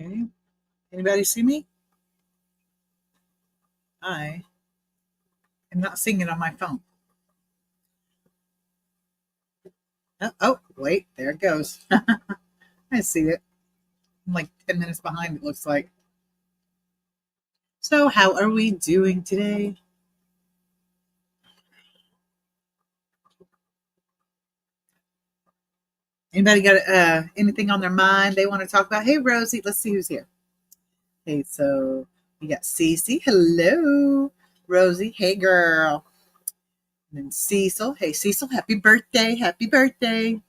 Okay. Anybody see me? I am not seeing it on my phone. Oh, wait, there it goes. I see it. I'm like 10 minutes behind, it looks like. So, how are we doing today? Anybody got anything on their mind they want to talk about? Hey, Rosie, let's see who's here. Hey, so we got Cece. Hello. Rosie, hey, girl. And then Cecil. Hey, Cecil, happy birthday. Happy birthday.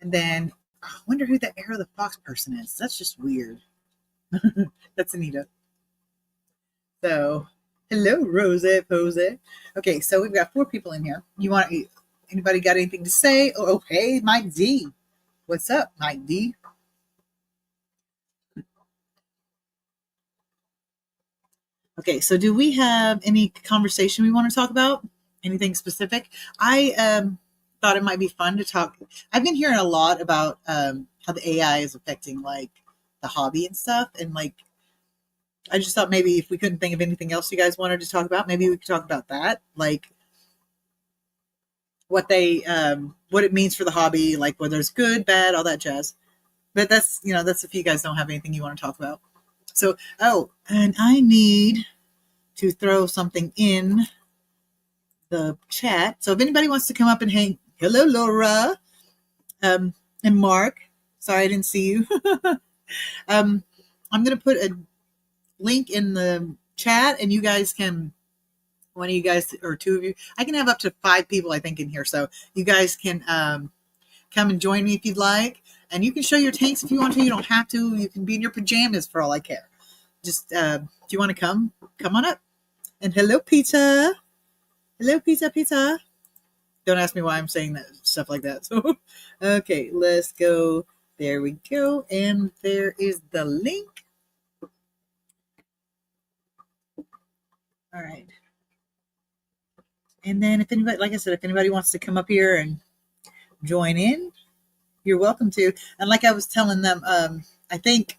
And then I wonder who that Arrow the Fox person is. That's just weird. That's Anita. So, hello, Rosie Posey. Okay, so we've got 4 people in here. Anybody got anything to say? Oh, hey, Mike D. What's up, Mike D? Okay, so do we have any conversation we want to talk about? Anything specific? I thought it might be fun to talk. I've been hearing a lot about how the AI is affecting like the hobby and stuff, and like I just thought maybe if we couldn't think of anything else you guys wanted to talk about, maybe we could talk about that, like what it means for the hobby, like whether it's good, bad, all that jazz. But that's if you guys don't have anything you want to talk about. So, and I need to throw something in the chat. So if anybody wants to come up and hang, hello, Laura, and Mark. Sorry, I didn't see you. I'm going to put a link in the chat, and you guys can, one of you guys or 2 of you, I can have up to 5 people, I think, in here. So you guys can come and join me if you'd like. And you can show your tanks if you want to. You don't have to. You can be in your pajamas for all I care. Just, if you want to come on up. And hello, pizza. Hello, pizza. Don't ask me why I'm saying that stuff like that. So, okay, let's go. There we go. And there is the link. All right. And then if anybody, like I said, if anybody wants to come up here and join in, you're welcome to. And like I was telling them, I think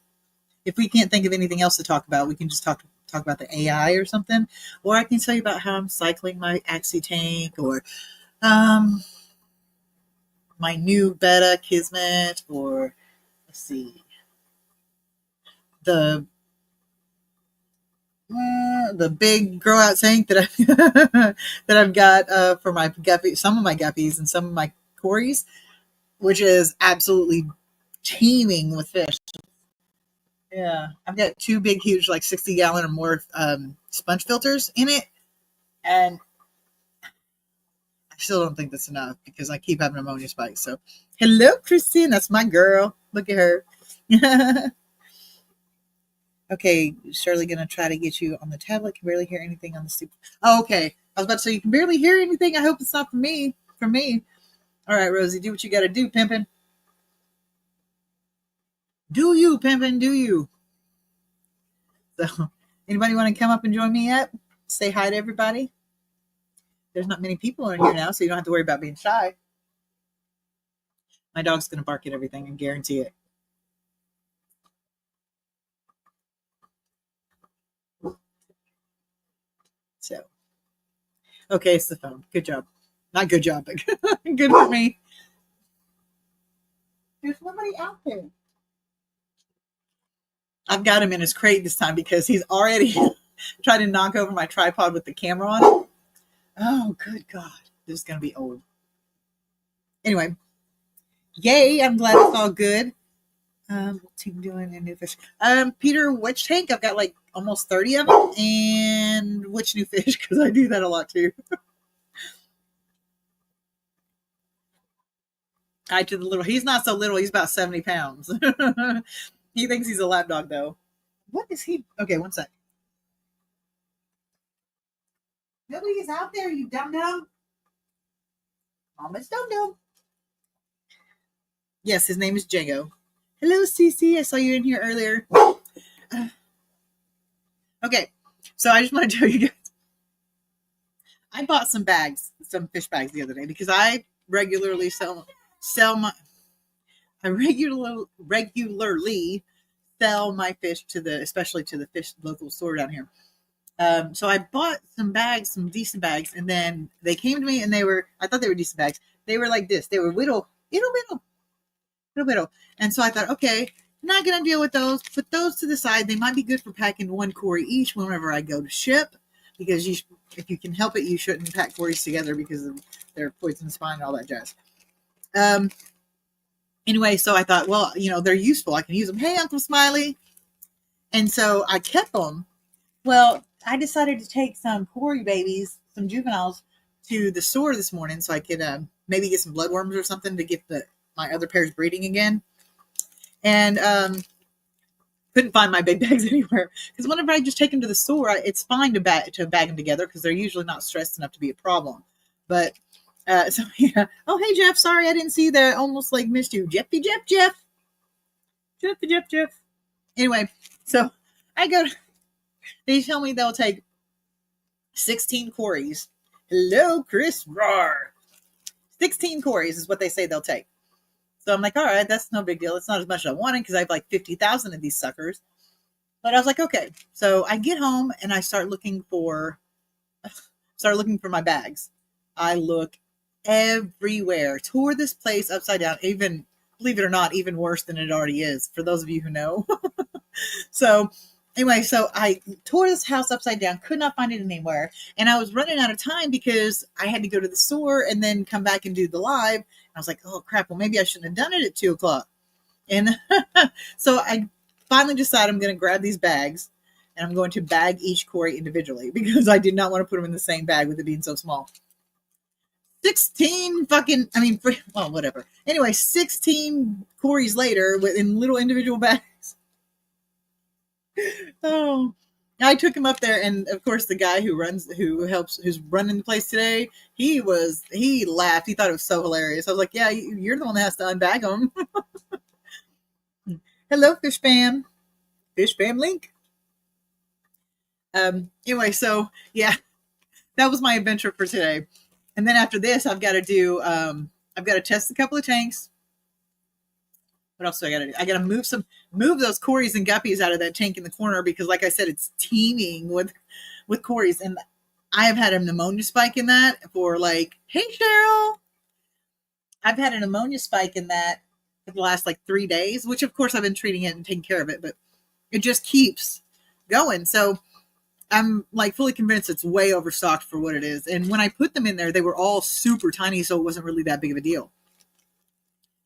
if we can't think of anything else to talk about, we can just talk about the AI or something. Or I can tell you about how I'm cycling my Axie tank, or my new Beta Kismet, or let's see, the big grow out tank that I that I've got for my guppy, some of my guppies and some of my cories, which is absolutely teeming with fish. Yeah, I've got 2 big, huge, like 60-gallon or more sponge filters in it, and I still don't think that's enough because I keep having ammonia spikes. So, hello, Christine, that's my girl. Look at her. Okay, Shirley, gonna try to get you on the tablet. Can barely hear anything on the super. Oh, okay. I was about to say you can barely hear anything. I hope it's not for me. For me. All right, Rosie, do what you got to do, pimpin'. Do you, pimpin'? Do you? So, anybody want to come up and join me yet? Say hi to everybody. There's not many people in here now, so you don't have to worry about being shy. My dog's gonna bark at everything, I guarantee it. So, okay, it's the phone. Good job. Not good job, but good for me. There's nobody out there. I've got him in his crate this time because he's already tried to knock over my tripod with the camera on it. Oh, good God. This is going to be old. Anyway, yay. I'm glad it's all good. Team doing a new fish. Peter, which tank? I've got like almost 30 of them. And which new fish? Because I do that a lot too. I to the little. He's not so little. He's about 70 pounds. He thinks he's a lap dog though. What is he? Okay, one sec. Nobody is out there, you dum dum. Mama's dum dum. Yes, his name is Django. Hello, Cece. I saw you in here earlier. Okay, so I just want to tell you guys. I bought some fish bags the other day because I regularly sell my. I regularly sell my fish especially to the fish local store down here. So I bought some bags, some decent bags, and then they came to me and I thought they were decent bags. They were like this. They were whittle. And so I thought, okay, not going to deal with those. Put those to the side. They might be good for packing one Cory each whenever I go to ship, because if you can help it, you shouldn't pack Corys together because of their poison spine and all that jazz. Anyway, so I thought, well, they're useful. I can use them. Hey, Uncle Smiley. And so I kept them. Well, I decided to take some Cory babies, some juveniles, to the store this morning so I could maybe get some bloodworms or something to get my other pairs breeding again. And couldn't find my big bags anywhere, because whenever I just take them to the store, it's fine to bag them together because they're usually not stressed enough to be a problem. But so yeah. Oh, hey Jeff, sorry I didn't see you there. Almost like missed you, Jeff. Anyway, so I go. They tell me they'll take 16 Corys. Hello, Chris. Roar. 16 Corys is what they say they'll take. So I'm like, all right, that's no big deal. It's not as much as I wanted because I have like 50,000 of these suckers. But I was like, okay. So I get home and I start looking for my bags. I look everywhere. Tore this place upside down. Even, believe it or not, even worse than it already is, for those of you who know. So anyway, so I tore this house upside down, could not find it anywhere. And I was running out of time because I had to go to the store and then come back and do the live. I was like, oh crap, well maybe I shouldn't have done it at 2:00. And so I finally decided I'm going to grab these bags and I'm going to bag each Cory individually because I did not want to put them in the same bag with it being so small. 16 well, whatever. Anyway, 16 Corys later in little individual bags. Oh, I took him up there, and of course the guy who's running the place today, he laughed. He thought it was so hilarious. I was like, yeah, you're the one that has to unbag them. Hello, Fish Fam link. Anyway, so yeah, that was my adventure for today. And then after this, I've got to test a couple of tanks. What else do I got to do? I got to move those Corys and guppies out of that tank in the corner because, like I said, it's teeming with Corys. And I have had a pneumonia spike in that for hey, Cheryl. I've had a pneumonia spike in that for the last 3 days, which of course I've been treating it and taking care of it, but it just keeps going. So I'm fully convinced it's way overstocked for what it is. And when I put them in there, they were all super tiny, so it wasn't really that big of a deal.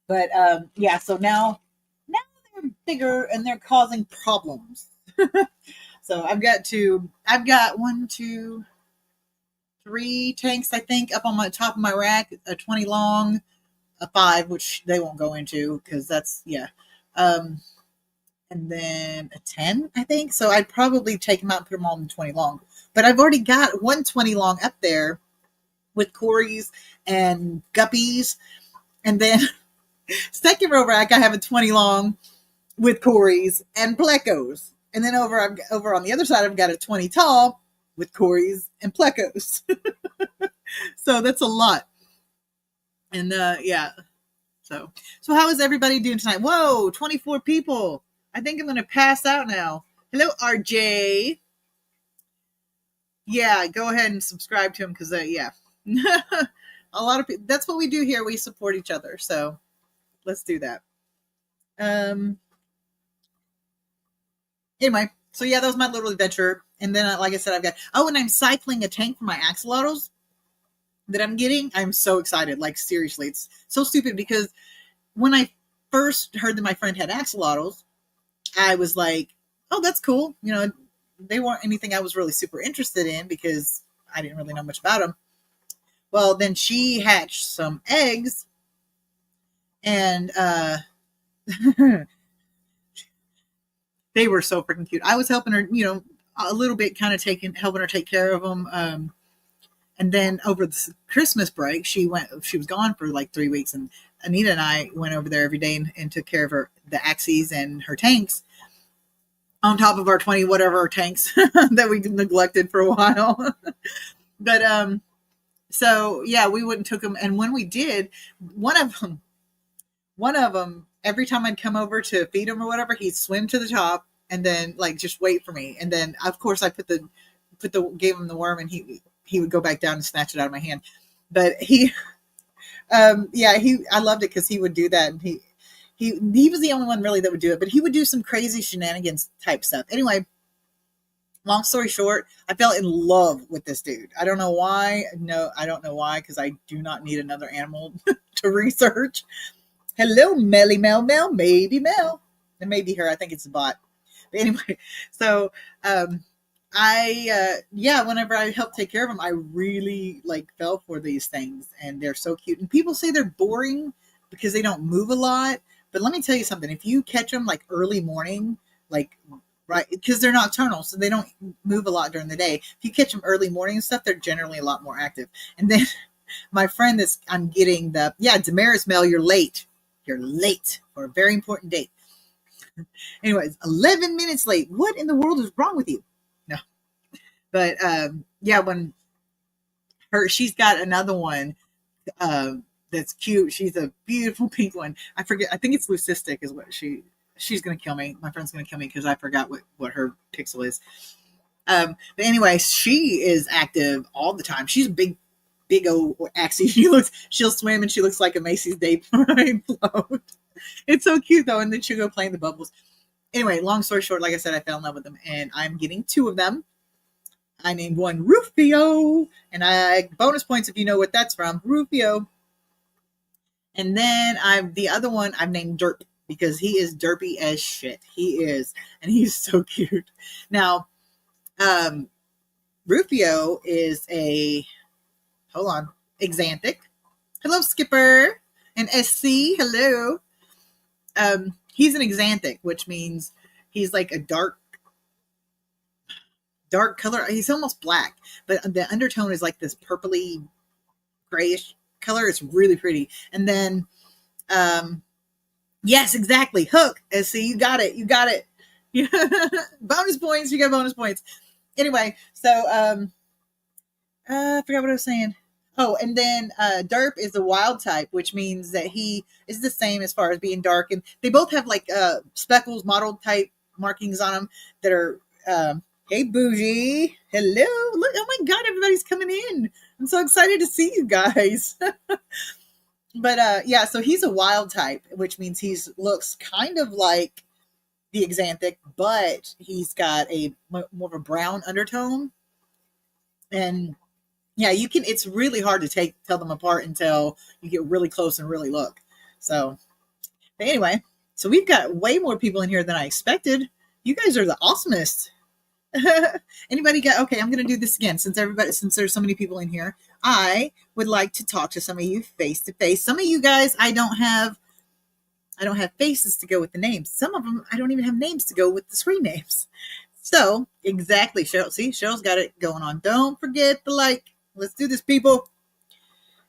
But yeah, so now they're bigger and they're causing problems. So I've got 1, 2, 3 tanks, I think, up on my top of my rack, a 20 long, a 5, which they won't go into because that's, yeah. And then a 10, I think. So I'd probably take them out and put them all in the 20 long. But I've already got 1 20 long up there with Corys and guppies. And then second row rack, I have a 20 long with Corys and plecos. And then over on the other side, I've got a 20 tall with Corys and plecos. So that's a lot. And yeah. So how is everybody doing tonight? Whoa, 24 people. I think I'm going to pass out now. Hello, RJ. Yeah, go ahead and subscribe to him because, yeah. A lot of people, that's what we do here. We support each other. So let's do that. Anyway, so yeah, that was my little adventure. And then, like I said, and I'm cycling a tank for my axolotls that I'm getting. I'm so excited. Seriously, it's so stupid because when I first heard that my friend had axolotls, I was like, oh, that's cool. They weren't anything I was really super interested in because I didn't really know much about them. Well, then she hatched some eggs and they were so freaking cute. I was helping her, a little bit, kind of helping her take care of them. And then over the Christmas break, she was gone for 3 weeks, and Anita and I went over there every day and took care of the axies and her tanks on top of our 20 whatever tanks that we neglected for a while. But so yeah, we went and took them, and when we did, one of them every time I'd come over to feed him or whatever, he'd swim to the top and then like just wait for me. And then of course I gave him the worm, and he would go back down and snatch it out of my hand. But I loved it because he would do that, and he was the only one really that would do it, but he would do some crazy shenanigans type stuff. Anyway, long story short, I fell in love with this dude. I don't know why. No, I don't know why, because I do not need another animal to research. Hello, Melly Mel Mel, maybe Mel. It may be her. I think it's a bot. But anyway, so whenever I help take care of them, I really like fell for these things, and they're so cute. And people say they're boring because they don't move a lot. But let me tell you something. If you catch them like early morning, like right, because they're nocturnal, so they don't move a lot during the day. If you catch them early morning and stuff, they're generally a lot more active. And then my friend I'm getting Damaris Mel, you're late. You're late for a very important date. Anyways, 11 minutes late. What in the world is wrong with you? No. But when she's got another one that's cute. She's a beautiful pink one. I forget. I think it's leucistic is what she's going to kill me. My friend's going to kill me because I forgot what her pixel is. But anyway, she is active all the time. She's a big old Axie. She'll swim, and she looks like a Macy's Day Parade float. It's so cute though. And then she'll go play in the bubbles. Anyway, long story short, like I said, I fell in love with them, and I'm getting 2 of them. I named one Rufio, and I bonus points if you know what that's from. Rufio. And then the other one I've named Derp because he is derpy as shit. He is, and he's so cute. Now, Rufio is Axanthic. Hello, Skipper. And SC, hello. He's an Axanthic, which means he's like a dark color. He's almost black, but the undertone is like this purpley grayish color. It's really pretty. And then, yes, exactly. Hook. SC, you got it. Bonus points. You got bonus points. Anyway, so, I forgot what I was saying. Oh, and then Derp is a wild type, which means that he is the same as far as being dark. And they both have like speckles, mottled type markings on them that are, hey, Bougie. Hello. Look, oh my God, everybody's coming in. I'm so excited to see you guys. But so he's a wild type, which means he looks kind of like the Axanthic, but he's got a more of a brown undertone. And yeah, it's really hard to tell them apart until you get really close and really look. So, but anyway, so we've got way more people in here than I expected. You guys are the awesomest. Anybody okay, I'm going to do this again since there's so many people in here. I would like to talk to some of you face to face. Some of you guys, I don't have faces to go with the names. Some of them, I don't even have names to go with the screen names. So, exactly, Cheryl. See, Cheryl's got it going on. Don't forget the like. Let's do this, people.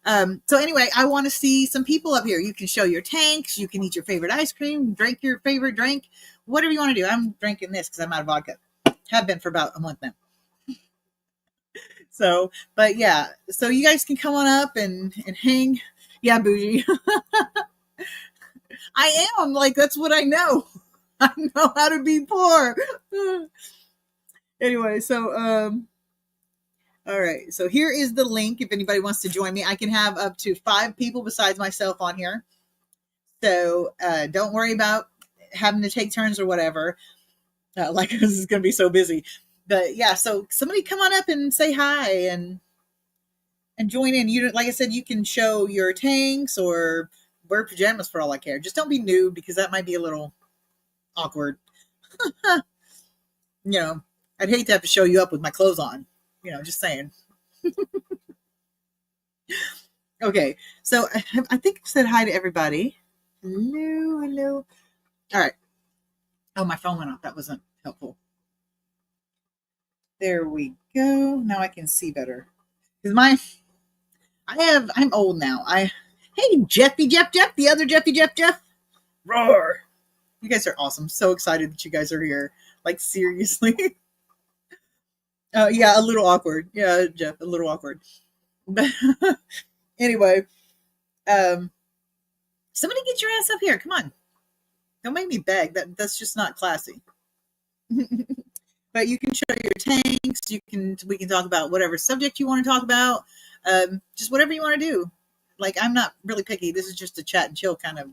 So anyway, I want to see some people up here. You can show your tanks. You can eat your favorite ice cream, drink your favorite drink, whatever you want to do. I'm drinking this because I'm out of vodka. Have been for about a month now. So, but yeah, so you guys can come on up and hang. Yeah, Bougie. I am like, that's what I know. I know how to be poor. Anyway, so, all right, so here is the link. If anybody wants to join me, I can have up to 5 people besides myself on here. So don't worry about having to take turns or whatever. Like this is going to be so busy. But yeah, so somebody come on up and say hi and join in. You, like I said, you can show your tanks or wear pajamas for all I care. Just don't be nude because that might be a little awkward. I'd hate to have to show you up with my clothes on. Just saying. Okay, so I think I said hi to everybody. Hello. All right. Oh, my phone went off. That wasn't helpful. There we go. Now I can see better. Because I'm old now. Hey, Jeff, the other Jeff. Roar. You guys are awesome. So excited that you guys are here. Like, seriously. Yeah, a little awkward. Yeah, Jeff, a little awkward. But anyway, somebody get your ass up here. Come on. Don't make me beg. That's just not classy. But you can show your tanks. We can talk about whatever subject you want to talk about. Just whatever you want to do. Like, I'm not really picky. This is just a chat and chill kind of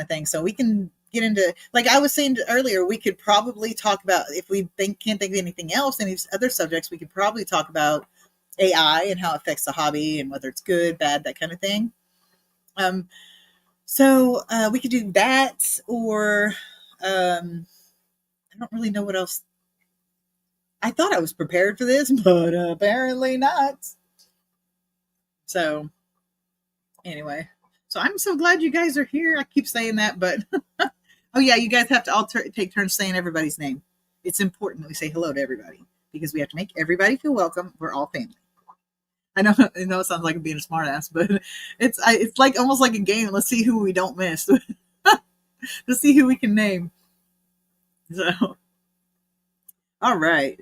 thing. So we can get into, like I was saying earlier, we could probably talk about, if we can't think of anything else, any other subjects, we could probably talk about AI and how it affects the hobby and whether it's good, bad, that kind of thing. So we could do that, or I don't really know what else. I thought I was prepared for this, but apparently not. So anyway, so I'm so glad you guys are here. I keep saying that, but oh yeah, you guys have to all take turns saying everybody's name. It's important that we say hello to everybody because we have to make everybody feel welcome. We're all family. I know it sounds like I'm being a smartass, but it's like almost like a game. Let's see who we don't miss. Let's see who we can name. So, all right,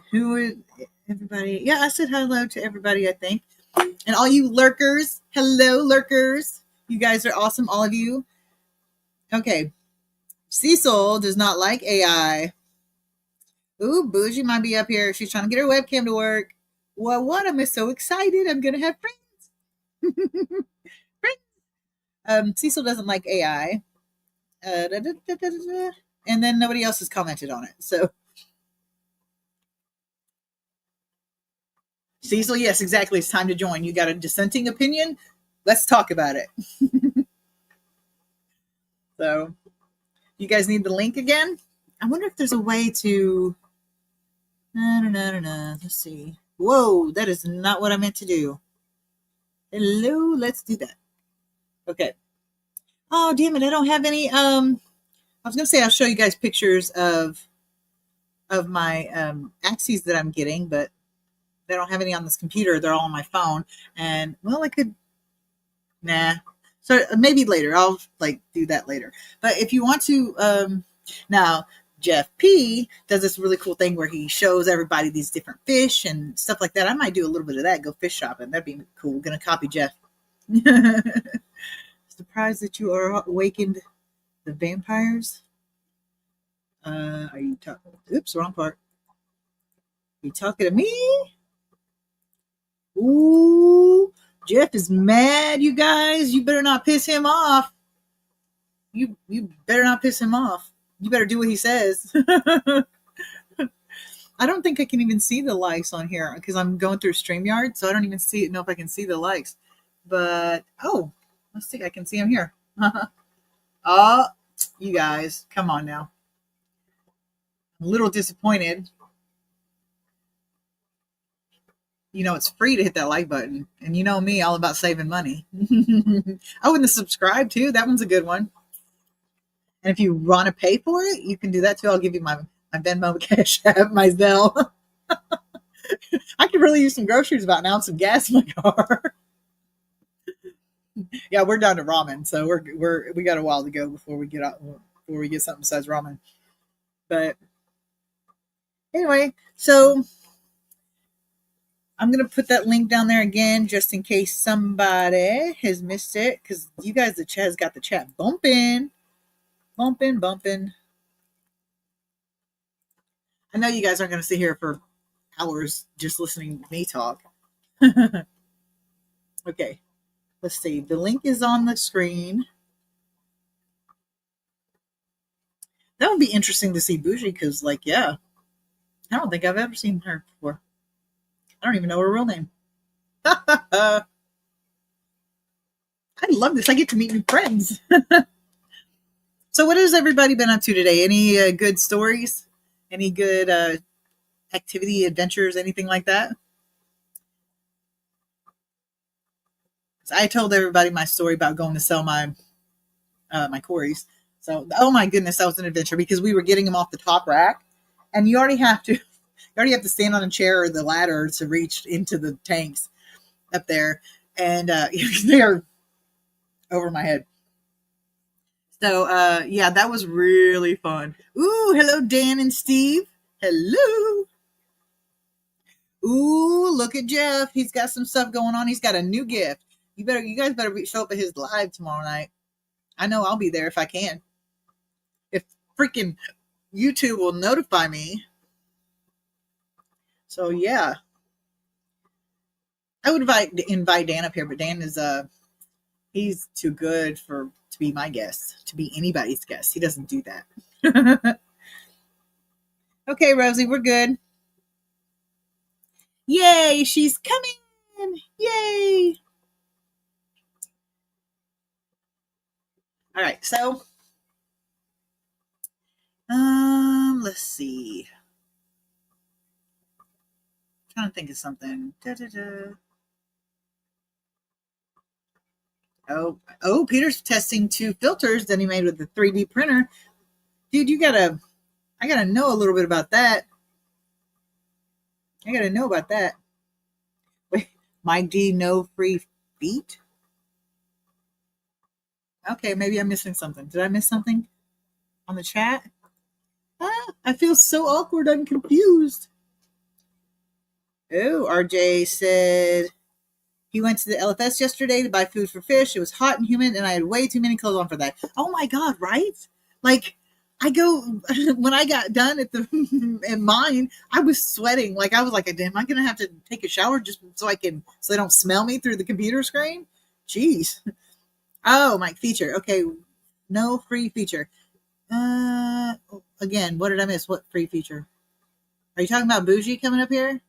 everybody? Yeah, I said hello to everybody, I think, and all you lurkers. Hello, lurkers. You guys are awesome, all of you. Okay, Cecil does not like AI. Ooh, Bougie might be up here. She's trying to get her webcam to work. Well, what? I'm so excited. I'm gonna have friends. Friends. Cecil doesn't like AI. And then nobody else has commented on it. So Cecil, yes, exactly. It's time to join. You got a dissenting opinion? Let's talk about it. So you guys need the link again? I wonder if there's a way to. No. Let's see. Whoa, that is not what I meant to do. Hello, let's do that. Okay. Oh, damn it, I don't have any. I was gonna say I'll show you guys pictures of my axes that I'm getting, but they don't have any on this computer. They're all on my phone. And well, I could. Nah. So maybe later. I'll do that later. But if you want to, now Jeff P does this really cool thing where he shows everybody these different fish and stuff like that. I might do a little bit of that. Go fish shopping. That'd be cool. Gonna copy Jeff. Surprised that you are awakened the vampires. Are you talking? Oops, wrong part. Are you talking to me? Ooh, Jeff is mad, you guys. You better not piss him off. You better not piss him off. You better do what he says. I don't think I can even see the likes on here because I'm going through StreamYard, so I don't even know if I can see the likes. But oh, let's see. I can see them here. Oh, you guys, come on now. I'm a little disappointed. You know, it's free to hit that like button. And you know me, all about saving money. Oh, and the subscribe too. That one's a good one. And if you want to pay for it, you can do that too. I'll give you my Venmo, Cash App, my Zelle. I could really use some groceries about now and some gas in my car. Yeah, we're down to ramen, so we got a while to go before we get something besides ramen. But anyway, so I'm going to put that link down there again just in case somebody has missed it because you guys, the chat has got the chat bumping. I know you guys aren't going to sit here for hours just listening to me talk. Okay, let's see. The link is on the screen. That would be interesting to see Bougie because, yeah, I don't think I've ever seen her before. I don't even know her real name. I love this. I get to meet new friends. So what has everybody been up to today? Any good stories? Any good activity, adventures, anything like that? So I told everybody my story about going to sell my Corys. So, oh my goodness, that was an adventure because we were getting them off the top rack, and you already have to stand on a chair or the ladder to reach into the tanks up there, and they are over my head. So, yeah, that was really fun. Ooh, hello, Dan and Steve. Hello. Ooh, look at Jeff. He's got some stuff going on. He's got a new gift. You guys better show up at his live tomorrow night. I know I'll be there if I can. freaking YouTube will notify me. So yeah, I would invite Dan up here, but Dan is he's too good to be my guest, to be anybody's guest. He doesn't do that. Okay, Rosie, we're good. Yay, she's coming! Yay! All right, so let's see. I'm trying to think of something. Oh, Peter's testing 2 filters that he made with the 3D printer. Dude, I gotta know a little bit about that. Wait, Mike D, no free feet? Okay, maybe I'm missing something. Did I miss something on the chat? I feel so awkward. I'm confused. Oh, RJ said he went to the LFS yesterday to buy food for fish. It was hot and humid, and I had way too many clothes on for that. Oh my God, right? Like, I go, when I got done in mine, I was sweating. Like, I was like, am I going to have to take a shower just so they don't smell me through the computer screen? Jeez. Oh, my feature. Okay. No free feature. Again, what did I miss? What free feature? Are you talking about Bougie coming up here?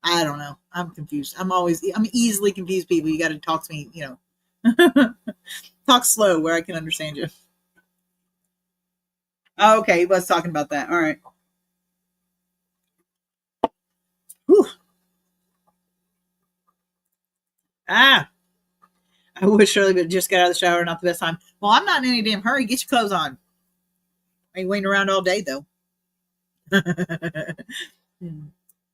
I don't know. I'm confused. I'm easily confused people. You got to talk to me, talk slow where I can understand you. Oh, okay. He was talking about that. All right. Whew. I wish Shirley would just get out of the shower. Not the best time. Well, I'm not in any damn hurry. Get your clothes on. I ain't waiting around all day, though.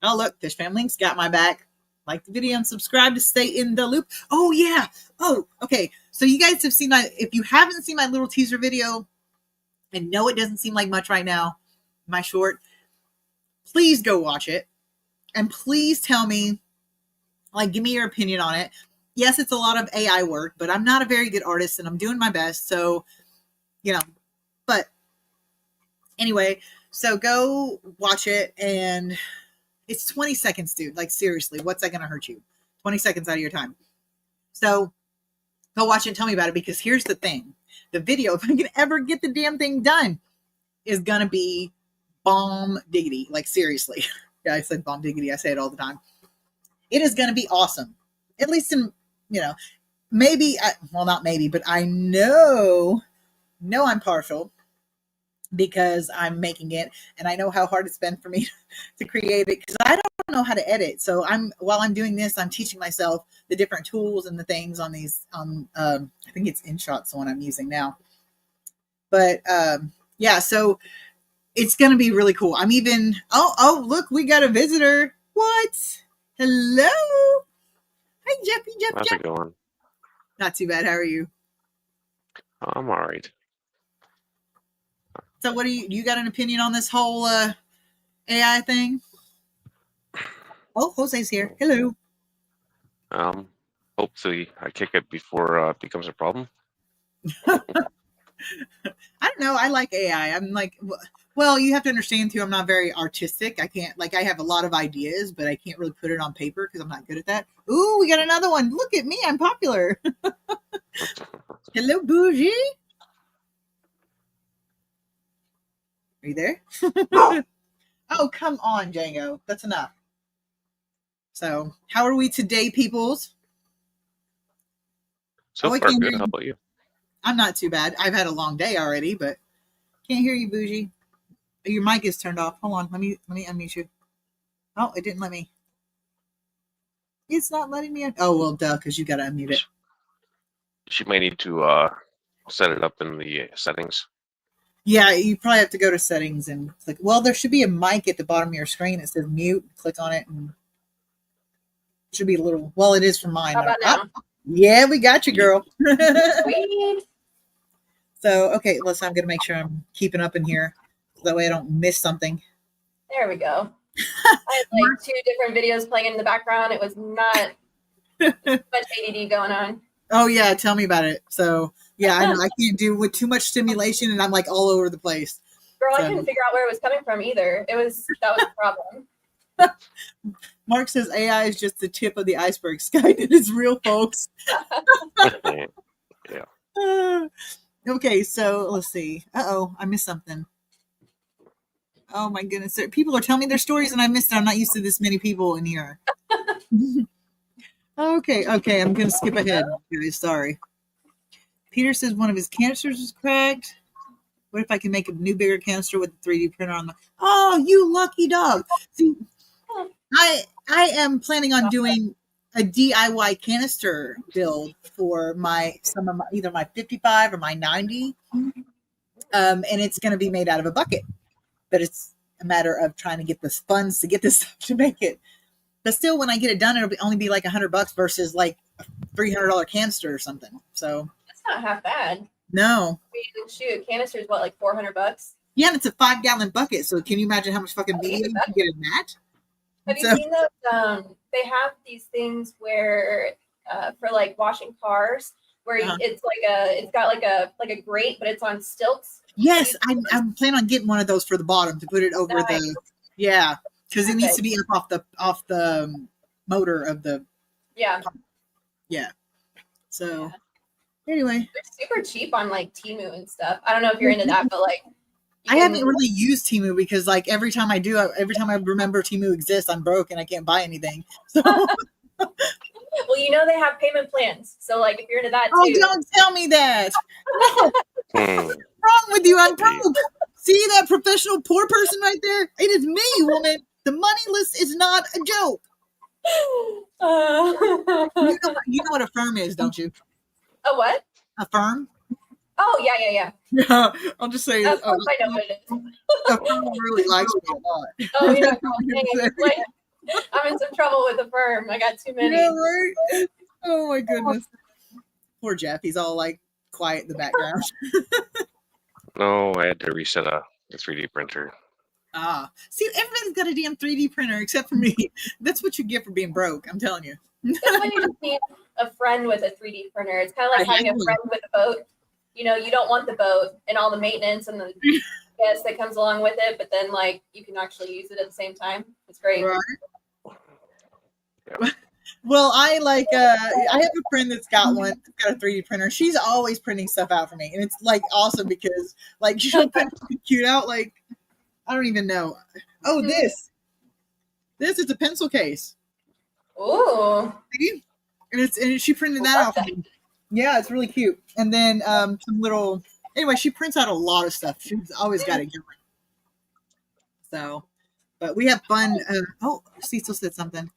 Oh, look. Fish Fam Links got my back. Like the video and subscribe to stay in the loop. Oh, yeah. Oh, okay. So you guys have seen if you haven't seen my little teaser video, and no, it doesn't seem like much right now, my short, please go watch it. And please tell me, give me your opinion on it. Yes, it's a lot of AI work, but I'm not a very good artist and I'm doing my best. So, but anyway, so go watch it. And it's 20 seconds, dude. Like, seriously, what's that going to hurt you? 20 seconds out of your time. So go watch it and tell me about it, because here's the thing. The video, if I can ever get the damn thing done, is going to be bomb diggity. Like, seriously. Yeah, I said bomb diggity. I say it all the time. It is going to be awesome. At least in, maybe, not maybe, but I know I'm partial because I'm making it, and I know how hard it's been for me to create it, because I don't know how to edit. So while I'm doing this, I'm teaching myself the different tools and the things on these, I think it's InShot's the one I'm using now. But yeah, so it's going to be really cool. I'm even, oh, look, we got a visitor. What? Hello. Hi, Jeffy. How's it going? Not too bad. How are you? I'm all right. So what do you got an opinion on this whole AI thing? Oh, Jose's here. Hello. Hopefully I kick it before it becomes a problem. I don't know. I like AI. I'm like, well, you have to understand too, I'm not very artistic. I can't, I have a lot of ideas, but I can't really put it on paper because I'm not good at that. Ooh, we got another one. Look at me. I'm popular. Hello, Bougie. Are you there? Oh, come on, Django. That's enough. So, how are we today, peoples? So far, good. How about you? I'm not too bad. I've had a long day already, but can't hear you, Bougie. Your mic is turned off. Hold on. Let me unmute you. Oh, it didn't let me. It's not letting me. Oh, well, duh, because you got to unmute it. She may need to set it up in the settings. Yeah, you probably have to go to settings and click. Well, there should be a mic at the bottom of your screen that says mute. Click on it, and it should be a little. Well, it is for mine. How about now? Yeah, we got you, girl. Sweet. So, okay, listen, I'm going to make sure I'm keeping up in here. So that way I don't miss something. There we go. I had 2 different videos playing in the background. It was not much ADD going on. Oh, yeah, tell me about it. So, Yeah, I know. I can't do with too much stimulation, and I'm like all over the place. Girl, I So- couldn't figure out where it was coming from either. That was the problem. Mark says AI is just the tip of the iceberg. Skynet is real, folks. Okay, so let's see. Uh-oh, I missed something. Oh my goodness. People are telling me their stories and I missed it. I'm not used to this many people in here. Okay, I'm going to skip ahead, guys. Sorry. Peter says one of his canisters is cracked. What if I can make a new, bigger canister with a 3D printer on the... Oh, you lucky dog. See, I am planning on doing a DIY canister build for either my 55 or my 90. And it's going to be made out of a bucket. But it's a matter of trying to get the funds to get this stuff to make it. But still, when I get it done, it'll only be like $100 versus like a $300 canister or something. So That's not half bad. no. Shoot, canister's what, like $400? Yeah, and it's a 5-gallon bucket. So can you imagine how much fucking media you can get in that? Have you So- seen those? They have these things where for like washing cars, where Uh-huh. it's got like a grate, but it's on stilts. Yes, I'm planning on getting one of those for the bottom to put it over the. Yeah, because it needs to be up off the motor of the. Yeah, So, anyway, they're super cheap on like Temu and stuff. I don't know if you're into that, but like I haven't really used Temu because like every time I remember Temu exists, I'm broke and I can't buy anything. So, Well, you know they have payment plans, so like if you're into that oh, too. don't tell me that. Hmm. Wrong with you? I'm broke. See that professional poor person right there? It is me, woman. The money list is not a joke. You know what a firm is, don't you? A what? A firm? Oh yeah. Yeah, I'll just say Of course I know what it is. a firm really likes me a lot. Oh yeah, girl, dang it. Like, I'm in some trouble with the firm. I got too many. Yeah, right? Oh my goodness. Poor Jeff. He's all like quiet in the background. No, I had to reset the 3D printer. See, everybody's got a damn 3D printer except for me. That's what you get for being broke. I'm telling you. That's when you just need a friend with a 3D printer. It's kind of like having a friend with a boat. You know, you don't want the boat and all the maintenance and the gas that comes along with it, but then like you can actually use it at the same time. It's great. Right. Well, I have a friend that's got one, got a 3D printer. She's always printing stuff out for me, and it's like awesome because like she'll print something cute out. Like I don't even know. Oh, this is a pencil case. Ooh. See? And she printed that out for me. Yeah, it's really cute. And then some little. Anyway, she prints out a lot of stuff. She's always got it going. So, but we have fun. Cecil said something.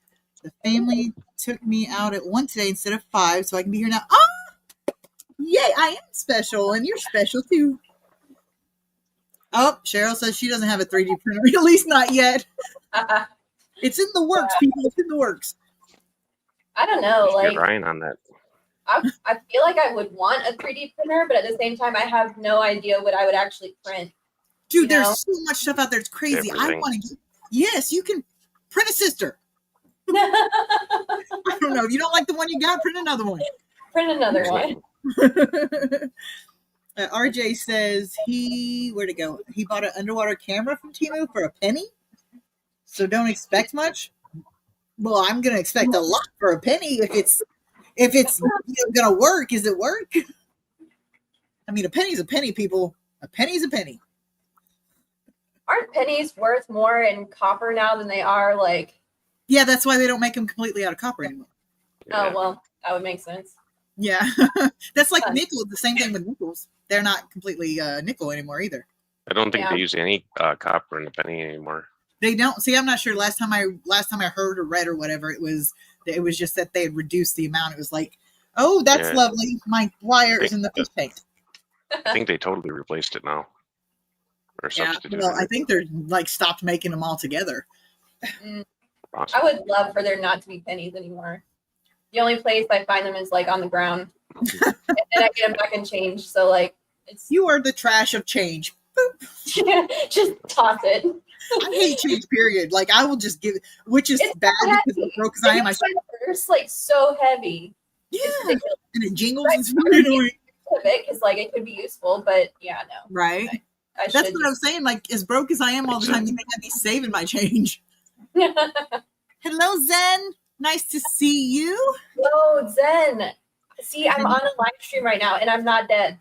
The family took me out at 1 today instead of 5, so I can be here now. Oh, yay! I am special, and you're special too. Oh, Cheryl says she doesn't have a 3D printer, at least not yet. It's in the works, people. It's in the works. I don't know. Just Like get Ryan on that. I feel like I would want a 3D printer, but at the same time, I have no idea what I would actually print. Dude, You know? there's so much stuff out there. It's crazy. I Everything. want to. Yes, you can print a sister. Print I don't know. If you don't like the one you got, print another one. another one. RJ says where'd it go? He bought an underwater camera from Temu for a penny. So don't expect much. Well, I'm gonna expect a lot for a penny if it's gonna work. Is it work? I mean, a penny's a penny, people. A penny's a penny. Aren't pennies worth more in copper now than they are like? Yeah, that's why they don't make them completely out of copper anymore. Yeah. Oh well, that would make sense. Yeah, that's like Fun. nickel. The same thing with nickels. They're not completely nickel anymore either. I don't think Yeah. they use any copper in the penny anymore. They don't. See, I'm not sure. Last time I heard or read or whatever, it was just that they had reduced the amount. It was like, oh, that's Yeah. lovely. My wire is in the fish tank. I think they totally replaced it now. Or Yeah. substituted Well, I it. think they're like stopped making them altogether. Awesome. I would love for there not to be pennies anymore. The only place I find them is like on the ground, and then I get them back in change. So like it's You are the trash of change. just toss it. I hate change. Period. Like I will just give, which is It's bad so because heavy. I'm broke. Because I am. It's like so heavy. Yeah, It's ridiculous. and it jingles. Right. It's really annoying. of it because like it could be useful, but yeah, no, Right. I That's should. what I was saying. Like, as broke as I am all the time, you think I'd be saving my change. Hello, Zen. Nice to see you. Yo, Zen. See, I'm on a live stream right now, and I'm not dead.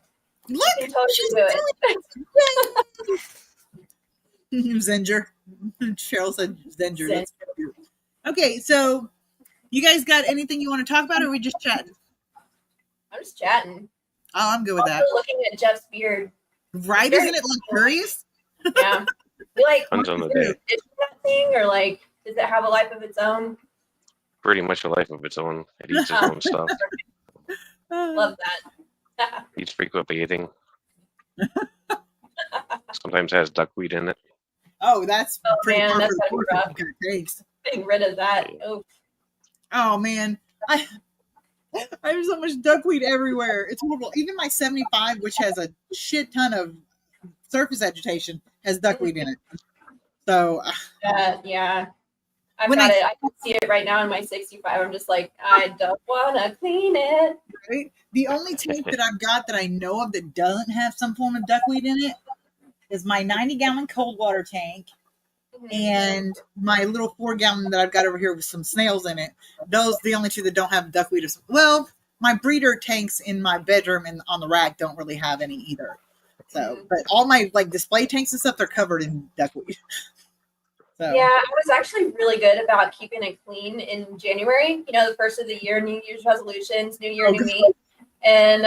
Look, You can totally she's do it. Zenger. Cheryl said Zenger. Zen. That's cute. Okay, so you guys got anything you want to talk about, or are we just chatting? I'm just chatting. Oh, I'm good with that. Also looking at Jeff's beard. Right? Isn't it luxurious? Yeah. You like, Depends on the is day. it that thing, or like, does it have a life of its own? Pretty much a life of its own. It eats its own stuff. Love that. Eats frequent bathing. Sometimes has duckweed in it. Oh, that's Oh, pretty man, far that's for the gotta be pork rough. it kind of takes. Getting rid of that. Oh, Oh man, I have so much duckweed everywhere. It's horrible. Even my 75, which has a shit ton of surface agitation, has duckweed in it. So yeah. I've When got I- it. I can see it right now in my 65. I'm just like, I don't want to clean it. right? The only tank that I've got that I know of that doesn't have some form of duckweed in it is my 90-gallon cold water tank and my little 4-gallon that I've got over here with some snails in it. Those the only two that don't have duckweed. Well, my breeder tanks in my bedroom and on the rack don't really have any either. So, but all my like display tanks and stuff, they're covered in duckweed. So Yeah, I was actually really good about keeping it clean in January. You know, the first of the year, New Year's resolutions, New Year, Oh, New good. Me, and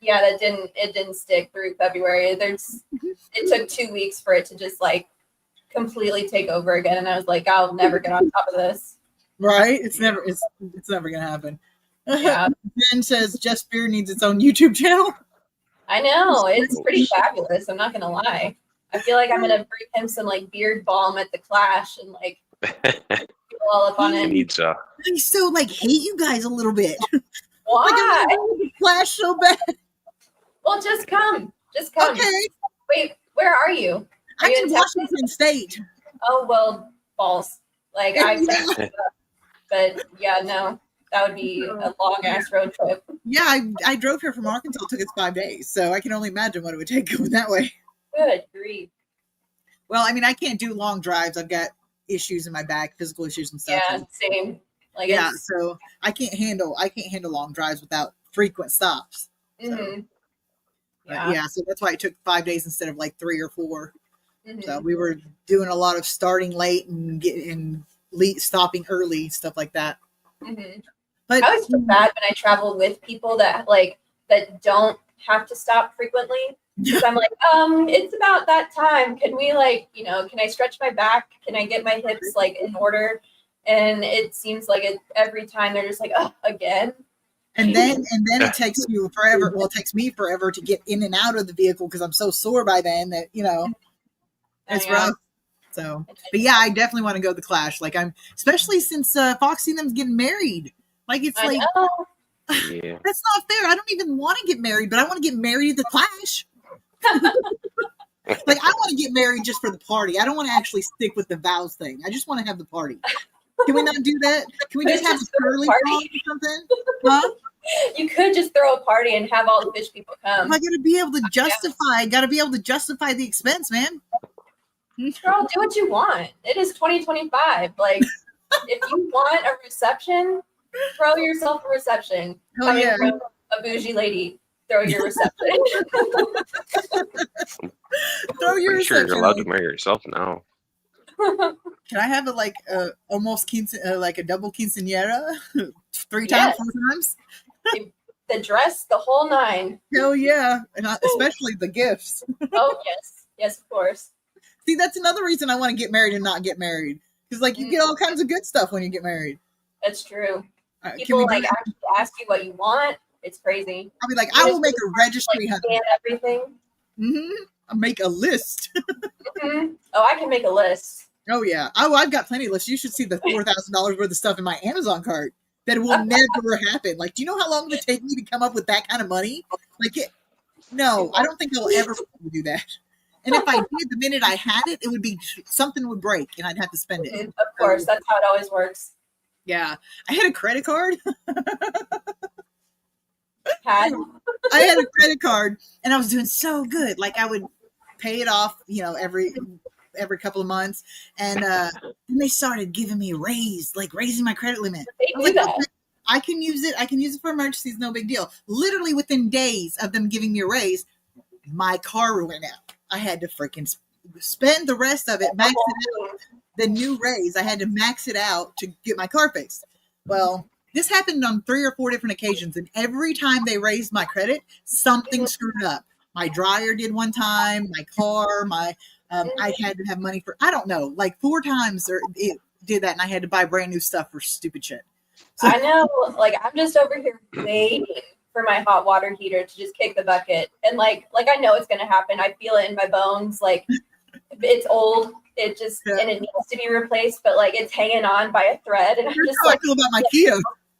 yeah, it didn't stick through February. It took 2 weeks for it to just like completely take over again, and I was like, I'll never get on top of this. right, it's never gonna happen. Yeah, Ben says Jeff's beard needs its own YouTube channel. I know it's pretty fabulous. I'm not gonna lie. I feel like I'm gonna bring him some like beard balm at the Clash and like people all up on It it. needs I still like hate you guys a little bit. Like Why? I want to Flash so bad. Well, just come. Just come. Okay, Wait, where are you? Are I'm you in in Texas? Washington State. Oh well, balls. Like but yeah, no, that would be a long ass road trip. Yeah, I drove here from Arkansas. It took us 5 days, so I can only imagine what it would take going that way. Good grief. Well, I mean, I can't do long drives. I've got issues in my back, physical issues and stuff. Yeah, same. Like Yeah, it's so I can't handle long drives without frequent stops. mhm. But Yeah. yeah, so that's why it took 5 days instead of like 3 or 4. Mhm. So we were doing a lot of starting late and stopping early, stuff like that. Mhm. But I always feel bad when I travel with people that don't have to stop frequently. Because I'm like, it's about that time. Can we can I stretch my back? Can I get my hips like in order? And it seems like every time they're just like, oh, again. and then it takes you forever. Well, it takes me forever to get in and out of the vehicle because I'm so sore by then that it's Yeah. rough. So, but yeah, I definitely want to go to the Clash. Like especially since Foxy and them's getting married. Like it's I like know. yeah. that's not fair. I don't even want to get married, but I want to get married at the Clash. Like I want to get married just for the party. I don't want to actually stick with the vows thing. I just want to have the party. Can we not do that? Can we just have a Just throw a curly party. prom or something? Huh? You could just throw a party and have all the fish people come. I gotta be able to justify. Got to be able to justify the expense, man. Girl, do what you want. It is 2025. Like, if you want a reception, throw yourself a reception. Oh Coming yeah. from a bougie lady, throw your reception. Throw your Pretty sure reception. you're allowed to marry yourself now. Can I have almost like a double quinceañera 3 times, Yes. 4 times? The dress, the whole 9. Hell yeah, and especially the gifts. Oh, yes, of course. See, that's another reason I want to get married and not get married because like you get all kinds of good stuff when you get married. That's true. Can People we do like that? actually ask you what you want. It's crazy. I'll be like, I will make a registry Like, hunt. scan everything. I'll make a list. Mhm. Oh, I can make a list. Oh yeah. Oh, I've got plenty of lists. You should see the $4,000 worth of stuff in my Amazon cart that will never happen. Like, do you know how long it would take me to come up with that kind of money? No, I don't think I'll ever do that. And if I did, the minute I had it, it would be something would break and I'd have to spend it. Mhm. Of course, that's how it always works. Yeah, I had a credit card. Had I had a credit card and I was doing so good. Like I would pay it off, every couple of months. And then they started giving me a raise, like raising my credit limit. They I was do like, that. "Okay, I can use it. I can use it for emergencies. No big deal." Literally within days of them giving me a raise, my car went out. I had to freaking spend the rest of it, max it out. The new raise, I had to max it out to get my car fixed. Well, this happened on 3 or 4 different occasions, and every time they raised my credit, something screwed up. My dryer did one time, my car, I had to have money for, I don't know, like 4 times it did that, and I had to buy brand new stuff for stupid shit. So, I know, like I'm just over here waiting for my hot water heater to just kick the bucket. And like I know it's gonna happen. I feel it in my bones. Like it's old. It just and it needs to be replaced, but like it's hanging on by a thread. And I'm that's just how like I feel about my Kia.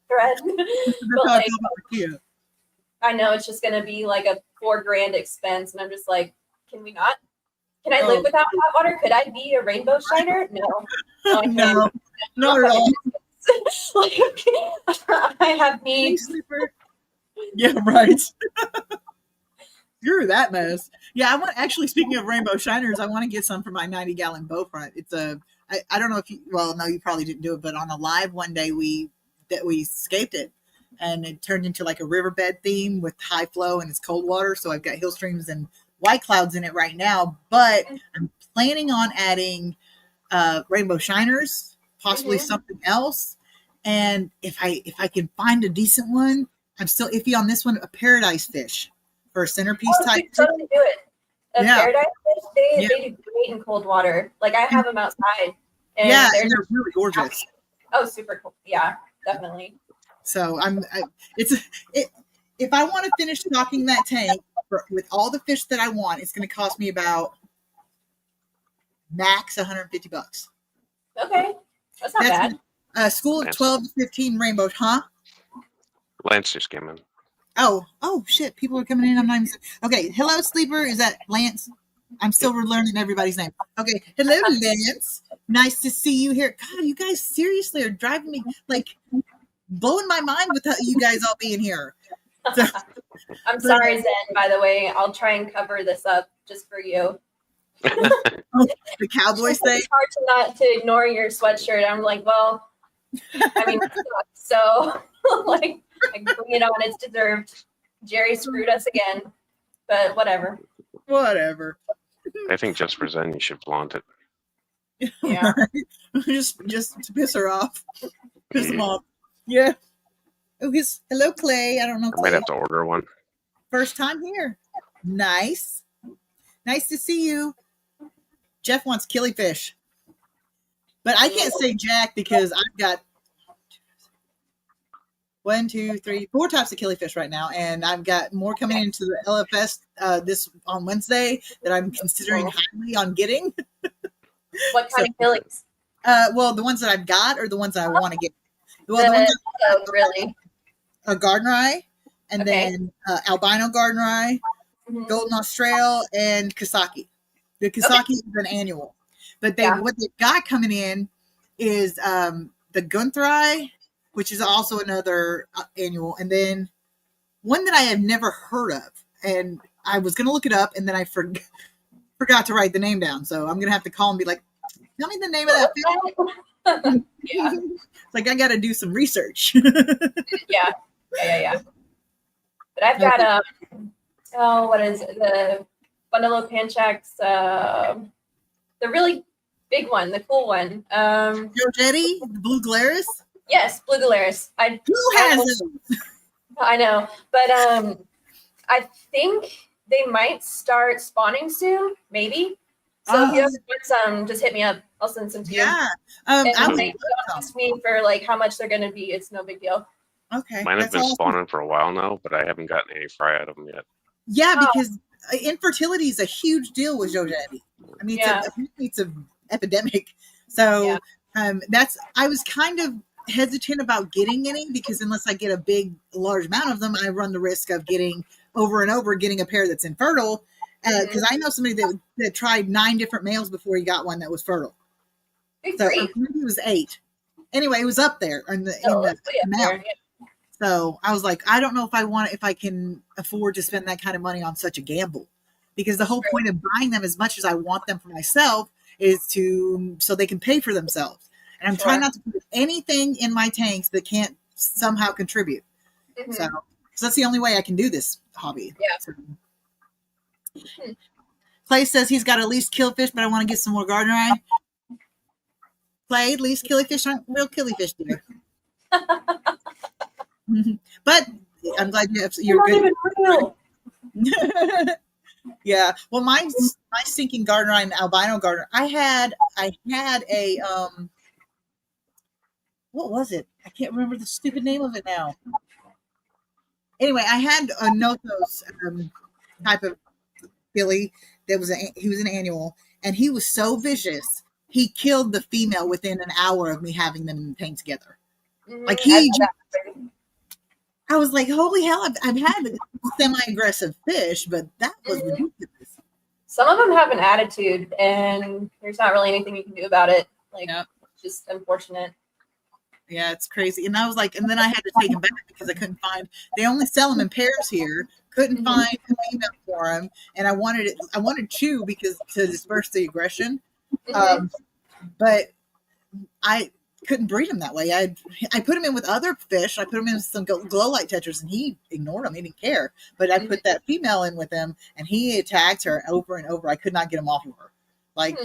thread. That's But how I like feel about my Kia. I know it's just gonna be like a $4,000 expense, and I'm just like, can we not? Can I live without hot water? Could I be a rainbow shiner? No. No, I No, can't. not at all. Like, I have needs. Yeah, right. You're that mess. Yeah, I want, actually, speaking of rainbow shiners, I want to get some for my 90-gallon bow front. It's I don't know if you, well, no, you probably didn't do it, but on a live one day we scaped it, and it turned into like a riverbed theme with high flow, and it's cold water. So I've got hill streams and white clouds in it right now, but I'm planning on adding rainbow shiners, possibly something else. And if I can find a decent one, I'm still iffy on this one, a paradise fish for a centerpiece type. Totally do it. A Yeah. paradise fish, they Yeah. do great in cold water. Like I have them outside. And Yeah, they're, and they're really gorgeous. oh, super cool. Yeah, definitely. So if I want to finish stocking that tank with all the fish that I want, it's going to cost me about max $150. Okay, that's not bad. A school of 12 to 15 rainbows, huh? Lance just came in. Oh, shit. People are coming in. I'm not even. Okay. Hello, sleeper. Is that Lance? I'm still learning everybody's name. Okay. Hello, Lance. Nice to see you here. God, you guys seriously are driving me, like, blowing my mind with you guys all being here. So, I'm sorry, Zen, by the way. I'll try and cover this up just for you. the Cowboys thing. It's hard to not to ignore your sweatshirt. I'm like, well, I mean, it sucks. So, like, I bring it on. It's deserved. Jerry screwed us again, but whatever. Whatever. I think just for Zen, you should flaunt it. Yeah. just to piss her off. Piss them off. Yeah. Oh, hello, Clay. I don't know. I Clay. might have to order one. First time here. Nice. Nice to see you. Jeff wants killifish. But I can't say Jack because I've got 1, 2, 3, 4 types of killifish right now, and I've got more coming into the LFS this on Wednesday that I'm considering highly on getting. What kind of killings? Well, the ones that I've got or the ones that I want to get. Well, the ones really? A gardener eye, and then albino gardener eye, golden Australe, and Kasaki. The Kasaki is an annual, but what they've got coming in is the Gunther eye, which is also another annual, and then one that I have never heard of, and I was going to look it up, and then I forgot to write the name down, so I'm going to have to call and be like, tell me the name of that fish. Yeah. It's like I got to do some research. Yeah. But I've got what is it? The Bundalo Panchax, the really big one, the cool one. Georgetti, the blue Glarus. Yes, blue Glarus. Who has it? I know, but I think they might start spawning soon, maybe. So if you ever want some, just hit me up. I'll send some to you. Yeah. And don't ask me for like how much they're going to be. It's no big deal. Okay. Mine have been spawning for a while now, but I haven't gotten any fry out of them yet. Yeah, because infertility is a huge deal with Georgetti. I mean, it's an epidemic. So I was kind of hesitant about getting any because unless I get a large amount of them, I run the risk of getting over and over getting a pair that's infertile. Because I know somebody that tried 9 different males before he got one that was fertile. So maybe it was 8. Anyway, it was up there in the amount. So I was like, I don't know if I can afford to spend that kind of money on such a gamble, because the whole point of buying them as much as I want them for myself is so they can pay for themselves. And I'm trying not to put anything in my tanks that can't somehow contribute. Mhm. So that's the only way I can do this hobby. Yeah. So. Clay says he's got at least killifish, but I want to get some more gardener eye. Clay, at least killifish aren't real killifish, dear. But I'm glad you're Not good. even real. Yeah. Well, my stinking gardener eye and albino gardener. I had a what was it? I can't remember the stupid name of it now. Anyway, I had a Nothos type of filly that was he was an annual, and he was so vicious. He killed the female within an hour of me having them tank together. Mhm. Like I was like, holy hell! I've had semi-aggressive fish, but that was ridiculous. Some of them have an attitude, and there's not really anything you can do about it. Like, Yep. it's just unfortunate. Yeah, it's crazy. And I was like, and then I had to take them back because I couldn't find. They only sell them in pairs here. Couldn't find a female for them, and I wanted two because to disperse the aggression. Mhm. But I couldn't breed him that way. I put him in with other fish. I put him in with some glow light tetras, and he ignored them. He didn't care. But I put that female in with him, and he attacked her over and over. I could not get him off of her. Like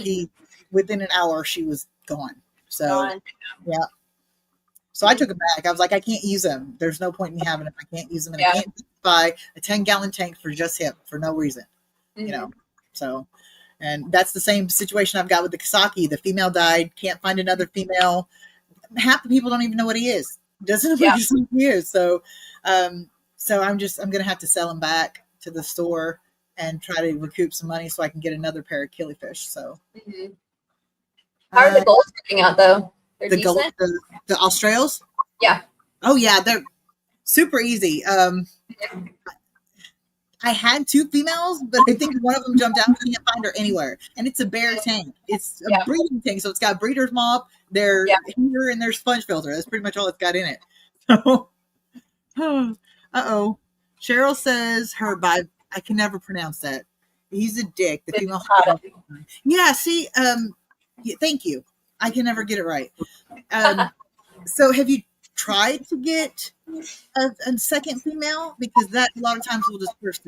within an hour, she was gone. So Gone. yeah. So I took it back. I was like, I can't use them. There's no point in me having them. I can't use them, and I can't buy a 10-gallon tank for just him for no reason. Mhm. You know. So. And that's the same situation I've got with the Kasaki. The female died. Can't find another female. Half the people don't even know what he is. Doesn't know what he is. So, so I'm going to have to sell him back to the store and try to recoup some money so I can get another pair of killifish. So, Mhm. How are the gulls working out though? They're the decent. the Australs? Yeah. Oh yeah, they're super easy. I had two females, but I think one of them jumped out. I can't find her anywhere. And it's a bear tank. It's a breeding tank, so it's got breeder's mop, their heater, and their sponge filter. That's pretty much all it's got in it. So, Cheryl says I can never pronounce that. He's a dick. The female. Yeah. See. Thank you. I can never get it right. So have you tried to get a second female, because that a lot of times will disperse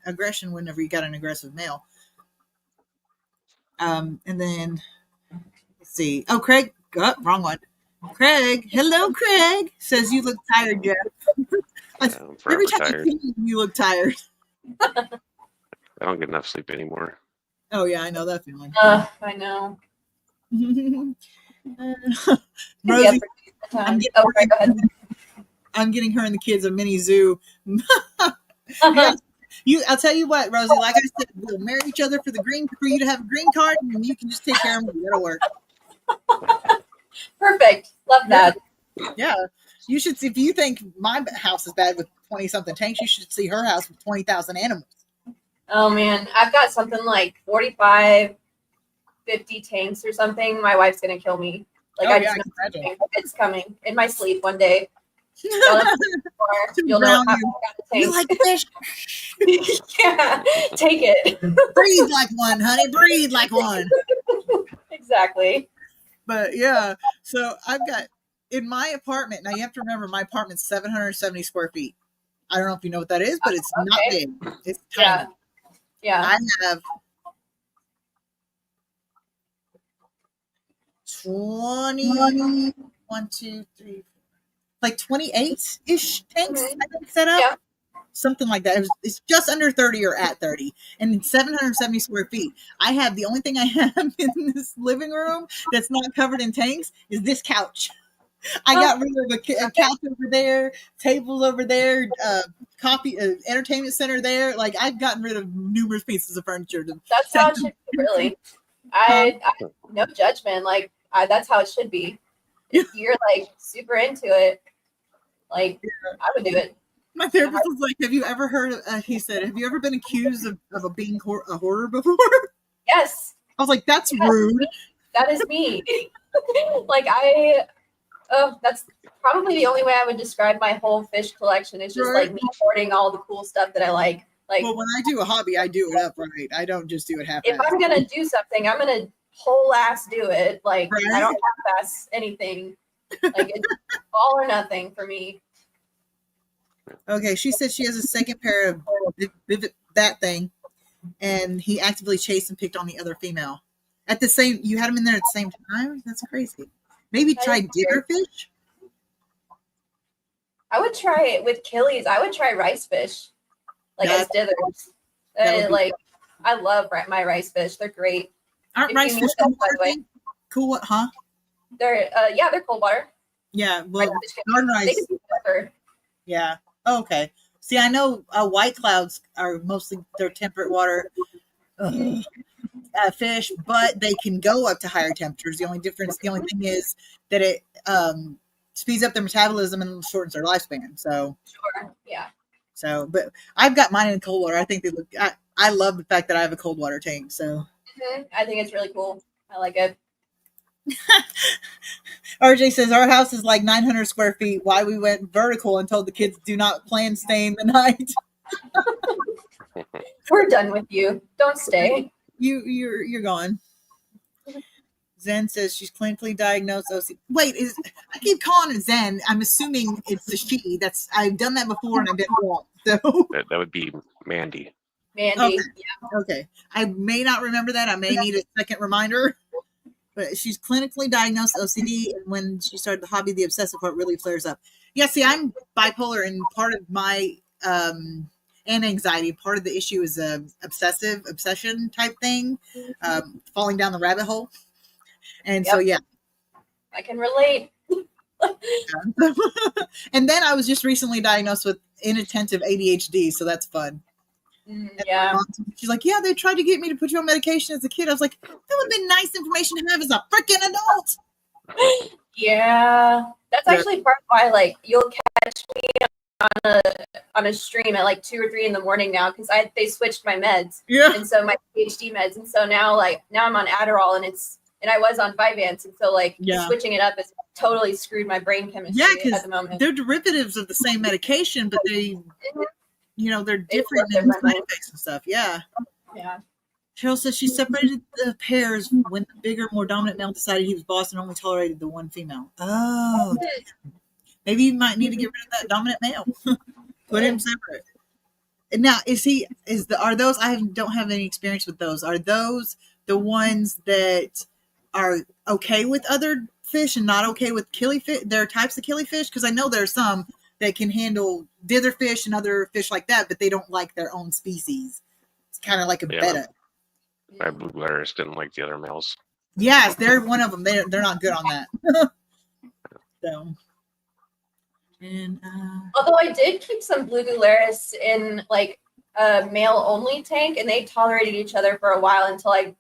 aggression whenever you got an aggressive male. And then let's see. Oh, Craig, wrong one. Craig, hello, Craig says you look tired, Jeff. Every time I see you, you look tired. I don't get enough sleep anymore. Oh yeah, I know that feeling. I know. Rosie, I'm getting her and the kids a mini zoo. I'll tell you what, Rosie, like I said, we'll marry each other for you to have a green card, and you can just take care of me. That'll work. Perfect. Love that. Yeah. You should see, if you think my house is bad with 20-something tanks, you should see her house with 20,000 animals. Oh man, I've got something like 45, 50 tanks or something. My wife's gonna kill me. Like I just know it's coming in my sleep one day. You'll know how I got the tank. You like fish? Yeah, take it. Breathe like one, honey. Breathe like one. Exactly. But yeah, so I've got in my apartment. Now you have to remember, my apartment's 770 square feet. I don't know if you know what that is, but it's not big. It's tiny. Yeah. I have 20, 1, 2, 3, like 28-ish tanks I think set up. Yeah. Something like that. It's just under 30 or at 30, and 770 square feet. I have, the only thing I have in this living room that's not covered in tanks is this couch. I got rid of a couch over there, tables over there, coffee, entertainment center there. Like, I've gotten rid of numerous pieces of furniture. That's how it should be, really. I no judgment. Like, that's how it should be. If you're like super into it, like I would do it. My therapist was like, "Have you ever heard of?" He said, "Have you ever been accused of being a hoarder before?" Yes. I was like, "That's rude." That is me. Like I Oh, that's probably the only way I would describe my whole fish collection. It's just Right. like me hoarding all the cool stuff that I like. Like Well, when I do a hobby, I do it up right. I don't just do it half. if I'm gonna do something, I'm gonna whole ass do it. Like Right. I don't half ass anything. Like it's all or nothing for me. Okay, she said she has a second pair of that thing, and he actively chased and picked on the other female. At the same, you had them in there at the same time. That's crazy. Maybe That try is weird. diggerfish. I would try it with killies. I would try rice fish, like as dithers. that would be Like I love my rice fish. They're great. Aren't If rice you fish mix them, cool by the way. water? Cool, what? Huh? They're they're cold water. Yeah. Well, Rice fish garden they rice. can be peppered. Yeah. Oh, okay. See, I know white clouds are mostly they're temperate water fish, but they can go up to higher temperatures. The only thing is that it speeds up their metabolism and shortens their lifespan. So, Sure. Yeah. but I've got mine in cold water. I think they look. I love the fact that I have a cold water tank. So, I think it's really cool. I like it. RJ says our house is like 900 square feet. Why we went vertical and told the kids do not plan staying the night. We're done with you. Don't stay. You're gone. Zen says she's clinically diagnosed OCD. Wait, I keep calling it Zen. I'm assuming it's the she. I've done that before and I've been wrong. So That would be Mandy. Mandy. Okay. Yeah. Okay, I may not remember that. I may need a second reminder. But she's clinically diagnosed OCD, and when she started the hobby, the obsessive part really flares up. Yeah, see, I'm bipolar, and part of my and anxiety, part of the issue is a obsession type thing, falling down the rabbit hole. And so, yeah. I can relate. And then I was just recently diagnosed with inattentive ADHD, so that's fun. Yeah. She's like, yeah, they tried to get me to put you on medication as a kid. I was like, that would have been nice information to have as a freaking adult. Yeah. That's actually part of why, like, you'll catch me on a stream at like 2 or 3 in the morning now because they switched my meds. Yeah. And so my PhD meds. And so now I'm on Adderall and I was on Vyvanse. And so switching it up has totally screwed my brain chemistry at the moment. They're derivatives of the same medication, but they they're different in side effects and stuff. Yeah. Yeah. Cheryl says she separated the pairs when the bigger, more dominant male decided he was boss and only tolerated the one female. Oh. Maybe you might need to get rid of that dominant male. Put him separate. And now, are those, don't have any experience with those. Are those the ones that are okay with other fish and not okay with killifish? There are types of killifish? Because I know there are some that can handle ditherfish and other fish like that, but they don't like their own species. It's kind of like a betta. My blue glarus didn't like the other males. Yes, they're one of them. They're not good on that. So, and although I did keep some blue gularis in like a male only tank, and they tolerated each other for a while until I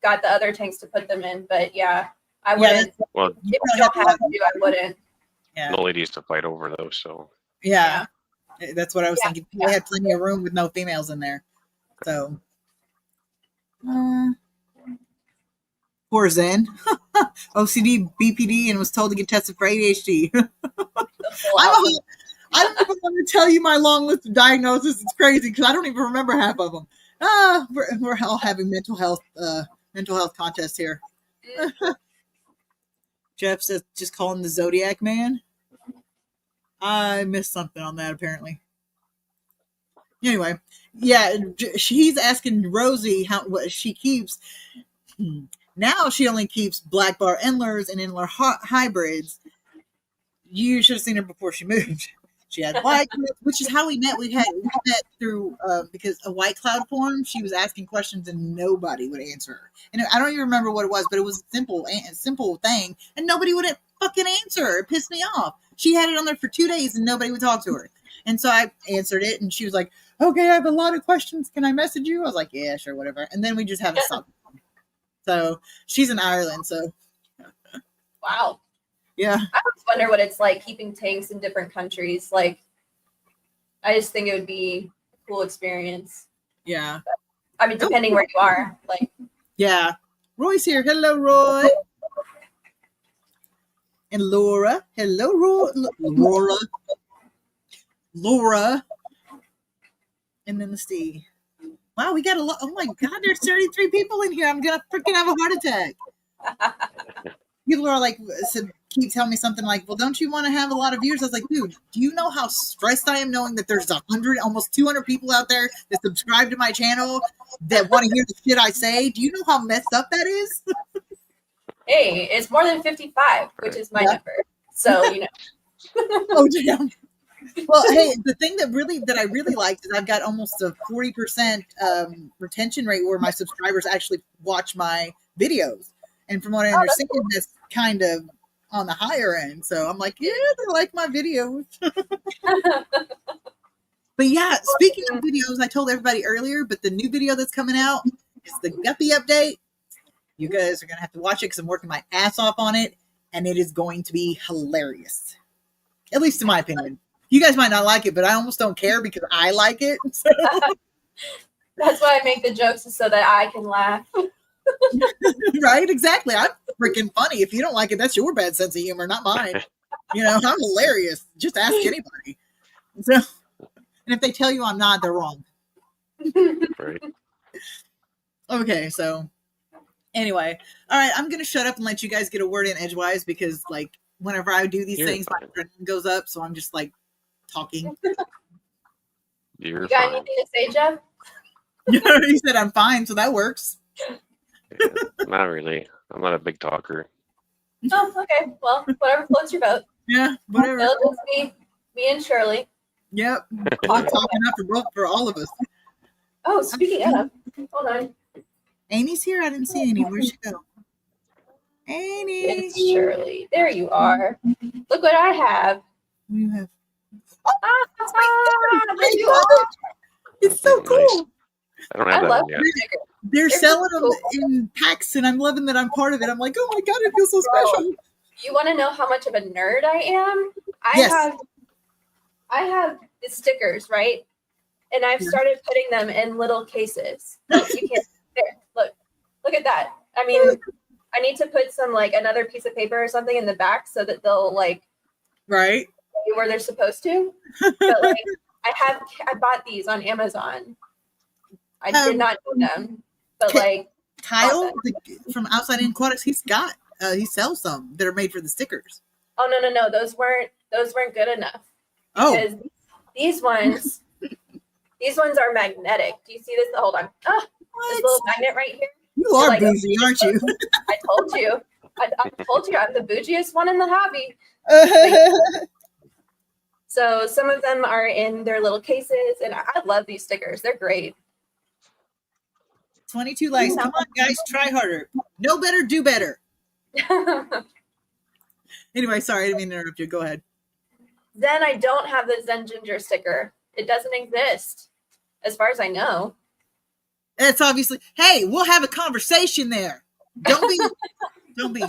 got the other tanks to put them in. But yeah, I wouldn't. Well, if you don't have to, I wouldn't. Yeah. No ladies to fight over those, so. Yeah. That's what I was thinking. They had plenty of room with no females in there. So, poor Zen. OCD, BPD, and was told to get tested for ADHD. I don't even want to tell you my long list of diagnoses. It's crazy because I don't even remember half of them. We're all having mental health contests here. Jeff says, just call him the Zodiac Man. I missed something on that, apparently. Anyway, yeah, he's asking Rosie what she keeps. Now she only keeps black bar Endlers and Endler hybrids. You should have seen her before she moved. She had white, which is how we met. We met through because a white cloud form. She was asking questions and nobody would answer her. And I don't even remember what it was, but it was a simple thing, and nobody would fucking answer her. It pissed me off. She had it on there for 2 days and nobody would talk to her. And so I answered it, and she was like, "Okay, I have a lot of questions. Can I message you?" I was like, "Yeah, sure, whatever." And then we just haven't stopped. So she's in Ireland. So wow. Yeah. I always wonder what it's like keeping tanks in different countries. Like, I just think it would be a cool experience. Yeah. I mean, depending where you are. Like. Yeah. Roy's here. Hello, Roy. and Laura. Hello, Laura. Laura. And then let's see. Wow, we got a lot. Oh my God, there's 33 people in here. I'm gonna freaking have a heart attack. People are like, keep telling me something like, well, don't you want to have a lot of viewers? I was like, dude, do you know how stressed I am knowing that there's 100, almost 200 people out there that subscribe to my channel that want to hear the shit I say? Do you know how messed up that is? Hey, it's more than 55, which is my number. So, you know. Oh, damn. Well, hey, the thing that I really liked is I've got almost a 40% retention rate where my subscribers actually watch my videos. And from what I understand, that's kind of on the higher end. So I'm like, yeah, they like my videos. But yeah, speaking of videos, I told everybody earlier, but the new video that's coming out is the Guppy update. You guys are going to have to watch it because I'm working my ass off on it. And it is going to be hilarious. At least in my opinion. You guys might not like it, but I almost don't care because I like it. So. That's why I make the jokes so that I can laugh. Right? Exactly. I'm freaking funny. If you don't like it, that's your bad sense of humor, not mine. You know, I'm hilarious. Just ask anybody. So, and if they tell you I'm not, they're wrong. Right. Okay, so anyway, all right, I'm gonna shut up and let you guys get a word in edgewise because, like, whenever I do these things, my adrenaline goes up, so I'm just like talking. You got anything to say, Jeff? You said I'm fine, so that works. Yeah, not really. I'm not a big talker. Oh, okay. Well, whatever floats your boat. Yeah, whatever. It'll just be me and Shirley. Yep. I'm talking up for all of us. Oh, speaking of, hold on. Amy's here. I didn't see Amy. Where'd she go? Amy. It's Shirley. There you are. Look what I have. You have. There you are. It's so cool. Nice. I don't have I that love one yet. stickers. They're selling them cool. in packs, and I'm loving that I'm part of it. I'm like, oh my God, it feels so special. You want to know how much of a nerd I am? Yes. I have the stickers, right? And I've Yeah. started putting them in little cases. Look, you can't. There, look at that. I mean, I need to put some like another piece of paper or something in the back so that they'll like Right. stay where they're supposed to. But like, I bought these on Amazon. I did not need them, but like Kyle from Outside In Aquatics, he sells some that are made for the stickers. oh no, those weren't good enough. Oh, Because these ones are magnetic. Do you see this? Hold on. Ah, this little magnet right here. you are like- bougie, aren't you? I told you. I told you I'm the bougiest one in the hobby. So some of them are in their little cases, and I love these stickers. They're great. 22 likes. Come on, guys, try harder. Know better, do better. Anyway, sorry, I didn't mean to interrupt you. Go ahead. Then I don't have the Zen Ginger sticker. It doesn't exist, as far as I know. It's obviously. Hey, we'll have a conversation there. Don't be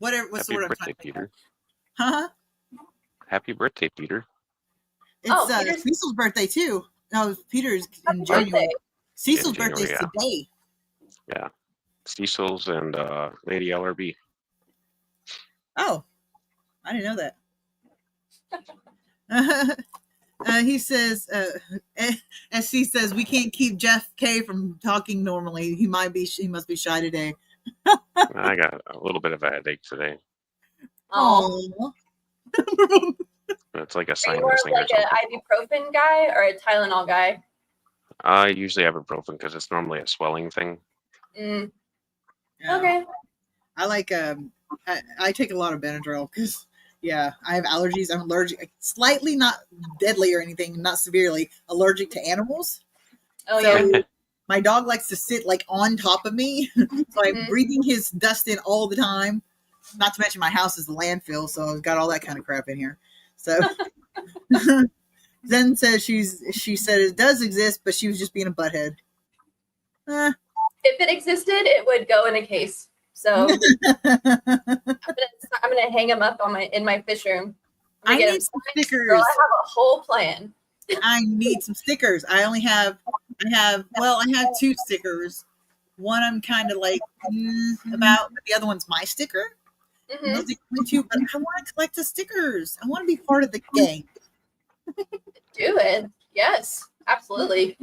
whatever. What's the Happy word I'm birthday, trying to think Peter. of? Huh? Happy birthday, Peter. It's Peter's- Cecil's birthday too. No, Peter's Happy in January. birthday. Cecil's In January, birthday's today. Yeah. Cecil's and Lady LRB. Oh, I didn't know that. He says, as she says, we can't keep Jeff K from talking normally. He must be shy today. I got a little bit of a headache today. Oh, It's like a are you sinus more thing or like something. an ibuprofen guy or a Tylenol guy? I usually have ibuprofen because it's normally a swelling thing. Mm, Yeah. okay. I like I take a lot of Benadryl because I have allergies. I'm allergic, slightly not deadly or anything, not severely allergic to animals. Oh So yeah. my dog likes to sit like on top of me, so I'm Mhm. breathing his dust in all the time. Not to mention my house is a landfill, so I've got all that kind of crap in here. So Zen says she said it does exist, but she was just being a butthead. If it existed, it would go in a case. So I'm gonna hang him up in my fish room. I'm I gonna get him need some signed. stickers. Girl, I have a whole plan. I need some stickers. I have 2 stickers. One I'm kind of like about, but the other one's my sticker. Mhm. Rosie went to, but I want to collect the stickers. I want to be part of the gang. Do it. Yes, absolutely.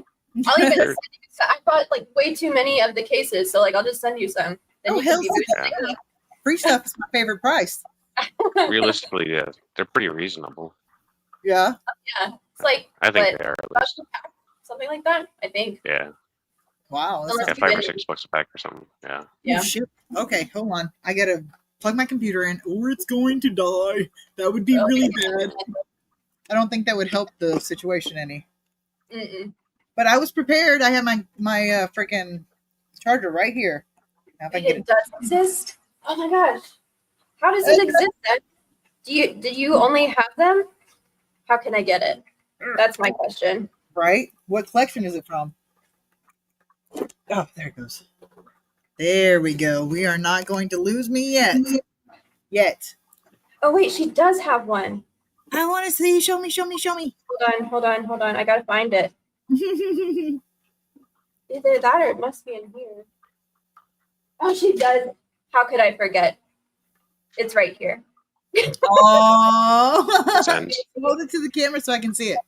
I'll even Sure. send you some. I bought like way too many of the cases, so like I'll just send you some. Then Oh, you hell can be yeah. boosting me. Free stuff is my favorite price. Realistically, yeah, they're pretty reasonable. Yeah. Yeah, it's like I think what, they are at $5 least. a pack? Something like that. I think. Yeah, Wow. That's Unless yeah, you $5 or get- $6 a pack or something. Yeah. Oh, Yeah. shit. Okay, hold on. I gotta plug my computer in, or it's going to die. That would be Okay. really bad. I don't think that would help the situation any. Mm-mm. But I was prepared. I have my freaking charger right here. Now if I Wait, get it it. does exist? Oh my gosh. How does it exist then? Did you only have them? How can I get it? That's my question. Right? What collection is it from? Oh, there it goes. There we go. We are not going to lose me yet. Yet. Oh wait, she does have one. I want to see. Show me, show me, show me. Hold on. I gotta find it. Either that or it must be in here. Oh, she does. How could I forget? It's right here. Oh, Sends. hold it to the camera so I can see it.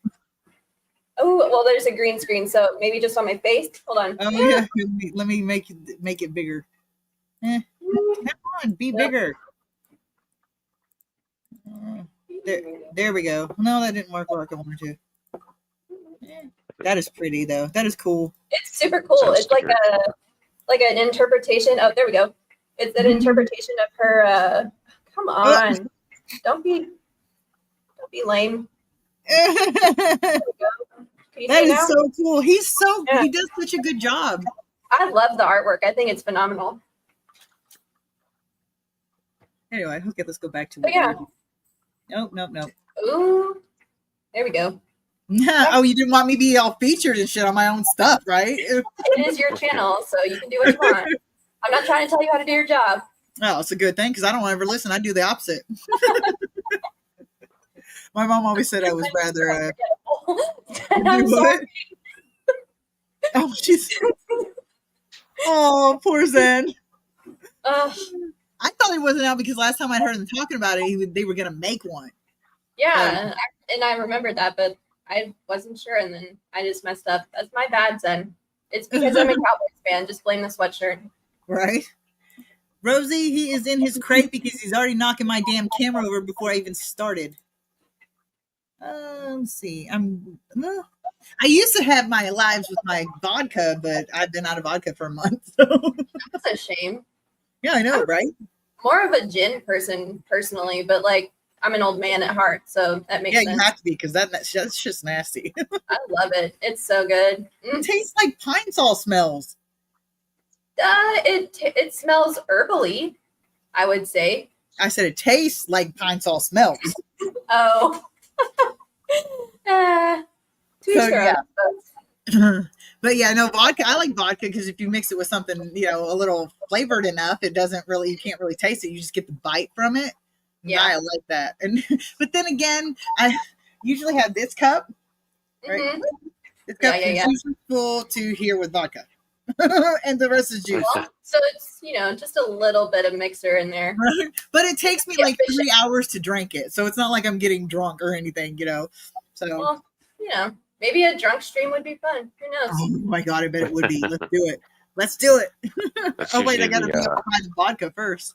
Oh, well, there's a green screen, so maybe just on my face. Hold on. Oh yeah, let me make it bigger. Come on, be bigger. There we go. No, that didn't work like I wanted to. That is pretty though. That is cool. It's super cool. Sounds It's like an interpretation. Oh, there we go. It's an interpretation of her. Come on, don't be lame. That Can you see is now? so cool. He Yeah. does such a good job. I love the artwork. I think it's phenomenal. Anyway, okay, let's go back to Oh, yeah. Nope. Ooh, there we go. Oh, you didn't want me to be all featured and shit on my own stuff, right? It is your channel, so you can do what you want. I'm not trying to tell you how to do your job. Oh, it's a good thing because I don't ever listen. I do the opposite. My mom always said I was rather. I'm do sorry. what? Oh, she's. Oh, poor Zen. Ugh. I thought he wasn't out because last time I heard them talking about it, they were gonna make one. Yeah, and I remembered that, but I wasn't sure, and then I just messed up. That's my bad, Zen. It's because I'm a Cowboys fan. Just blame the sweatshirt. Right? Rosie, he is in his crate because he's already knocking my damn camera over before I even started. Let's see. I used to have my lives with my vodka, but I've been out of vodka for a month. So. That's a shame. Yeah, I know, right? More of a gin person, personally, but like I'm an old man at heart, so that makes Yeah, sense. you have to be because that's just nasty. I love it. It's so good. It tastes like pine sol smells. It smells herbally, I would say. I said it tastes like pine sol smells. Oh. To each So, their yeah. own. But yeah, no vodka. I like vodka because if you mix it with something, a little flavored enough, you can't really taste it. You just get the bite from it. Yeah. I like that. And but then again, I usually have this cup. Right? Mhm. This cup Yeah. is usually full to here with vodka, and the rest is juice. Well, so it's just a little bit of mixer in there. Right? But it takes me Yeah, like efficient. 3 hours to drink it, so it's not like I'm getting drunk or anything, So, Well, maybe a drunk stream would be fun. Who knows? oh my god, I bet it would be. Let's do it. Let's do it. That's Oh wait, I usually gotta be the able to find the vodka first.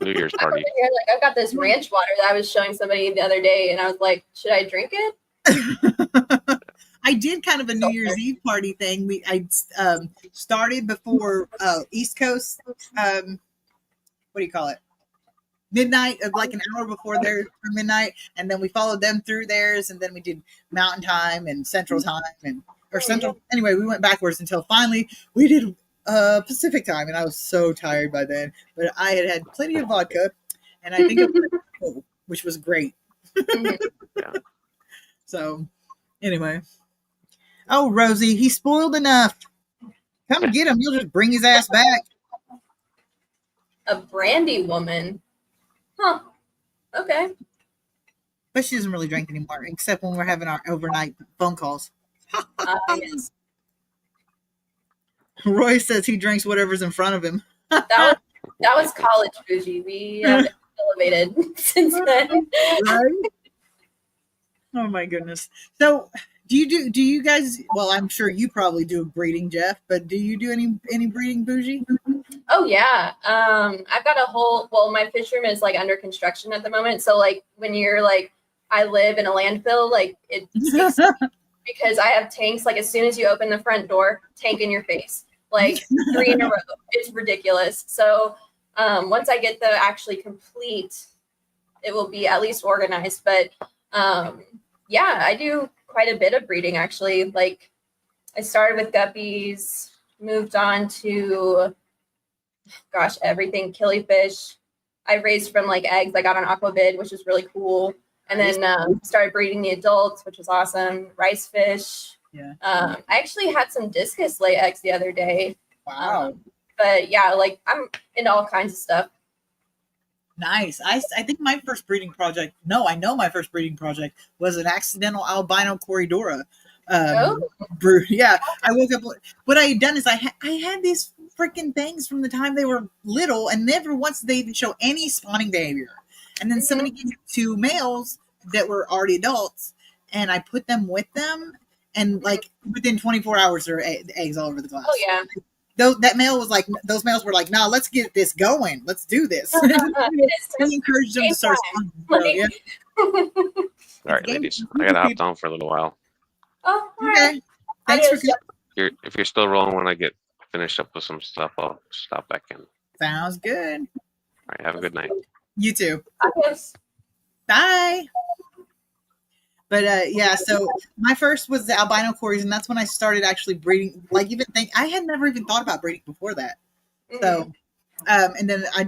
New Year's I'm over party. here, like I've got this ranch water that I was showing somebody the other day, and I was like, should I drink it? I did kind of a New Year's Eve party thing. I started before East Coast. What do you call it? Midnight, of like an hour before their midnight, and then we followed them through theirs, and then we did Mountain Time and Central Time or Central. Anyway, we went backwards until finally we did Pacific Time, and I was so tired by then. But I had plenty of vodka, and I think it was cool, which was great. Mhm. So, anyway. Oh, Rosie, he's spoiled enough. Come get him. You'll just bring his ass back. A brandy woman. Huh. Okay. But she doesn't really drink anymore, except when we're having our overnight phone calls. Yes. Roy says he drinks whatever's in front of him. That That was college bougie. We have elevated since then. Right? Oh my goodness. So do you guys, well, I'm sure you probably do breeding, Jeff, but do you do any breeding, Bougie? Oh yeah. I've got a whole, well, my fish room is like under construction at the moment. So like when you're like, I live in a landfill, like it sticks because I have tanks, like as soon as you open the front door, tank in your face, like 3 in a row. It's ridiculous. So once I get the actually complete, it will be at least organized. But yeah, I do quite a bit of breeding actually. Like I started with guppies, moved on to, gosh, everything, killifish. I raised from like eggs. I got on aquavid, which is really cool. And then started breeding the adults, which was awesome. Rice fish. Yeah. I actually had some discus lay eggs the other day. Wow. But yeah, like I'm into all kinds of stuff. Nice. I think my first breeding project, I know my first breeding project was an accidental albino Corydora. Brew. Yeah. I woke up, what I had done is I had these freaking things from the time they were little, and never once did they even show any spawning behavior. And then somebody gave me 2 males that were already adults, and I put them with them, and like within 24 hours, there were eggs all over the glass. Oh yeah. That male was like, those males were like, "Nah, let's get this going. Let's do this." We encouraged them to start. So, yeah. All right, ladies. I gotta hop down for a little while. Oh, all right. Okay. Thanks for Adios. If you're still rolling when I get finished up with some stuff, I'll stop back in. All Sounds good. right, have a good night. You too. Adios. Bye. But yeah, so my first was the albino cories, and that's when I started actually breeding. Like, I had never even thought about breeding before that. So, and then I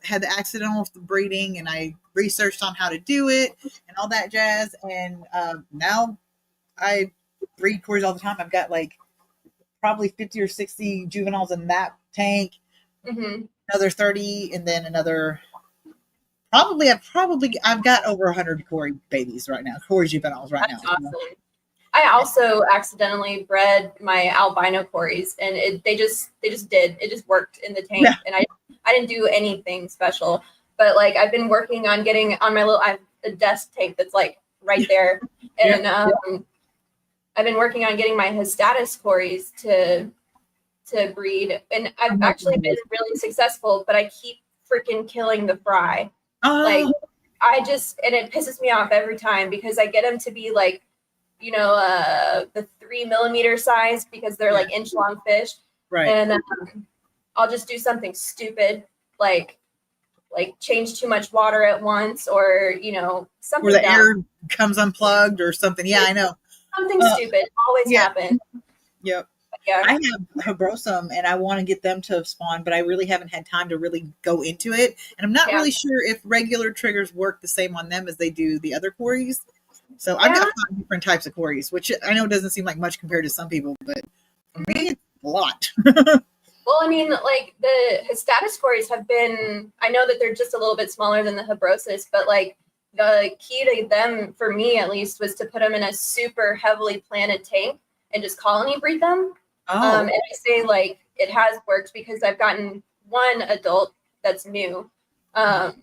had the accidental breeding, and I researched on how to do it and all that jazz. And now I breed cories all the time. I've got like probably 50 or 60 juveniles in that tank, another 30, and then another. I've got over 100 Cory babies right now, Cory juveniles right now. Awesome. I also accidentally bred my albino Corys, and they just worked in the tank, and I didn't do anything special. But like I've been working on getting on my I have a desk tank that's like right there, and I've been working on getting my Histatus Corys to breed, and I've actually been really successful, but I keep freaking killing the fry. Like and it pisses me off every time because I get them to be like, the 3 millimeter size because they're like inch long fish. Right. And I'll just do something stupid, like change too much water at once, or, something. Where the air comes unplugged or something. Yeah, I know. Something stupid always happens. Yep. Yeah. I have Habrosum, and I want to get them to spawn, but I really haven't had time to really go into it. And I'm not really sure if regular triggers work the same on them as they do the other Corys. So I've got 5 different types of Corys, which I know doesn't seem like much compared to some people, but for me, it's a lot. Well, I mean, like the Histatus Corys have been, I know that they're just a little bit smaller than the Habrosus, but like the key to them, for me at least, was to put them in a super heavily planted tank and just colony breed them. And I say like it has worked because I've gotten 1 adult that's new, that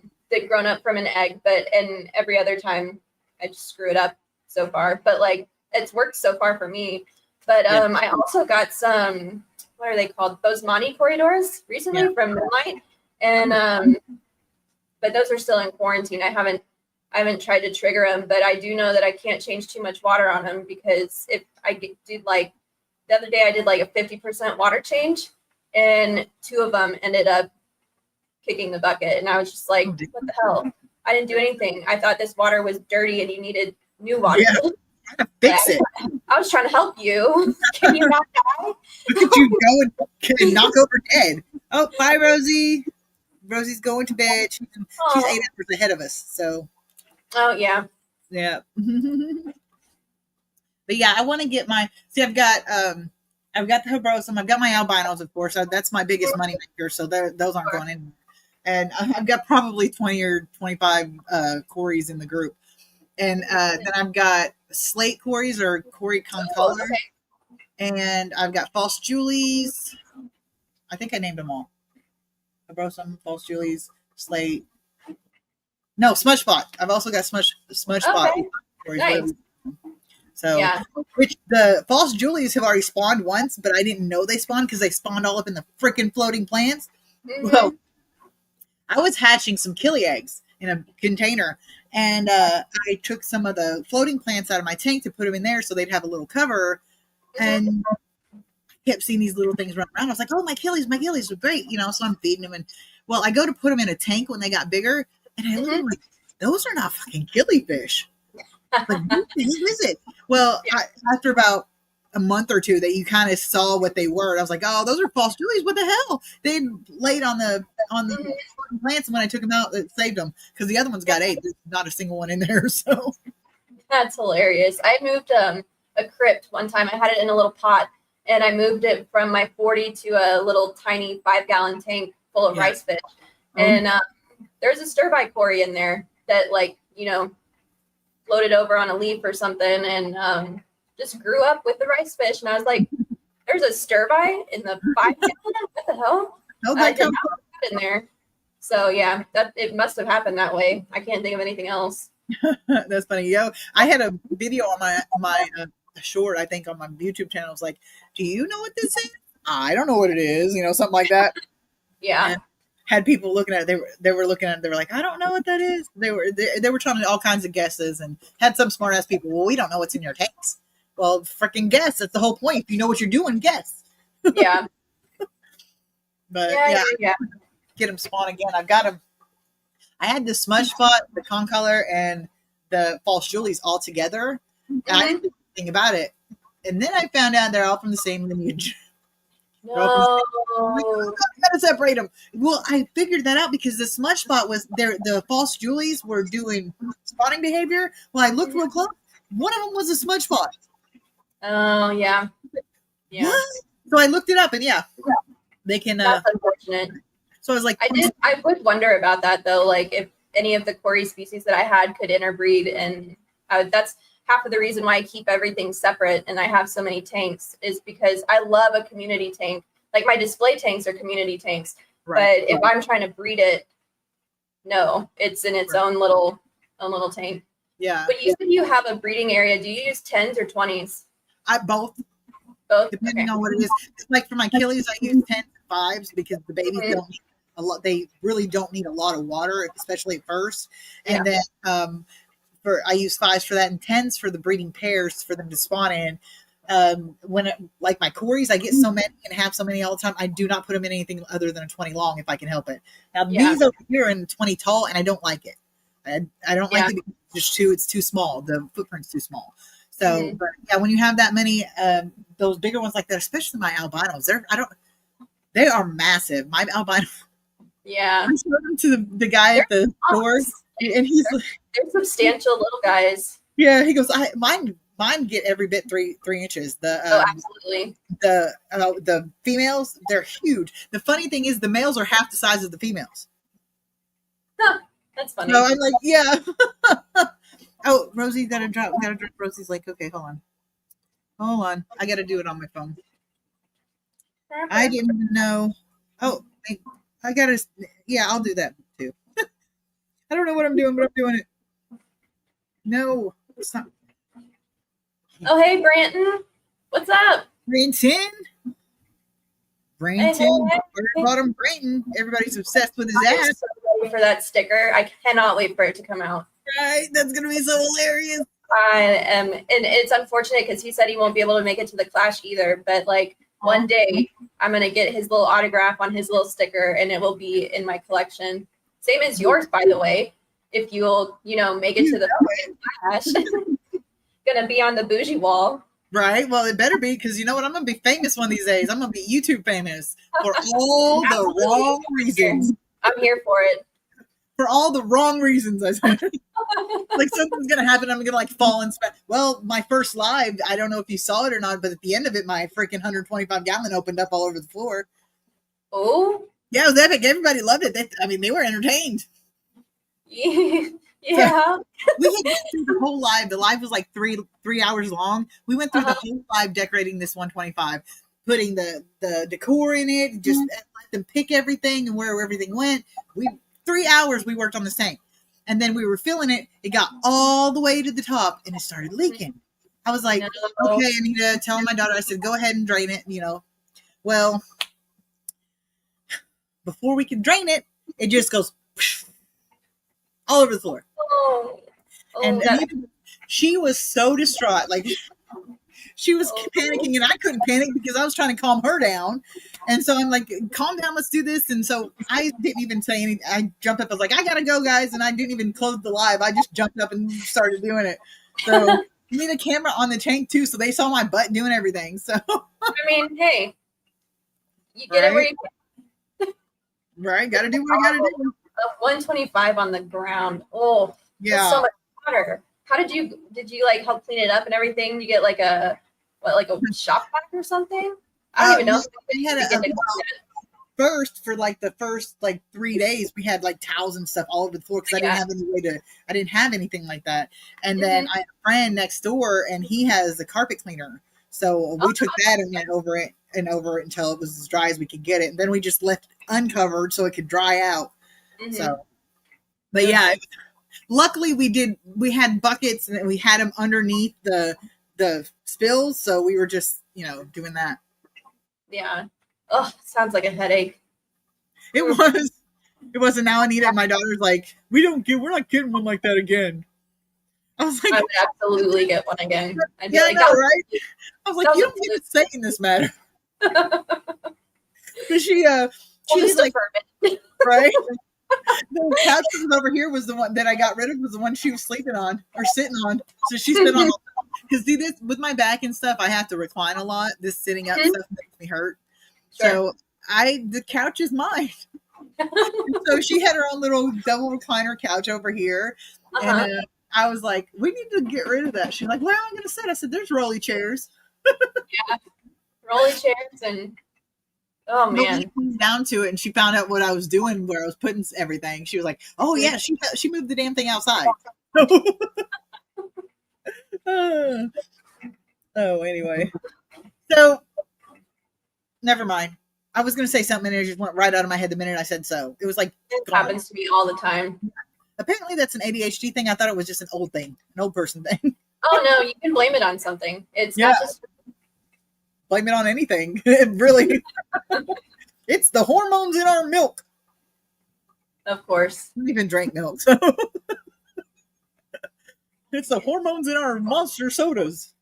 grown up from an egg, and every other time I just screw it up so far. But like it's worked so far for me. But I also got some, what are they called? Bosemani Corydors recently from Moonlight, and but those are still in quarantine. I haven't tried to trigger them, but I do know that I can't change too much water on them because if I did like. The other day I did like a 50% water change, and 2 of them ended up kicking the bucket. And I was just like, what the hell? I didn't do anything. I thought this water was dirty and you needed new water. Yeah, fix it. I was trying to help you. Can you not die? Look at you go and knock over dead. Oh, bye, Rosie. Rosie's going to bed. She's 8 hours ahead of us. So. Oh, yeah. Yeah. But yeah, I want to get I've got the Habrosum, I've got my albinos, of course. That's my biggest money maker, so those aren't going in. And I've got probably 20 or 25 Corys in the group. And then I've got slate Corys or Cory concolor. And I've got false Julies. I think I named them all. I brought some false Julies, slate. No, Smudge Spot. I've also got Smudge Spot. Okay. Where he's Nice. really- So, Yeah. which the false Julies have already spawned once, but I didn't know they spawned because they spawned all up in the freaking floating plants. Mhm. Well, I was hatching some killie eggs in a container, and I took some of the floating plants out of my tank to put them in there so they'd have a little cover. And I kept seeing these little things run around. I was like, "Oh, my killies are great," So I'm feeding them, and well, I go to put them in a tank when they got bigger, and I look at them like, "Those are not fucking killifish." Like, who is it? Well, after about a month or two that you kind of saw what they were, I was like, "Oh, those are false Julies. What the hell?" They laid on the plants, and when I took them out, it saved them because the other ones got ate. There's not a single one in there. So That's hilarious. I moved a crypt one time. I had it in a little pot, and I moved it from my 40 to a little tiny 5-gallon tank full of rice fish. And there's a stir-by Cory in there that, floated over on a leaf or something, and just grew up with the rice fish. And I was like, "There's a stir-by in the 5-gallon? What the hell?" how'd I that did come? not put that in there. So yeah, that it must have happened that way. I can't think of anything else. That's funny. Yo, I had a video on my short, I think, on my YouTube channel. I was like, "Do you know what this is?" I don't know what it is. Something like that. Yeah. And had people looking at it. They were looking at it. They were like, "I don't know what that is." They were trying to all kinds of guesses, and had some smart ass people. Well, we don't know what's in your tanks. Well, freaking guess. That's the whole point. If you know what you're doing, guess. Yeah. But Yeah. get them spawn again. I've got them. I had the Smudge Spot, the Concolor, and the False Julies all together. And I didn't think anything about it. And then I found out they're all from the same lineage. No. I'm like, "Oh, God, gotta separate them." Well, I figured that out because the Smudge Spot was there. The False Julies were doing spawning behavior. Well, I looked real close. One of them was a Smudge Spot. Oh yeah. Yeah. What? So I looked it up, and they can. That's unfortunate. So I was like, I would wonder about that though, like if any of the Cory species that I had could interbreed, and that's half of the reason why I keep everything separate and I have so many tanks is because I love a community tank. Like my display tanks are community tanks, right, but if I'm trying to breed it, no, it's in its own little tank. yeah, But you said you have a breeding area. Do you use 10s or 20s? I both. Both. Depending Okay. on what it is. Like for my killies, I use 10s and 5s because the babies don't need a lot. They really don't need a lot of water, especially at first. And then I use 5s for that, and 10s for the breeding pairs for them to spawn in. Like my Corys, I get so many and have so many all the time. I do not put them in anything other than a 20 long if I can help it. Now these over here are in 20 tall, and I don't like it. I don't like it because it's too small. The footprint's too small. So, but yeah, when you have that many, those bigger ones like that, especially my albinos, they are massive. My albino, Yeah. I showed them to the guy at the store, and he's like, they're substantial little guys. yeah, he goes, mine get every bit three inches. Absolutely. The females, they're huge. The funny thing is, the males are half the size of the females. Huh, that's funny. So I'm like, yeah. Oh, Rosie, gotta drop. Rosie's like, okay, hold on. I gotta do it on my phone. I didn't even know. Oh, I gotta. Yeah, I'll do that too. I don't know what I'm doing, but I'm doing it. No, it's not. Oh, hey, Branton. What's up? Branton. Hey. Bottom Branton. Everybody's obsessed with his I'm ass. so ready for that sticker. I cannot wait for it to come out. Right? That's gonna be so hilarious. I am, and it's unfortunate because he said he won't be able to make it to the Clash either. But like one day, I'm gonna get his little autograph on his little sticker, and it will be in my collection. Same as yours, by the way. If you'll, make it to the Clash, gonna be on the bougie wall. Right. Well, it better be because you know what? I'm gonna be famous one of these days. I'm gonna be YouTube famous for all the wrong reasons. I'm here for it. For all the wrong reasons, I said. Like something's gonna happen. I'm gonna fall in. Well, my first live, I don't know if you saw it or not, but at the end of it, my freaking 125 gallon opened up all over the floor. Oh. Yeah, it was epic. Everybody loved it. They were entertained. Yeah. We had went through the whole live. The live was like three hours long. We went through the whole live decorating this 125. putting the decor in it, just let them pick everything and where everything went. 3 hours we worked on this tank. And then we were filling it. It got all the way to the top and it started leaking. I was like, okay, I need to tell my daughter. I said, go ahead and drain it, Well, before we can drain it, it just goes all over the floor. And even, she was so distraught. Like, she was panicking and I couldn't panic because I was trying to calm her down. And so I'm like, calm down, let's do this. And so I didn't even say anything. I jumped up. I was like, I got to go, guys. And I didn't even close the live. I just jumped up and started doing it. So I need a camera on the tank too. So they saw my butt doing everything. So, I mean, hey, you get it where you can. Right. Got to do what I got to do. 125 on the ground. Oh, yeah. That's so much water. How did you like help clean it up and everything? You get like a shop vac or something? I don't even know. We had first for like the first 3 days, we had like towels and stuff all over the floor because I didn't have any way to. I didn't have anything like that. And then I had a friend next door, and he has a carpet cleaner, so we took that and went over it until it was as dry as we could get it. And then we just left it uncovered so it could dry out. So, but yeah. Luckily, we had buckets and we had them underneath the spills, so we were just doing that. Yeah. Oh, sounds like a headache. It was. And now Anita, my daughter's like, we're not getting one like that again. I was like, I would absolutely get one again. I know, right? I was like, you don't get to say in this matter. Because she's like, right? The couch that was over here was the one that I got rid of, was the one she was sleeping on or sitting on. So she's been on, because see, this with my back and stuff, I have to recline a lot. This sitting up stuff makes me hurt. Sure. So the couch is mine. So she had her own little double recliner couch over here. And I was like, we need to get rid of that. She's like, well, I'm going to sit. I said, there's rolly chairs. Yeah. Rolly chairs and oh man, down to it, and she found out what I was doing, where I was putting everything. She was like, "Oh yeah, she moved the damn thing outside." Anyway, so never mind. I was going to say something, and it just went right out of my head the minute I said so. It was like it happens to me all the time. Apparently, that's an ADHD thing. I thought it was just an old thing, an old person thing. Oh no, you can blame it on something. It's not just. Blame it on anything. Really. It's the hormones in our milk. Of course. I don't even drink milk. So. It's the hormones in our monster sodas.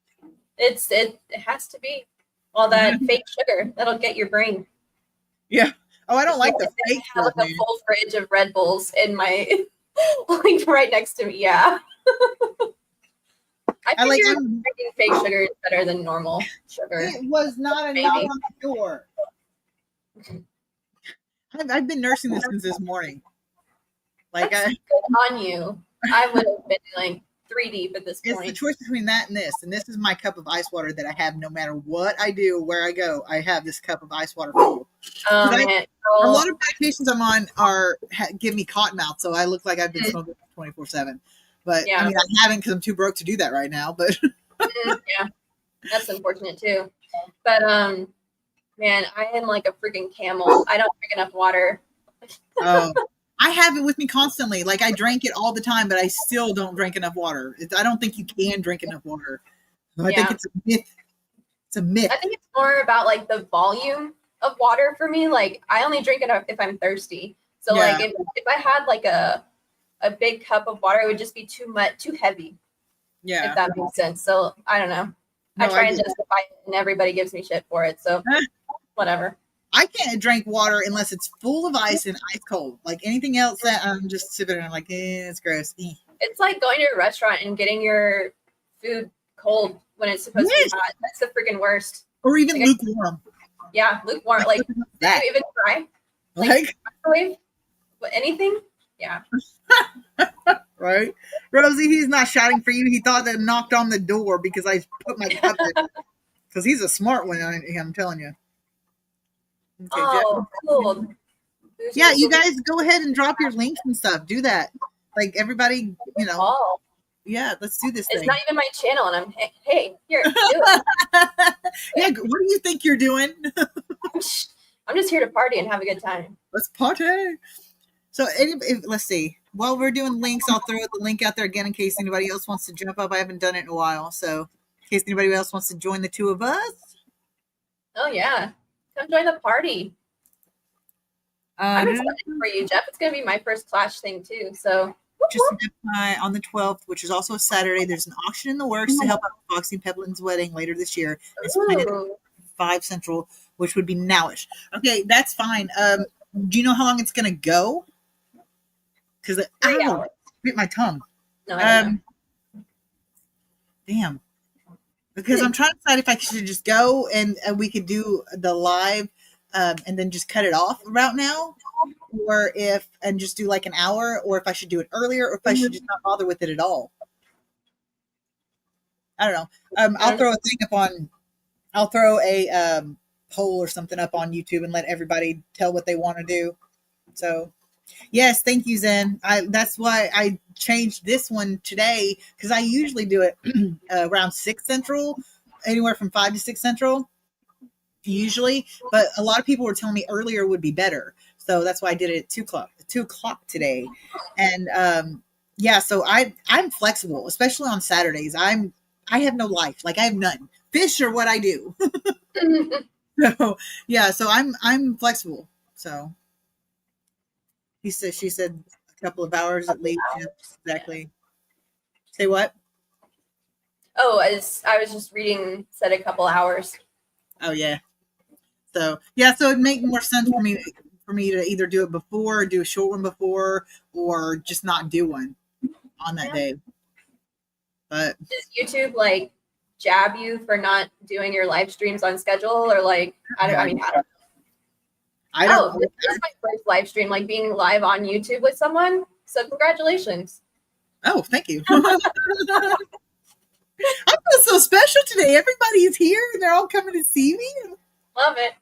It has to be. All that fake sugar that'll get your brain. Yeah. Oh, I don't like the fake. I have like a full fridge of Red Bulls in my right next to me. Yeah. I like drinking fake sugar is better than normal sugar. It was not a knock on the door. I've been nursing this since this morning. Like, good on you. I would have been like 3 deep at this point. It's the choice between that and this is my cup of ice water that I have no matter what I do, where I go. I have this cup of ice water full. Man. A lot of medications I'm on give me cotton mouth, so I look like I've been smoking 24/7. But I mean, I haven't because I'm too broke to do that right now. But yeah, that's unfortunate too. But man, I am like a freaking camel. I don't drink enough water. I have it with me constantly. Like, I drank it all the time, but I still don't drink enough water. I don't think you can drink enough water. I think it's a myth. It's a myth. I think it's more about like the volume of water for me. Like, I only drink it if I'm thirsty. So like if I had like a big cup of water, it would just be too heavy. Yeah. If that makes sense. So I don't know. No, I try and justify it, and everybody gives me shit for it. So whatever. I can't drink water unless it's full of ice and ice cold. Like anything else that I'm just sipping and I'm like, it's gross. It's like going to a restaurant and getting your food cold when it's supposed to be hot. That's the freaking worst. Or even like, lukewarm. Yeah, lukewarm. Like, do you even try? Like microwave? Anything? Yeah. Right? Rosie, he's not shouting for you. He thought that knocked on the door because I put my cup in. Because he's a smart one, I'm telling you. Okay, oh, cool. Yeah, you guys go ahead and drop your links and stuff. Do that. Like, everybody, Yeah, let's do this It's thing. not even my channel, and I'm, hey, here, do it. Yeah, what do you think you're doing? I'm just here to party and have a good time. Let's party. So, let's see. While we're doing links, I'll throw the link out there again in case anybody else wants to jump up. I haven't done it in a while. So, in case anybody else wants to join the two of us. Oh, yeah. Come join the party. I'm excited for you, Jeff. It's going to be my first Clash thing, too. So, just on the 12th, which is also a Saturday, there's an auction in the works to help out Foxy and Peplin's wedding later this year. It's planned at 5 Central, which would be nowish. Okay, that's fine. Do you know how long it's going to go? Because I bit my tongue. No, I don't know. Damn. Because I'm trying to decide if I should just go and we could do the live and then just cut it off right now, or and just do like an hour, or if I should do it earlier, or if I should just not bother with it at all. I don't know. I'll throw a thing up on. I'll throw a poll or something up on YouTube and let everybody tell what they want to do. So, yes, thank you, Zen. That's why I changed this one today, because I usually do it around 6 Central, anywhere from 5 to 6 Central, usually. But a lot of people were telling me earlier would be better, so that's why I did it at 2 o'clock today. And yeah, so I'm flexible, especially on Saturdays. I have no life, like I have none. Fish are what I do. So yeah, so I'm flexible. So she said a couple of hours at least. Yeah, exactly. Say what? Oh, I was just reading, said a couple hours. Oh yeah. So yeah, so it'd make more sense for me to either do it before, or do a short one before, or just not do one on that day. But does YouTube like jab you for not doing your live streams on schedule, or like I don't know. Oh, this is my first live stream, like being live on YouTube with someone. So congratulations. Oh, thank you. I feel so special today. Everybody is here and they're all coming to see me. Love it.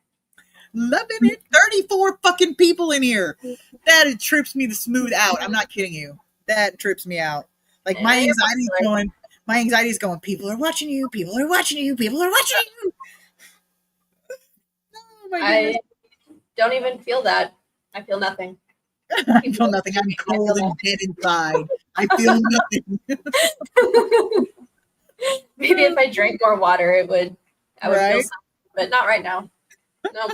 Loving it. 34 fucking people in here. That it trips me to smooth out. I'm not kidding you. That trips me out. Like my anxiety is going, people are watching you, people are watching you, people are watching you. Oh my goodness. I don't even feel that. I feel nothing. I feel nothing. I'm cold and dead inside. I feel nothing. Maybe if I drank more water, I would feel something, but not right now. No.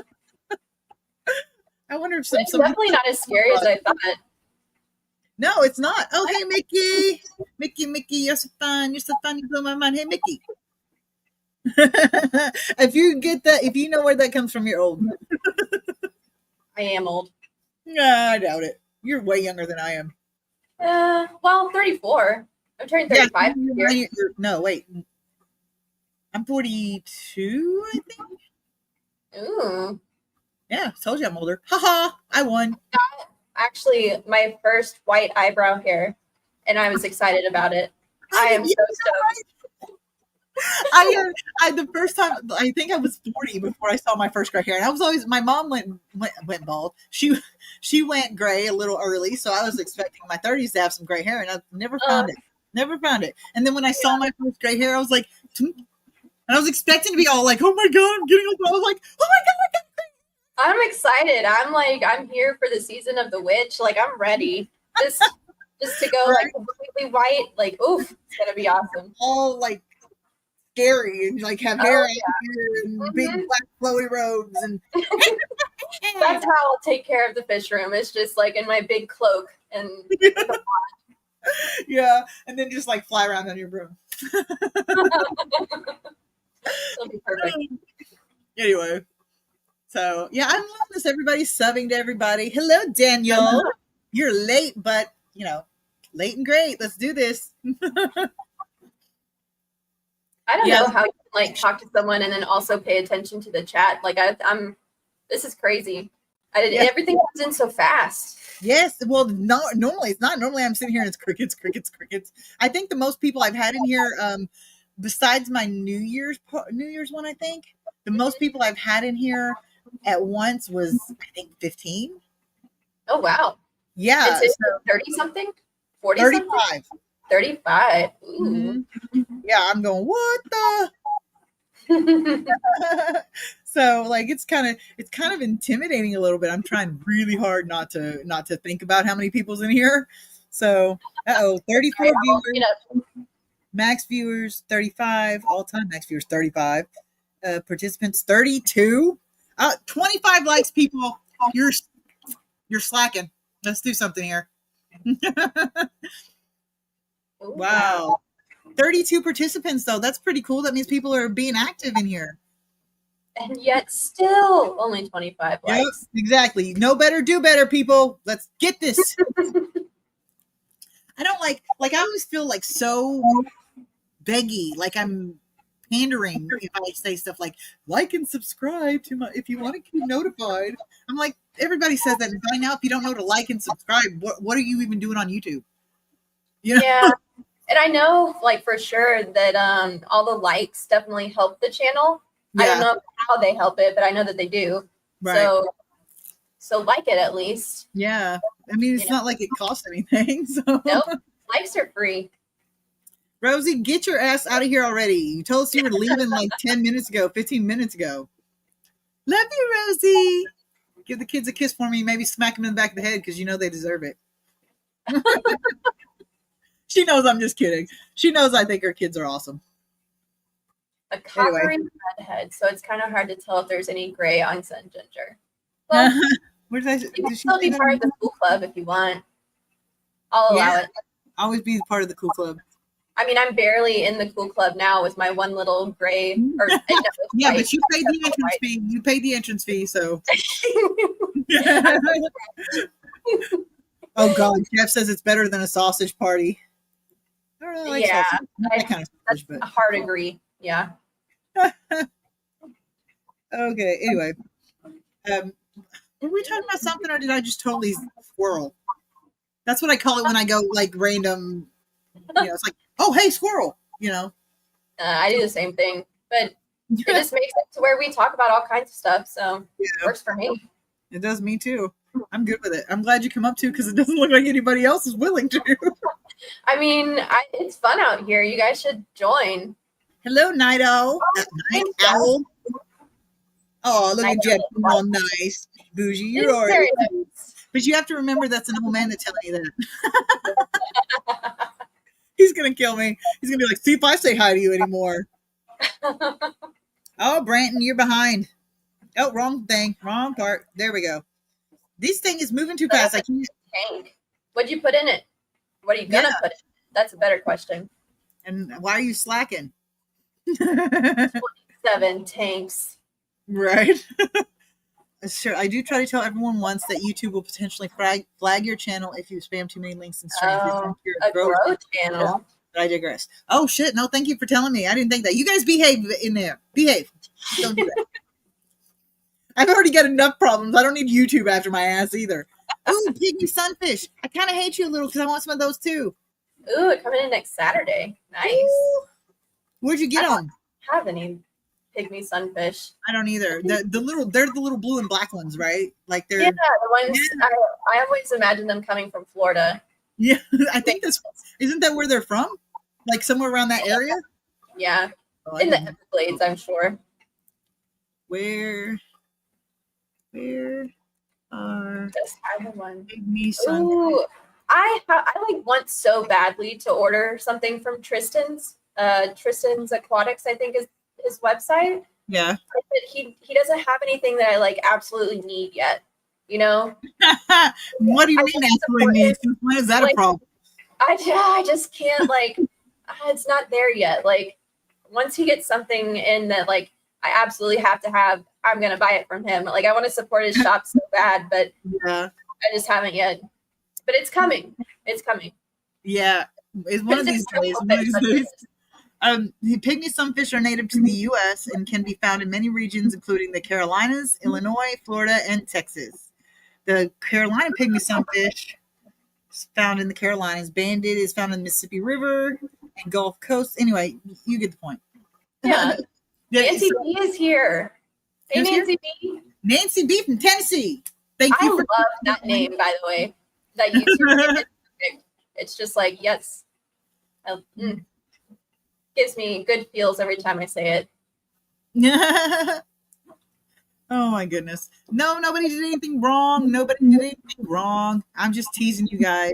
I wonder if it's definitely not as scary as I thought. No, it's not. Oh, hey, Mickey. Mickey, you're so fun. You're so fun. You blow my mind. Hey, Mickey. If you get that, if you know where that comes from, you're old. I am old. Nah, I doubt it. You're way younger than I am. Well, 34. I'm turning 35 this year. No, wait. I'm 42, I think. Ooh. Yeah, told you I'm older. Haha, I won. Actually, my first white eyebrow hair, and I was excited about it. I am so stoked. I the first time, I think I was 40 before I saw my first gray hair, and I was always, my mom went bald. She went gray a little early, so I was expecting my 30s to have some gray hair, and I never found it. And then when I saw my first gray hair, I was like, and I was expecting to be all like, oh my god, I'm getting old. I was like, oh my god. I'm excited. I'm here for the season of the witch. Like, I'm ready. Just to go like completely white. Like, oof, it's gonna be awesome. All like scary and like have hair and big black flowy robes and that's how I'll take care of the fish room. It's just like in my big cloak and yeah, and then just like fly around on your broom. It'll be perfect. Anyway. So, yeah, I'm loving this. Everybody's subbing to everybody. Hello, Daniel. You're late, but, late and great. Let's do this. I don't know how you can, like, talk to someone and then also pay attention to the chat. Like, this is crazy. Everything comes in so fast. Yes. Well, normally it's not. Normally I'm sitting here and it's crickets. I think the most people I've had in here, besides my New Year's one, I think, the most people I've had in here at once was, I think, 15. Oh, wow. Yeah. It's 30-something? 40 35. 35. Ooh. Mm-hmm. Yeah, I'm going, what the? So like it's kind of intimidating a little bit. I'm trying really hard not to think about how many people's in here. So 34 Sorry, I won't viewers, get up. max viewers 35, all-time max viewers 35, participants 32, 25 likes, people. You're slacking. Let's do something here. Ooh, Wow. 32 participants though. That's pretty cool. That means people are being active in here. And yet still only 25 Yep, likes. exactly. Know better, do better, people. Let's get this. I don't like I always feel like so beggy, like I'm pandering if I say stuff like and subscribe to my if you want to keep notified. I'm like, everybody says that, and by now if you don't know to like and subscribe, what are you even doing on YouTube? You know? Yeah. And I know, like, for sure that all the likes definitely help the channel. I don't know how they help it, but I know that they do. Right. So like it at least. Yeah. I mean, it's not like it costs anything. So Nope. Likes are free. Rosie, get your ass out of here already. You told us you were leaving like 10 minutes ago, 15 minutes ago. Love you, Rosie. Give the kids a kiss for me. Maybe smack them in the back of the head because you know they deserve it. She knows I'm just kidding. She knows I think her kids are awesome. A coppery redhead, so it's kind of hard to tell if there's any gray on Sun Ginger. Well, Where did you can still be part of the cool club if you want. I'll allow it. Always be part of the cool club. I mean, I'm barely in the cool club now with my one little gray. Yeah, but you paid the entrance fee. You paid the entrance fee, so. Oh God, Jeff says it's better than a sausage party. I don't really like sausage. Not that kind of sausage, but a hard agree. Yeah. Okay. Anyway, were we talking about something, or did I just totally squirrel? That's what I call it when I go like random. It's like, oh hey, squirrel. I do the same thing, but it just makes it to where we talk about all kinds of stuff. So it works for me. It does me too. I'm good with it. I'm glad you come up to because it doesn't look like anybody else is willing to. I mean, it's fun out here. You guys should join. Hello, Night Owl. Night Owl. Oh, look at Jeff. All nice. Bougie. You're all right. But you have to remember that's an old man that's telling you that. He's going to kill me. He's going to be like, see if I say hi to you anymore. Oh, Branton, you're behind. Oh, wrong thing. Wrong part. There we go. This thing is moving too fast. I can't. Tank. What'd you put in it? What are you going to put in it? That's a better question. And why are you slacking? 27 tanks. Right. Sure. I do try to tell everyone once that YouTube will potentially flag your channel if you spam too many links and strings. A grow channel. But I digress. Oh shit! No, thank you for telling me. I didn't think that. You guys behave in there. Behave. Don't do that. I've already got enough problems. I don't need YouTube after my ass either. Ooh, pygmy sunfish. I kind of hate you a little because I want some of those too. Ooh, coming in next Saturday. Nice. Ooh. Where'd you get them? I don't have any pygmy sunfish. I don't either. They're the little blue and black ones, right? Like they're the ones. Yeah. I always imagine them coming from Florida. Yeah, I think isn't that where they're from? Like somewhere around that area? Yeah, in the Everglades, I'm sure. Where are I have one. pygmy sunfish? Ooh, I want so badly to order something from Tristan's. Tristan's Aquatics, I think, is his website. Yeah. But he doesn't have anything that I absolutely need yet. What do you mean absolutely need? When is that a problem? I just can't it's not there yet. Once he gets something in that I absolutely have to have, I'm gonna buy it from him. I want to support his shop so bad, but yeah, I just haven't yet. But it's coming. It's coming. Yeah, it's one of these days. Pygmy sunfish are native to the U.S. and can be found in many regions, including the Carolinas, Illinois, Florida, and Texas. The Carolina pygmy sunfish is found in the Carolinas. Banded is found in the Mississippi River and Gulf Coast. Anyway, you get the point. Yeah. Nancy B is here. Hey, Nancy B. Nancy B from Tennessee. Thank you. I love that name, by the way. That YouTube name is perfect. It's just yes. Gives me good feels every time I say it. Oh my goodness. No, nobody did anything wrong. Nobody did anything wrong. I'm just teasing you guys.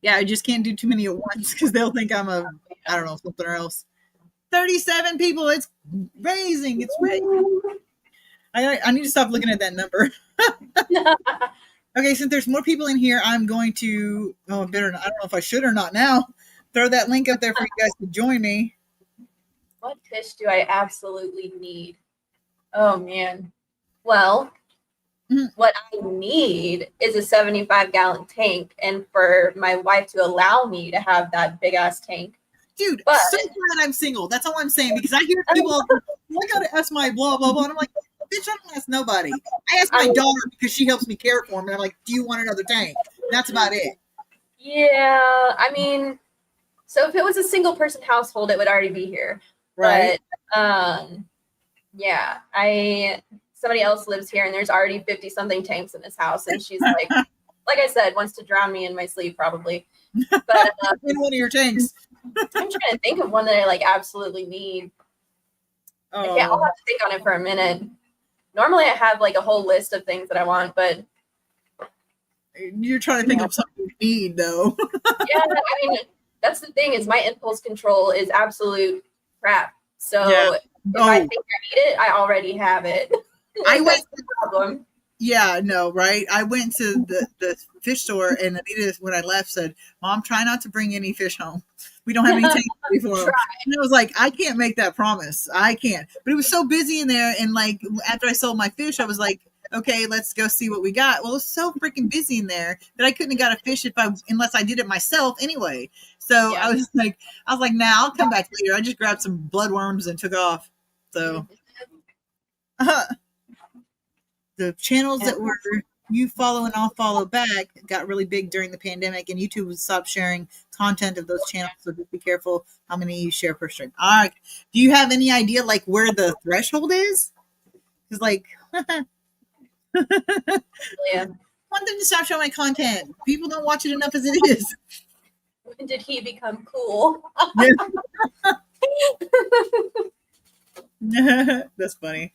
Yeah, I just can't do too many at once because they'll think I'm I don't know, something else. 37 people. It's raising. It's raising. I need to stop looking at that number. Okay, since there's more people in here, I'm going to, I don't know if I should or not now, throw that link up there for you guys to join me. What fish do I absolutely need? Oh, man. Well, what I need is a 75-gallon tank, and for my wife to allow me to have that big-ass tank. Dude, but, so glad I'm single. That's all I'm saying, because I hear people, I gotta ask my blah, blah, blah, and I'm like, bitch, I don't ask nobody. I ask my daughter because she helps me care for him, and I'm like, do you want another tank? That's about it. Yeah, I mean, so if it was a single-person household, it would already be here. Right. But, yeah, somebody else lives here, and there's already 50-something tanks in this house, and she's like I said, wants to drown me in my sleep, probably. But in one of your tanks. I'm trying to think of one that I like absolutely need. Oh. Okay, I'll have to think on it for a minute. Normally, I have like a whole list of things that I want, but you're trying to think of something you need, though. Yeah, I mean, that's the thing is my impulse control is absolute crap. So if I think I need it, I already have it. I went the problem. Yeah, no, right? I went to the fish store, and Anita, when I left, said, Mom, try not to bring any fish home. We don't have any tanks for them. And I was like, I can't make that promise. I can't. But it was so busy in there, and like after I sold my fish, I was like, okay, let's go see what we got. Well, it was so freaking busy in there that I couldn't have got a fish unless I did it myself anyway. So I was like, nah, I'll come back later. I just grabbed some bloodworms and took off. So the channels that were you follow and I'll follow back got really big during the pandemic, and YouTube stopped sharing content of those channels. So just be careful how many you share per stream. All right. Do you have any idea like where the threshold is? Because like, yeah. I want them to stop showing my content. People don't watch it enough as it is. When did he become cool? That's funny.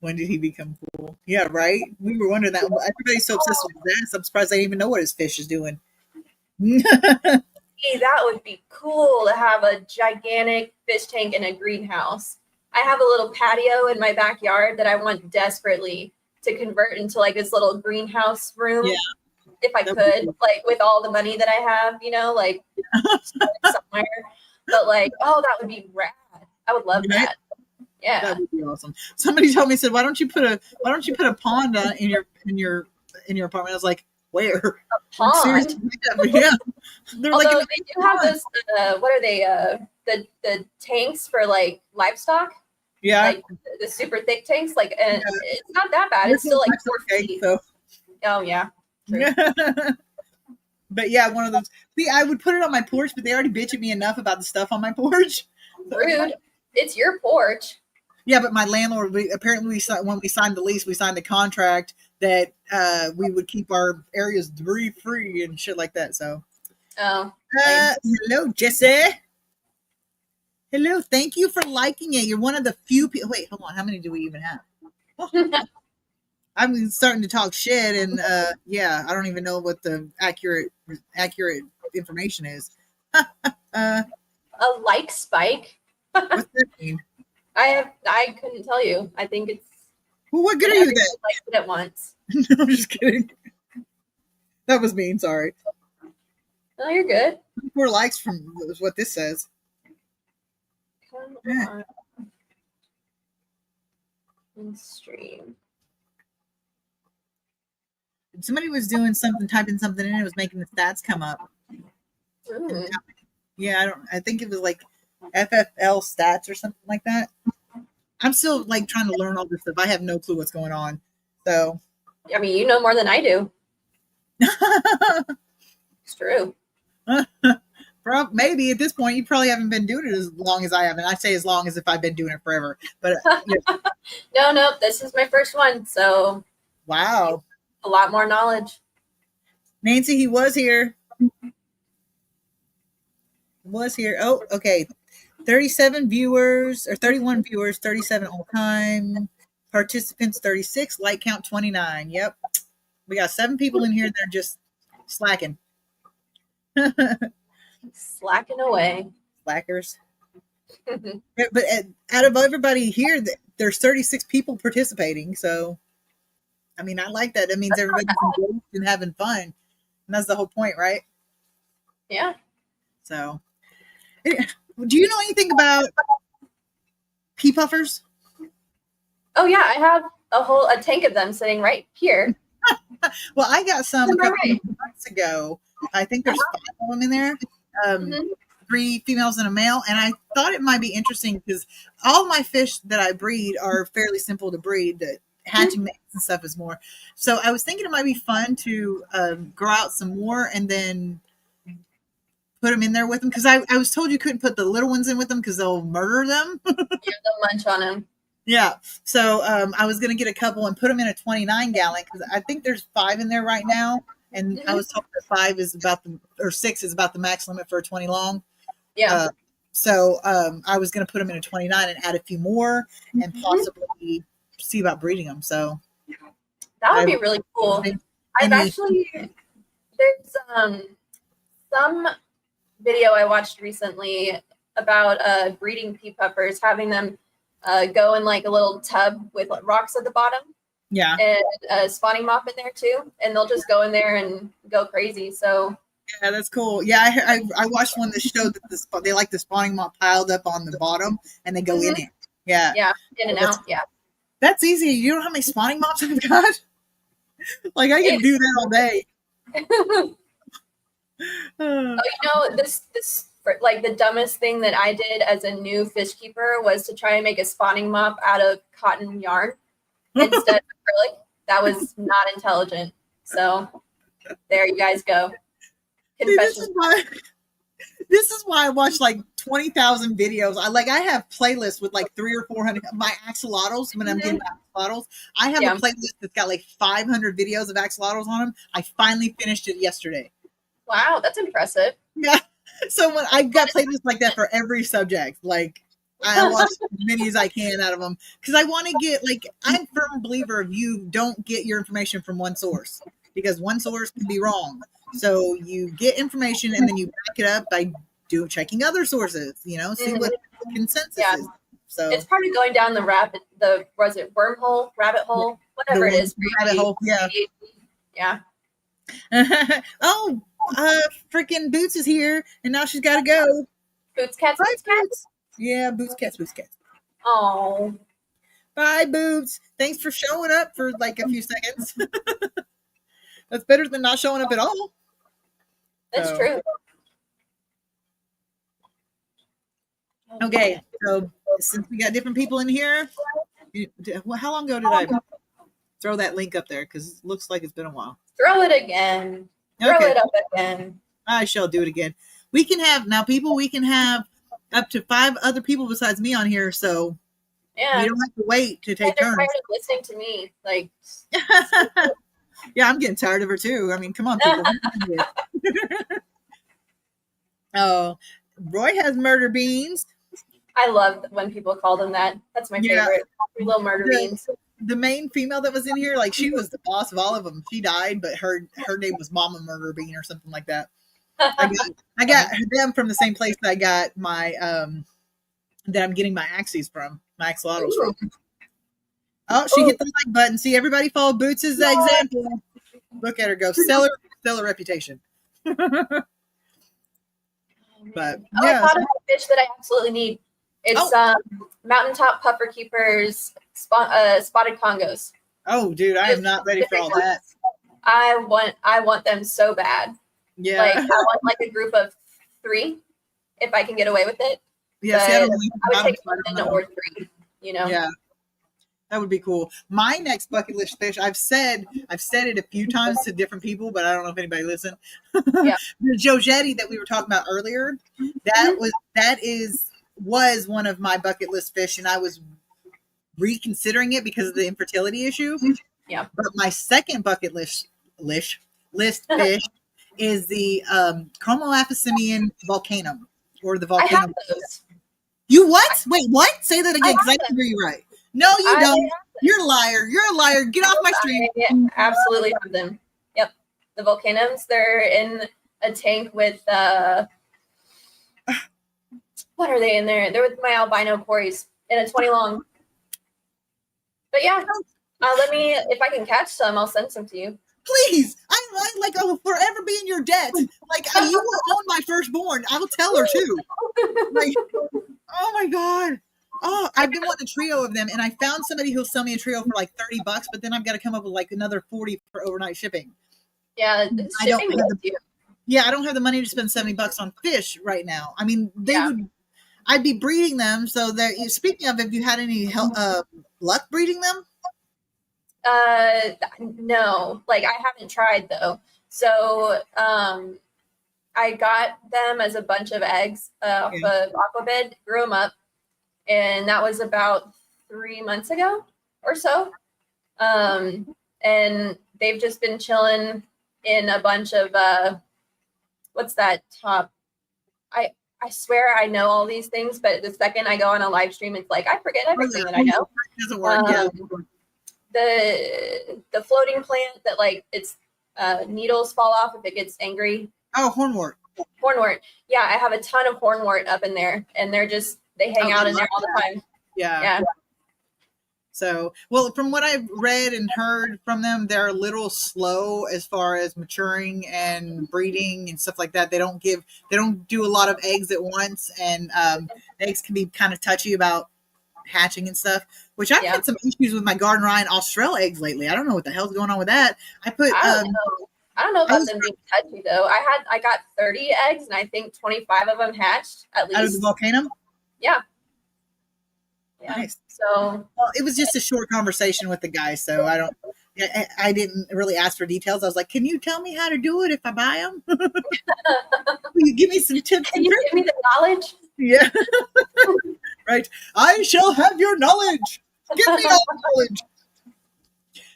When did he become cool? Yeah, right? We were wondering that. Everybody's so obsessed with that. I'm surprised I didn't even know what his fish is doing. Hey, that would be cool to have a gigantic fish tank in a greenhouse. I have a little patio in my backyard that I want desperately to convert into like this little greenhouse room. Yeah. If I could, like with all the money that I have, you know, like somewhere. But like, oh, that would be rad. I would love that. Yeah, that would be awesome. Somebody told me, said, "Why don't you put a pond in your apartment?" I was like, "Where? A pond?" Yeah. Although they do have those. What are they? The tanks for like livestock. Yeah. Like the super thick tanks. Like, and it's not that bad. It's still like 4 feet. So. Oh yeah. But yeah, one of those. See, I would put it on my porch, but they already bitch at me enough about the stuff on my porch. Rude. It's your porch. Yeah, but my landlord, when we signed the lease, we signed the contract that we would keep our areas debris free and shit like that. So, hello, Jesse. Hello, thank you for liking it. You're one of the few people. Wait, hold on. How many do we even have? I'm starting to talk shit, and I don't even know what the accurate information is. A like spike. What's that mean? I couldn't tell you. I think it's. Well, what good are you then? Liked it at once. No, I'm just kidding. That was mean. Sorry. No, you're good. 4 likes from what this says. Come on. Stream. Somebody was doing something, typing something in, and it was making the stats come up. Ooh. Yeah, I think it was like FFL stats or something like that. I'm still like trying to learn all this stuff. I have no clue what's going on. So, I mean, you know more than I do. It's true. Maybe at this point, you probably haven't been doing it as long as I have. And I say as long as if I've been doing it forever. But No, this is my first one. So, wow. A lot more knowledge. Nancy, he was here. Oh, okay. 37 viewers or 31 viewers, 37 all time participants, 36, like count 29. Yep. We got 7 people in here that are just slacking. Slacking away. Slackers. But out of everybody here, there's 36 people participating. So, I mean, I like that. That means everybody's engaged and having fun. And that's the whole point, right? Yeah. So, do you know anything about pea puffers? Oh yeah, I have a tank of them sitting right here. Well, I got some a couple Right. of months ago. I think there's 5 of them in there. Mhm. 3 females and a male. And I thought it might be interesting because all my fish that I breed are fairly simple to breed. That hatching mix and stuff is more. So I was thinking it might be fun to grow out some more and then put them in there with them. Because I was told you couldn't put the little ones in with them because they'll murder them. They'll munch on them. Yeah. So I was going to get a couple and put them in a 29 gallon because I think there's 5 in there right now. And I was told that 5 is about or 6 is about the max limit for a 20 long. Yeah. So I was going to put them in a 29 and add a few more and possibly see about breeding them. So That would be really cool. I've actually, there's some video I watched recently about breeding pea puffers, having them go in like a little tub with rocks at the bottom yeah. and a spawning mop in there too, and they'll just go in there and go crazy. So Yeah, that's cool. Yeah, I watched one that showed that they like the spawning mop piled up on the bottom and they go in it. Yeah. yeah, in and out. Yeah. That's easy. You know how many spawning mops I've got? Like I can do that all day. Oh, you know, this like the dumbest thing that I did as a new fish keeper was to try and make a spawning mop out of cotton yarn instead of acrylic. That was not intelligent. So there you guys go. See, Confession. this is why I watch like 20,000 videos. I have playlists with like 300 or 400 my axolotls when I'm getting axolotls. I have a playlist that's got like 500 videos of axolotls on them. I finally finished it yesterday. Wow, that's impressive. Yeah. So when I got playlists like that for every subject, like I watch as many as I can out of them because I want to get I'm a firm believer of you don't get your information from one source because one source can be wrong. So you get information and then you back it up by checking other sources, see what the consensus is. So it's part of going down the was it wormhole, rabbit hole, whatever it is. Rabbit hole, yeah. Yeah. Oh, freaking Boots is here and now she's got to go. Boots cats. Yeah, Boots cats. Oh. Bye, Boots. Thanks for showing up for like a few seconds. That's better than not showing up at all. That's true. Okay, so since we got different people in here, how long ago did I throw that link up there? Because it looks like it's been a while. Throw it again. Throw it up again. I shall do it again. We can have up to 5 other people besides me on here, so yeah, you don't have to wait to take turns. Tired of listening to me, like. Yeah, I'm getting tired of her too. I mean, come on, people. Oh, Roy has murder beans. I love when people call them that. That's my favorite. Little murder beans. The main female that was in here, she was the boss of all of them. She died, but her name was Mama Murder Bean or something like that. I got them from the same place that I got my that I'm getting my axes from, my axolotls from. Oh, she hit the like button. See, everybody follow Boots' example. Look at her go. Stellar reputation. But I thought of a fish that I absolutely need. It's Mountaintop Puffer Keepers spotted Congos. Oh, dude, I am not ready for all that. I want them so bad. Yeah. I want a group of 3 if I can get away with it. Yeah, I would take 1 or 3, Yeah. That would be cool. My next bucket list fish, I've said it a few times to different people, but I don't know if anybody listened. Yeah. The Jojetti that we were talking about earlier, that was one of my bucket list fish, and I was reconsidering it because of the infertility issue. Yeah. But my second bucket list fish is the Chromoaphysimian volcanum, or the volcano. I have those. You what? Wait, what? Say that again, because I didn't hear you right. No, you I don't. You're a liar. You're a liar. Get off my stream. I absolutely have them. Yep. The volcanoes, they're in a tank with what are they in there? They're with my albino quarries in a 20 long. But yeah, let me, if I can catch some, I'll send some to you. Please, I will forever be in your debt. Like you will own my firstborn. I will tell her too. Like, oh my god. Oh, I've been wanting a trio of them, and I found somebody who'll sell me a trio for like $30, but then I've got to come up with like another 40 for overnight shipping. Yeah, I don't have I don't have the money to spend $70 on fish right now. I mean, I'd be breeding them. So that speaking of, have you had any luck breeding them? No, like I haven't tried though. So I got them as a bunch of eggs off of Aquabid, grew them up, and that was about 3 months ago or so. And they've just been chilling in a bunch of what's that top? I swear I know all these things, but the second I go on a live stream, it's like I forget everything that I know. It doesn't work. The floating plant that like its needles fall off if it gets angry. Oh, hornwort. Hornwort. Yeah, I have a ton of hornwort up in there, and they hang out in there all the time. Yeah. So, well, from what I've read and heard from them, they're a little slow as far as maturing and breeding and stuff like that. They don't do a lot of eggs at once, and eggs can be kind of touchy about hatching and stuff, which I've had some issues with my Garden Ryan Australian eggs lately. I don't know what the hell's going on with that. I don't know about them being touchy though. I got 30 eggs, and I think 25 of them hatched at least. Out of the volcano? Yeah. Nice. So it was just a short conversation with the guy, so I didn't really ask for details. I was like, "Can you tell me how to do it if I buy them? Will you give me some tips? Can you give me the knowledge?" Yeah. Right. I shall have your knowledge. Give me all the knowledge.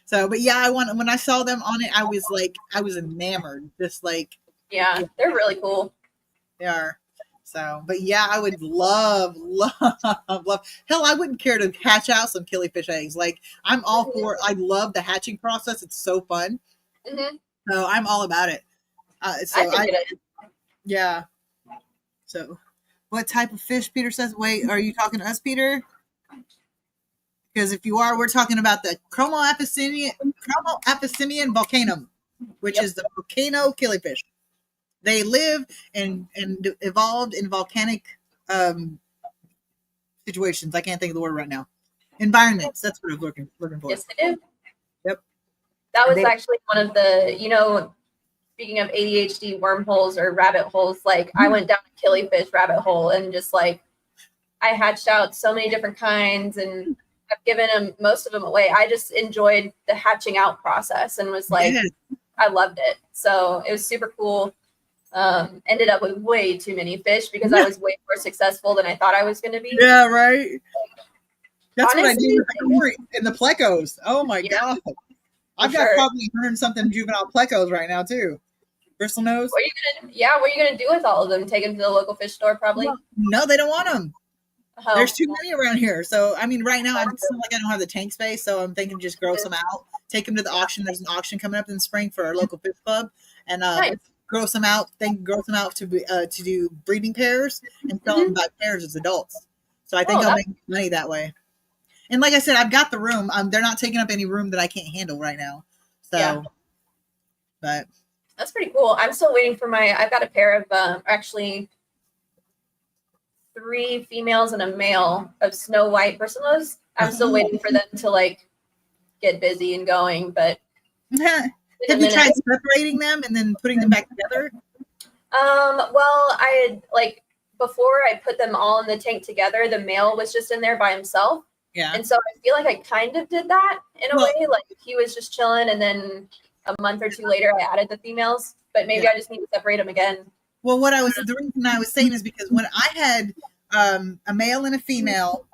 So, but yeah, when I saw them on it, I was enamored. Just like, yeah, they're really cool. They are. So, but yeah, I would love. Hell, I wouldn't care to hatch out some killifish eggs. Like, I'm all for it. I love the hatching process. It's so fun. Mm-hmm. So I'm all about it. Yeah. So, what type of fish? Peter says. Wait, are you talking to us, Peter? Because if you are, we're talking about the Chromoaphysinian volcanum, which is the volcano killifish. They live and evolved in volcanic situations. I can't think of the word right now. Environments. That's what I was looking for. Yes, they do. Yep. That was actually one of the, speaking of ADHD wormholes or rabbit holes, like I went down a killifish rabbit hole and just like I hatched out so many different kinds, and I've given most of them away. I just enjoyed the hatching out process and was like, I loved it. So it was super cool. Ended up with way too many fish because I was way more successful than I thought I was going to be. Yeah, right. That's honestly, what I do with the Cory and the plecos. Oh my god, I've got probably 100-something juvenile plecos right now too. Bristlenose. What are you gonna do with all of them? Take them to the local fish store, probably. No, they don't want them. Oh. There's too many around here. So I mean, right now I feel like I don't have the tank space, so I'm thinking just grow some out, take them to the auction. There's an auction coming up in the spring for our local fish club, and grow some out. Then grow some out to do breeding pairs and sell them by pairs as adults. So I think I'll make money that way. And like I said, I've got the room. They're not taking up any room that I can't handle right now. So, but that's pretty cool. I'm still waiting for I've got a pair of actually 3 females and a male of snow white bristlenose. I'm still waiting for them to like get busy and going. But have you tried separating them and then putting them back together? Well, I had before I put them all in the tank together, the male was just in there by himself. Yeah. And so I feel like I kind of did that in a way. Like he was just chilling, and then a month or two later I added the females. But maybe I just need to separate them again. Well, the reason I was saying is because when I had a male and a female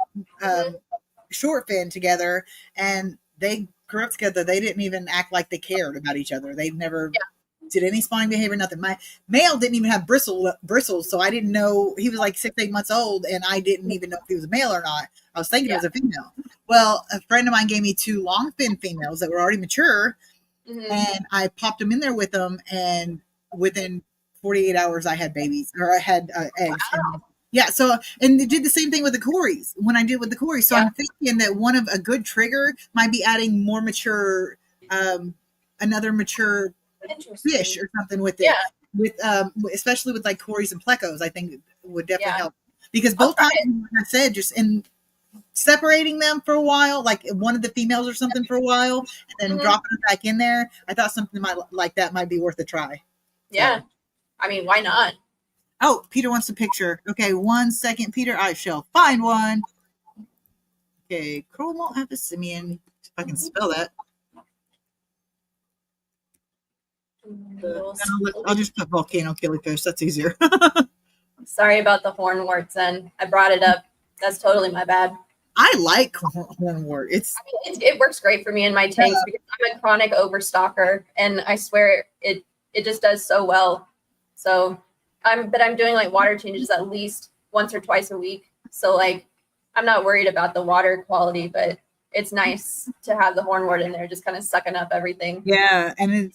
short fin together, and they grew up together, they didn't even act like they cared about each other. They never did any spawning behavior, nothing. My male didn't even have bristles, so I didn't know. He was like 6-8 months old, and I didn't even know if he was a male or not. I was thinking it was a female. Well, a friend of mine gave me 2 long fin females that were already mature, and I popped them in there with them, and within 48 hours I had babies, or I had eggs. Wow. Yeah, so, and they did the same thing with the Corys when I did with the Corys. So I'm thinking that one of a good trigger might be adding more mature, another mature fish or something with it. With especially with like Corys and Plecos, I think would definitely help, because both times, like I said, just in separating them for a while, like one of the females or something for a while, and then dropping them back in there, I thought something like that might be worth a try. Yeah, I mean, why not? Oh, Peter wants a picture. Okay, 1 second, Peter. I shall find one. Okay, chromoapisimian. If I can spell that. I'll just put volcano killifish. That's easier. Sorry about the hornworts, and I brought it up. That's totally my bad. I like hornwort. It works great for me in my tanks because I'm a chronic overstocker, and I swear it just does so well. So I'm doing like water changes at least once or twice a week. So like I'm not worried about the water quality, but it's nice to have the hornwort in there, just kind of sucking up everything. Yeah, and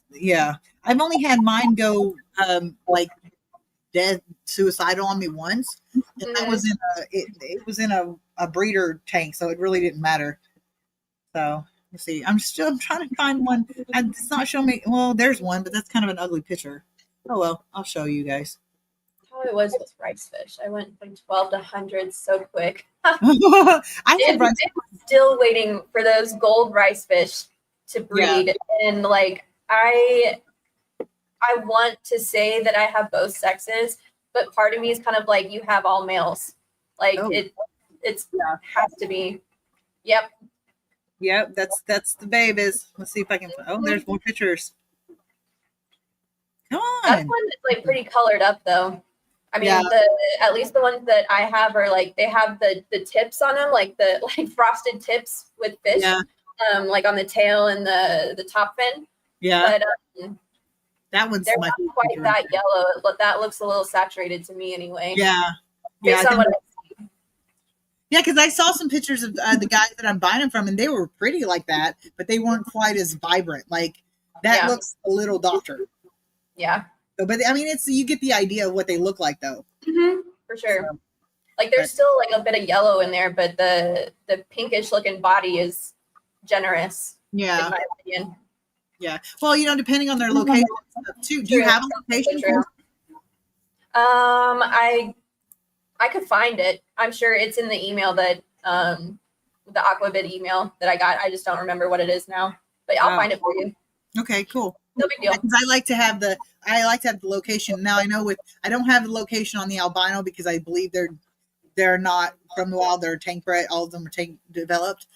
I've only had mine go like dead, suicidal on me once, and that was in it was in a breeder tank, so it really didn't matter. So let's see. I'm trying to find one, and it's not showing me. Well, there's one, but that's kind of an ugly picture. Oh well, I'll show you guys. How it was with rice fish. I went from 12 to 100 so quick. I'm still waiting for those gold rice fish to breed, and like I want to say that I have both sexes, but part of me is kind of like, you have all males. Like it's has to be. Yep. That's the babies. Let's see if I can. Oh, there's more pictures. Come on. That's one that's like pretty colored up though. I mean, at least the ones that I have are like, they have the tips on them, like the frosted tips with fish, like on the tail and the top fin. Yeah. But that one's they're not quite that yellow, but that looks a little saturated to me anyway. Yeah. Based on what I see. Yeah, because I saw some pictures of the guys that I'm buying them from, and they were pretty like that, but they weren't quite as vibrant. Like that looks a little darker. Yeah. So, but I mean, you get the idea of what they look like, though. Mm-hmm, for sure. So, like there's still like a bit of yellow in there, but the pinkish looking body is generous. Yeah. In my opinion. Yeah. Well, depending on their location and stuff too. Do you have a location? I could find it. I'm sure it's in the email that the Aquabid email that I got. I just don't remember what it is now, but I'll find it for you. Okay, cool. No big deal. Because I like to have the location. Now I know I don't have the location on the albino because I believe they're not from the wild. They're tank bred. All of them are tank developed.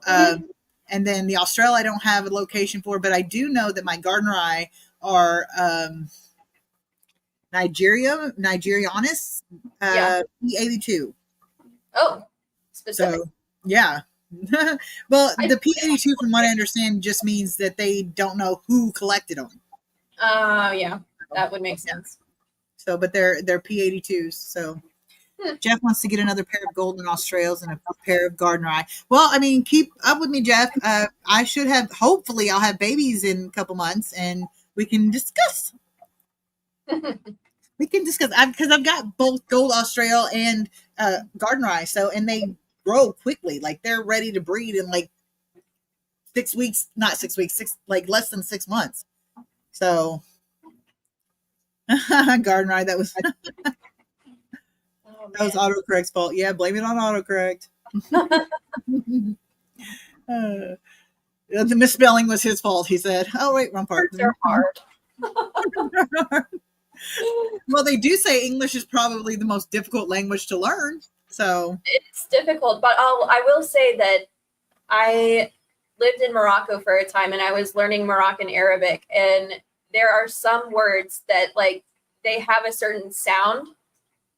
And then the Australia I don't have a location for, but I do know that my Gardneri are Nigerianus P82. Oh, specific. So yeah. Well, the P82, from what I understand, just means that they don't know who collected them. Yeah, that would make sense. So, but they're P82s. So, Jeff wants to get another pair of golden Australians and a pair of Gardneri. Well, I mean, keep up with me, Jeff. I should have. Hopefully, I'll have babies in a couple months, and we can discuss. Because I've got both gold Australia and Gardneri. So, and they grow quickly. Like they're ready to breed in like 6 weeks, not 6 weeks, like less than 6 months. So Gardneri, that was that was autocorrect's fault. Yeah, blame it on autocorrect. The misspelling was his fault, he said. Oh wait, wrong part. They're hard. Well, they do say English is probably the most difficult language to learn. So it's difficult, but I will say that I lived in Morocco for a time and I was learning Moroccan Arabic, and there are some words that like they have a certain sound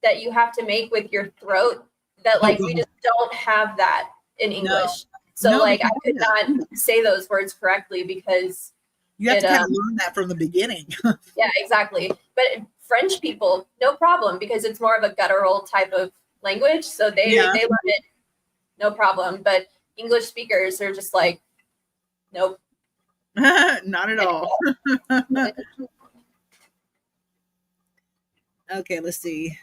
that you have to make with your throat that like we just don't have that in English. So like I could not say those words correctly because You have to kind of learn that from the beginning. Yeah, exactly. But French people, no problem, because it's more of a guttural type of language. So they learn it, no problem. But English speakers are just like, nope. Not at all. Okay, let's see.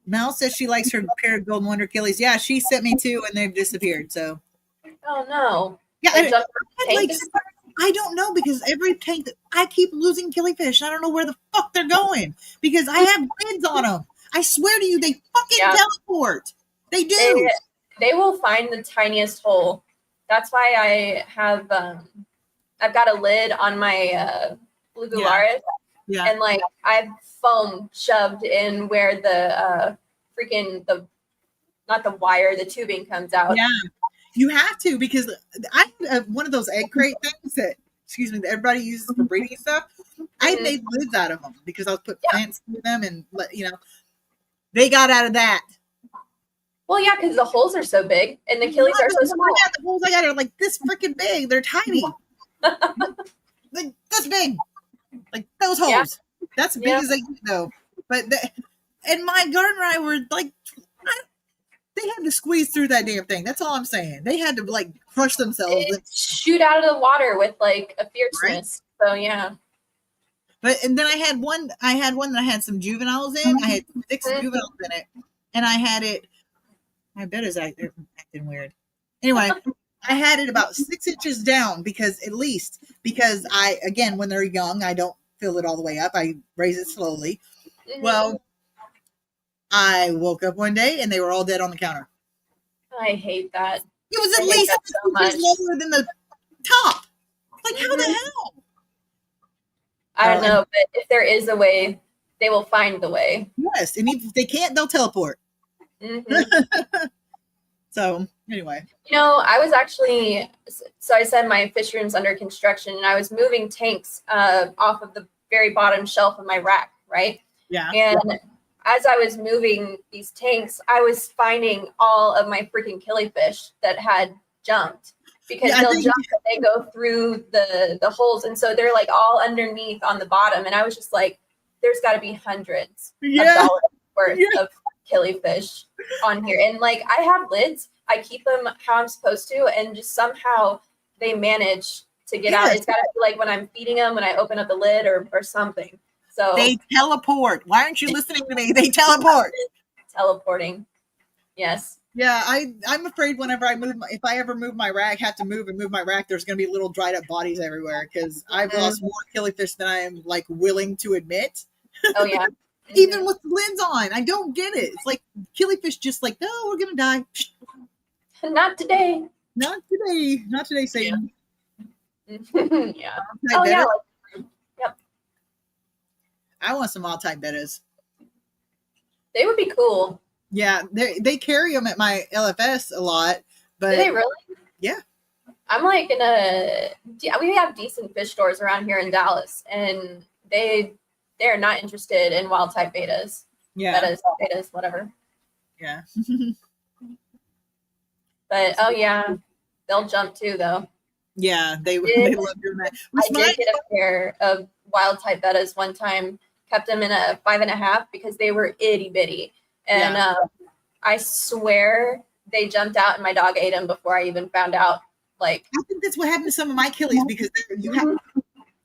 Mel says she likes her pair of Golden Wonder Achilles. Yeah, she sent me two and they've disappeared. So Oh no. yeah, Like, I don't know, because every tank that I keep losing killifish. I don't know where the fuck they're going, because I have lids on them. I swear to you, they fucking teleport. They do. They will find the tiniest hole. That's why I have I've got a lid on my Blue Gularis, and like I've foam shoved in where the not the wire, the tubing comes out. Yeah. You have to, because I have one of those egg crate things that that everybody uses for breeding and stuff. I made lids out of them because I was put plants through them, and they got out of that. Well, yeah, because the holes are so big and the killies are so small. Yeah, the holes I got are like this freaking big. They're tiny. Like this big. Like those holes. Yeah. That's as big as they get, though. But and my gardener and I were like, they had to squeeze through that damn thing. That's all I'm saying. They had to like crush themselves and shoot out of the water with like a fierceness. Right? So yeah. And then I had one that I had some juveniles in. I had 6 juveniles in it, and I had it. I bet it's acting weird. Anyway, I had it about 6 inches down because when they're young, I don't fill it all the way up. I raise it slowly. Mm-hmm. Well, I woke up one day and they were all dead on the counter. I hate that. It was at least 6 inches lower than the top. Like, how the hell? I don't know, but if there is a way, they will find the way. Yes, and if they can't, they'll teleport. Mm-hmm. So, anyway. I was actually, so I said my fish room's under construction, and I was moving tanks off of the very bottom shelf of my rack, right? Yeah. And as I was moving these tanks, I was finding all of my freaking killifish that had jumped, because they'll jump and they go through the holes. And so they're like all underneath on the bottom. And I was just like, there's got to be hundreds of dollars worth of killifish on here. And like, I have lids, I keep them how I'm supposed to, and just somehow they manage to get out. It's got to be like when I'm feeding them, when I open up the lid or something. So they teleport. Why aren't you listening to me? They teleport. Teleporting. Yes. Yeah, I'm afraid whenever I move, if I ever move my rack, have to move my rack, there's going to be little dried up bodies everywhere, because I've lost more killifish than I am like willing to admit. Oh yeah. Even with lids on, I don't get it. It's like killifish just like, no, we're going to die. Not today. Not today. Not today, Satan. Yeah. Oh yeah. Yep. I want some all type bettas. They would be cool. Yeah, they carry them at my LFS a lot. But do they really? Yeah. I'm like we have decent fish stores around here in Dallas, and they're not interested in wild type betas. Yeah. Betas, whatever. Yeah. But oh yeah, they'll jump too though. Yeah, they love doing that. I did get a pair of wild type betas one time. Kept them in a 5.5 because they were itty bitty. And I swear they jumped out and my dog ate them before I even found out. Like, I think that's what happened to some of my killies, because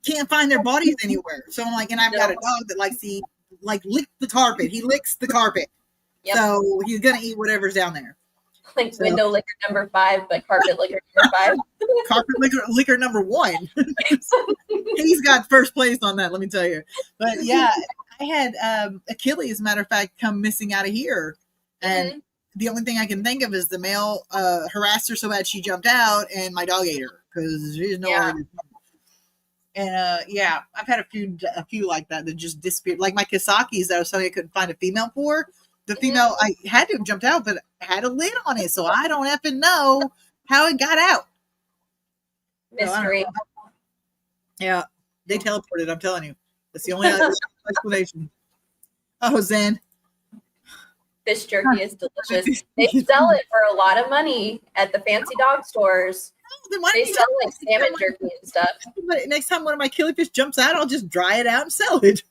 can't find their bodies anywhere. So I'm like, and I've got a dog that likes to lick the carpet. He licks the carpet. Yep. So he's going to eat whatever's down there. Like window licker number 5, but carpet licker number 5. Carpet licker number 1. He's got first place on that, let me tell you. But yeah, I had Achilles, as a matter of fact, come missing out of here. And the only thing I can think of is the male harassed her so bad she jumped out, and my dog ate her because she's no longer. And I've had a few like that just disappeared. Like my Kasaki's that I was telling you I couldn't find a female for. The female, I had to have jumped out, but had a lid on it, so I don't effing know how it got out. Mystery. So yeah, they teleported. I'm telling you, that's the only explanation. Oh, Zen. fish jerky is delicious. They sell it for a lot of money at the fancy dog stores. Then why They don't you sell tell like salmon jerky and stuff. But next time one of my killifish jumps out, I'll just dry it out and sell it.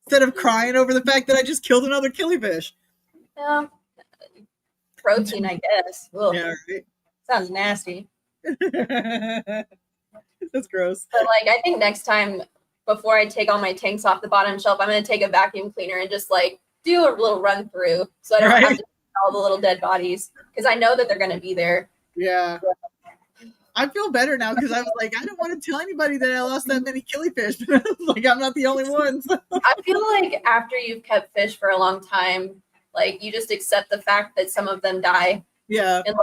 Instead of crying over the fact that I just killed another killifish. Yeah. Protein, I guess. Ugh, Yeah, sounds nasty. right. That's gross. But like, I think next time, before I take all my tanks off the bottom shelf, I'm gonna take a vacuum cleaner and just like do a little run through, so I don't have to see all the little dead bodies, because I know that they're gonna be there. Yeah. I feel better now because I was like, I don't want to tell anybody that I lost that many killifish. Like, I'm not the only one. I feel like after you've kept fish for a long time, like you just accept the fact that some of them die, Yeah. and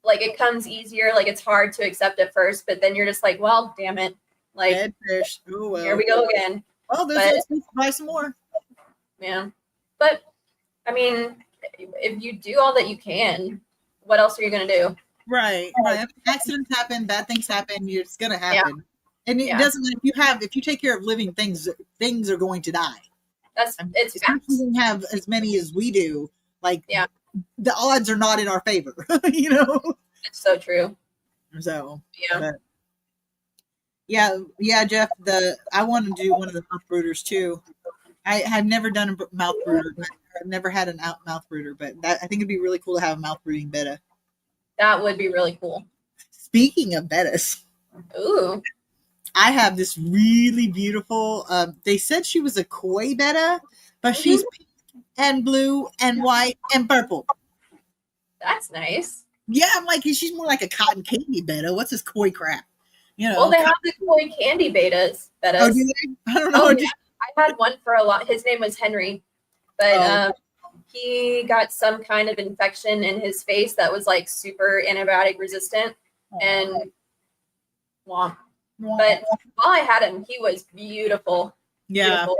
like it comes easier. Like it's hard to accept at first, but then you're just like, well, damn it, like Dead fish. Oh, well. here we go again. Well, there's But- a space to buy some more. Yeah. But I mean, if you do all that you can, what else are you gonna do? Right. Right. I mean, accidents happen, bad things happen. It's gonna happen. And it Yeah. doesn't matter if you take care of living things, things are going to die. It's If facts. you have as many as we do, like Yeah. the odds are not in our favor, you know. It's so true. So Yeah. yeah, Jeff. I want to do one of the mouth brooders too. I have never done a mouth brooder. I've never had an mouth brooder, but I think it'd be really cool to have a mouth brooding betta. That would be really cool. Speaking of bettas, Ooh. I have this really beautiful. They said she was a koi betta, but she's pink and blue and white and purple. That's nice. Yeah, I'm like, she's more like a cotton candy betta. What's this koi crap? You know? Well, they have the koi candy betas. oh, do they? I don't know. Oh, yeah. I had one for a lot. His name was Henry, but he got some kind of infection in his face that was like super antibiotic resistant. And well, but while I had him, he was beautiful. yeah, Beautiful.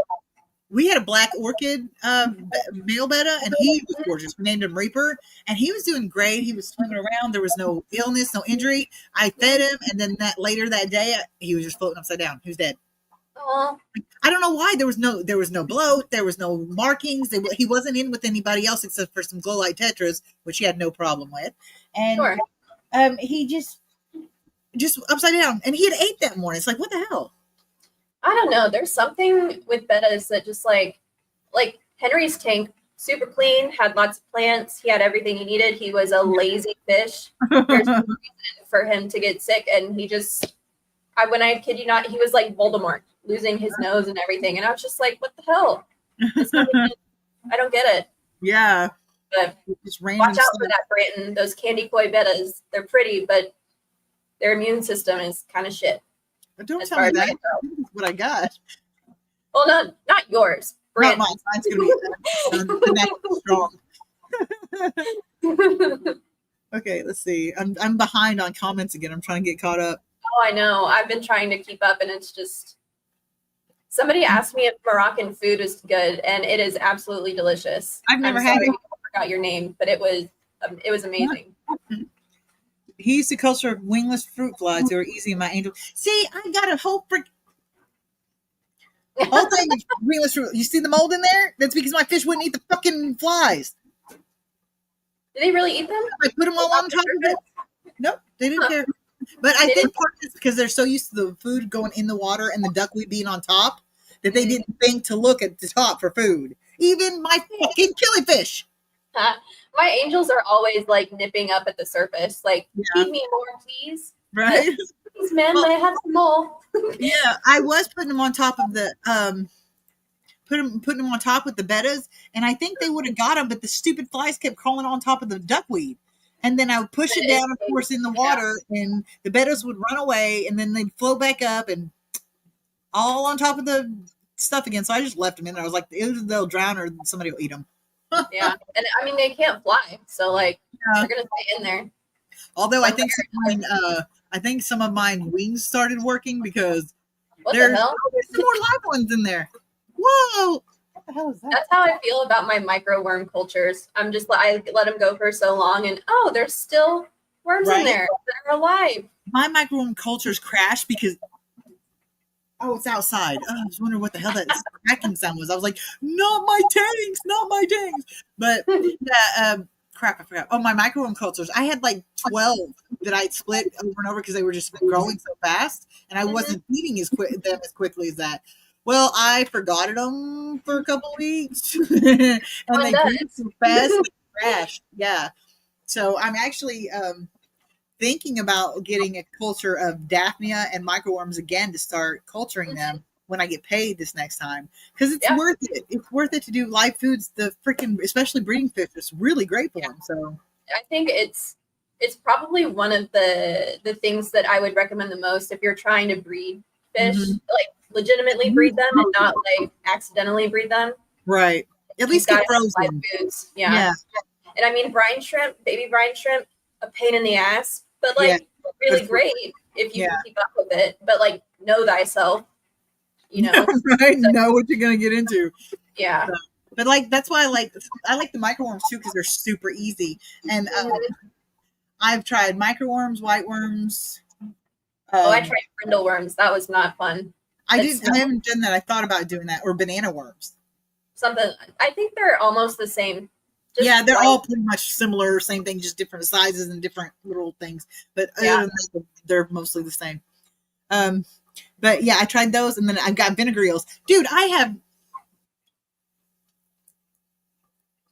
we had a black orchid male betta, and he was gorgeous. We named him Reaper, and he was doing great. He was swimming around. There was no illness, no injury. I fed him, and then later that day, he was just floating upside down. He was dead. Oh, I don't know why. There was no bloat. There was no markings. He wasn't in with anybody else except for some glow light tetras, which he had no problem with. And sure. he just upside down, and he had ate that morning. It's like, what the hell? I don't know. There's something with betas that just like Henry's tank, super clean, had lots of plants. He had everything he needed. He was a lazy fish. There's no reason for him to get sick, and he just. When I kid you not, he was like Voldemort, losing his nose and everything. And I was just like, what the hell? It's not even, I don't get it. Yeah, But just random watch out stuff. for that, Brayton. Those candy koi betas, they're pretty, but their immune system is kind of shit. But don't as tell far me as I that. can This is what I got. Well, not yours. Not Brayton. mine. Mine's gonna be strong. Okay, let's see. I'm behind on comments again. I'm trying to get caught up. Oh, I know. I've been trying to keep up, and it's just. Somebody asked me if Moroccan food was good, and it is absolutely delicious. I've never I'm had sorry, it. I forgot your name, but it was amazing. He used to culture wingless fruit flies. They were easy in my angel. See, I got a whole whole thing of wingless fruit. You see the mold in there? That's because my fish wouldn't eat the fucking flies. Did they really eat them? I put them all on top of it. Nope, they didn't care. But I think part of it's because they're so used to the food going in the water and the duckweed being on top that they didn't think to look at the top for food. Even my fucking killifish. My angels are always like nipping up at the surface, like feed me more, please. Right? Please, ma'am, may I have some more? Yeah, I was putting them on top of the putting them on top with the bettas, and I think they would have got them, but the stupid flies kept crawling on top of the duckweed. And then I would push it down, of course, in the water, and the bettas would run away, and then they'd float back up and all on top of the stuff again. So I just left them in there. I was like, either they'll drown or somebody will eat them. Yeah, and I mean they can't fly, so like Yeah. they're gonna stay in there. Although I think some of mine wings started working because What there's the hell? some more live ones in there. Whoa! What the hell is that? That's how I feel about my micro worm cultures. I'm just I let them go for so long, and there's still worms Right. in there that are alive. My microworm cultures crashed because Oh, it's outside. Oh, I was wondering what the hell that cracking sound was. I was like, not my tanks, not my tanks. But yeah, crap, I forgot. Oh, my microwave cultures. I had like 12 that I split over and over because they were just growing so fast, and I wasn't feeding them as quickly as that. Well, I forgot them for a couple weeks, and they grew so fast they crashed. Yeah. So I'm actually thinking about getting a culture of Daphnia and microworms again to start culturing them when I get paid this next time, because it's worth it. It's worth it to do live foods. The freaking, especially breeding fish, is really great for them. So I think it's probably one of the things that I would recommend the most if you're trying to breed fish, like legitimately breed them and not like accidentally breed them. Right. At least get frozen. Live foods. Yeah. And I mean, brine shrimp, baby brine shrimp, a pain in the ass, but like really great if you can keep up with it. But like, know thyself, you know. Right. So, know what you're gonna get into. Yeah. So, but like that's why I like the microworms too, because they're super easy. And I've tried microworms, white worms. I tried brindle worms. That was not fun. I haven't done that. I thought about doing that, or banana worms. Something. I think they're almost the same. Yeah, they're all pretty much similar, same thing, just different sizes and different little things. But other than that, they're mostly the same. But yeah, I tried those, and then I've got vinegar eels. Dude, I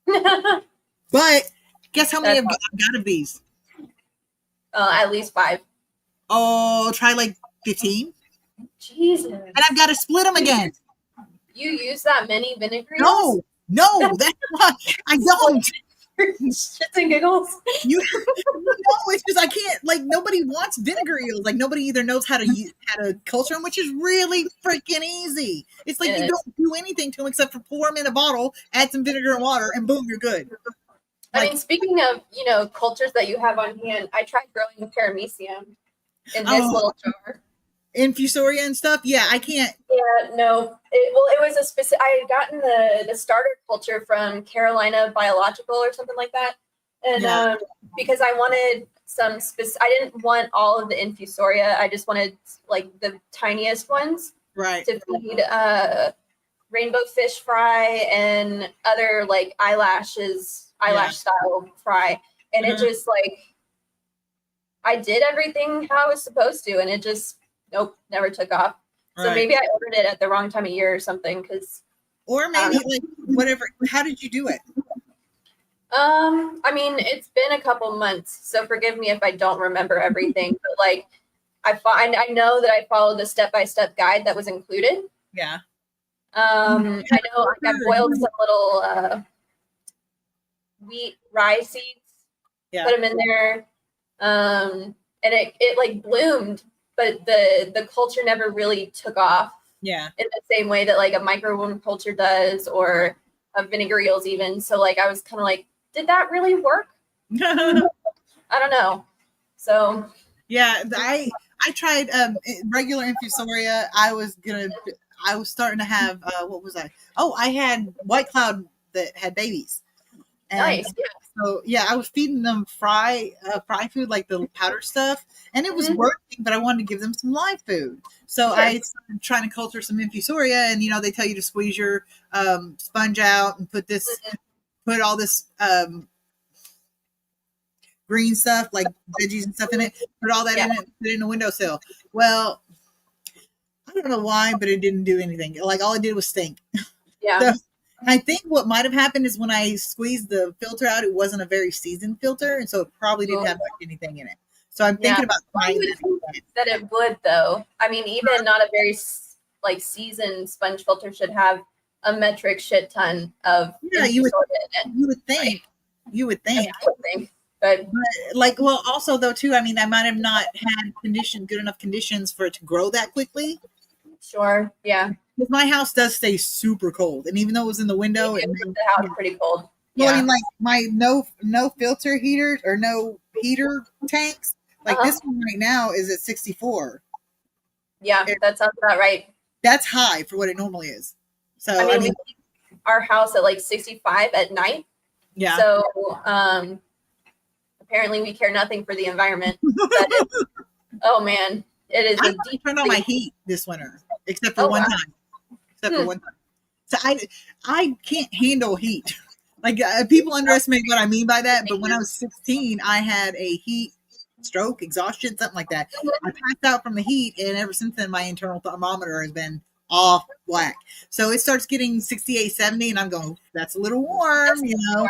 have. But guess how many I've got of these? At least 5. Oh, try like 15. Jesus. And I've got to split them again. You use that many vinegar eels? No, that's why I don't. Shits and giggles. No, it's just I can't. Like nobody wants vinegar eels. Like nobody either knows how to culture them, which is really freaking easy. It's like you don't do anything to them except for pour them in a bottle, add some vinegar and water, and boom, you're good. I mean, speaking of cultures that you have on hand, I tried growing a paramecium in this little jar. Infusoria and stuff. Yeah, I can't. Yeah, no. It was a specific. I had gotten the starter culture from Carolina Biological or something like that, and because I wanted some I didn't want all of the Infusoria. I just wanted like the tiniest ones, right? To feed rainbow fish fry and other like eyelash style fry, and it just like I did everything how I was supposed to, and it just. Nope, never took off. So maybe I ordered it at the wrong time of year or something. Or maybe like whatever. How did you do it? I mean, it's been a couple months, so forgive me if I don't remember everything. But like, I know that I followed the step-by-step guide that was included. Yeah. I know I boiled some little wheat rye seeds. Yeah. Put them in there, and it like bloomed. But the culture never really took off. Yeah. In the same way that like a microworm culture does, or a vinegar eels even. So like I was kind of like, did that really work? I don't know. So yeah, I tried regular Infusoria. I was starting to have what was I? Oh, I had White Cloud that had babies. And nice. Yeah. So yeah, I was feeding them fry food, like the powder stuff, and it was working. But I wanted to give them some live food, so I started trying to culture some Infusoria. And they tell you to squeeze your sponge out and put all this green stuff like veggies and stuff in it. Put all that in it. Put it in a windowsill. Well, I don't know why, but it didn't do anything. Like all it did was stink. Yeah. So, I think what might have happened is when I squeezed the filter out, it wasn't a very seasoned filter, and so it probably didn't have anything in it. So I'm thinking about trying that. It would, though. I mean, even not a very like seasoned sponge filter should have a metric shit ton of you would think. Right? You would think. I would think. But like, well, also though too. I mean, I might have not had good enough conditions for it to grow that quickly. Sure. Yeah. Because my house does stay super cold, and even though it was in the window, the house pretty cold. Well, I mean, like my no filter heaters or no heater tanks. Like this one right now is at 64. Yeah, that sounds about right. That's high for what it normally is. So I mean we keep our house at like 65 at night. Yeah. So apparently we care nothing for the environment. Oh man, it is I turned on my heat this winter. except for Oh, one wow. time. Except for Hmm. one time. So I can't handle heat. Like people underestimate what I mean by that. But when I was 16, I had a heat stroke, exhaustion, something like that. I passed out from the heat, and ever since then, my internal thermometer has been off whack. So it starts getting 68, 70, and I'm going, that's a little warm, you know.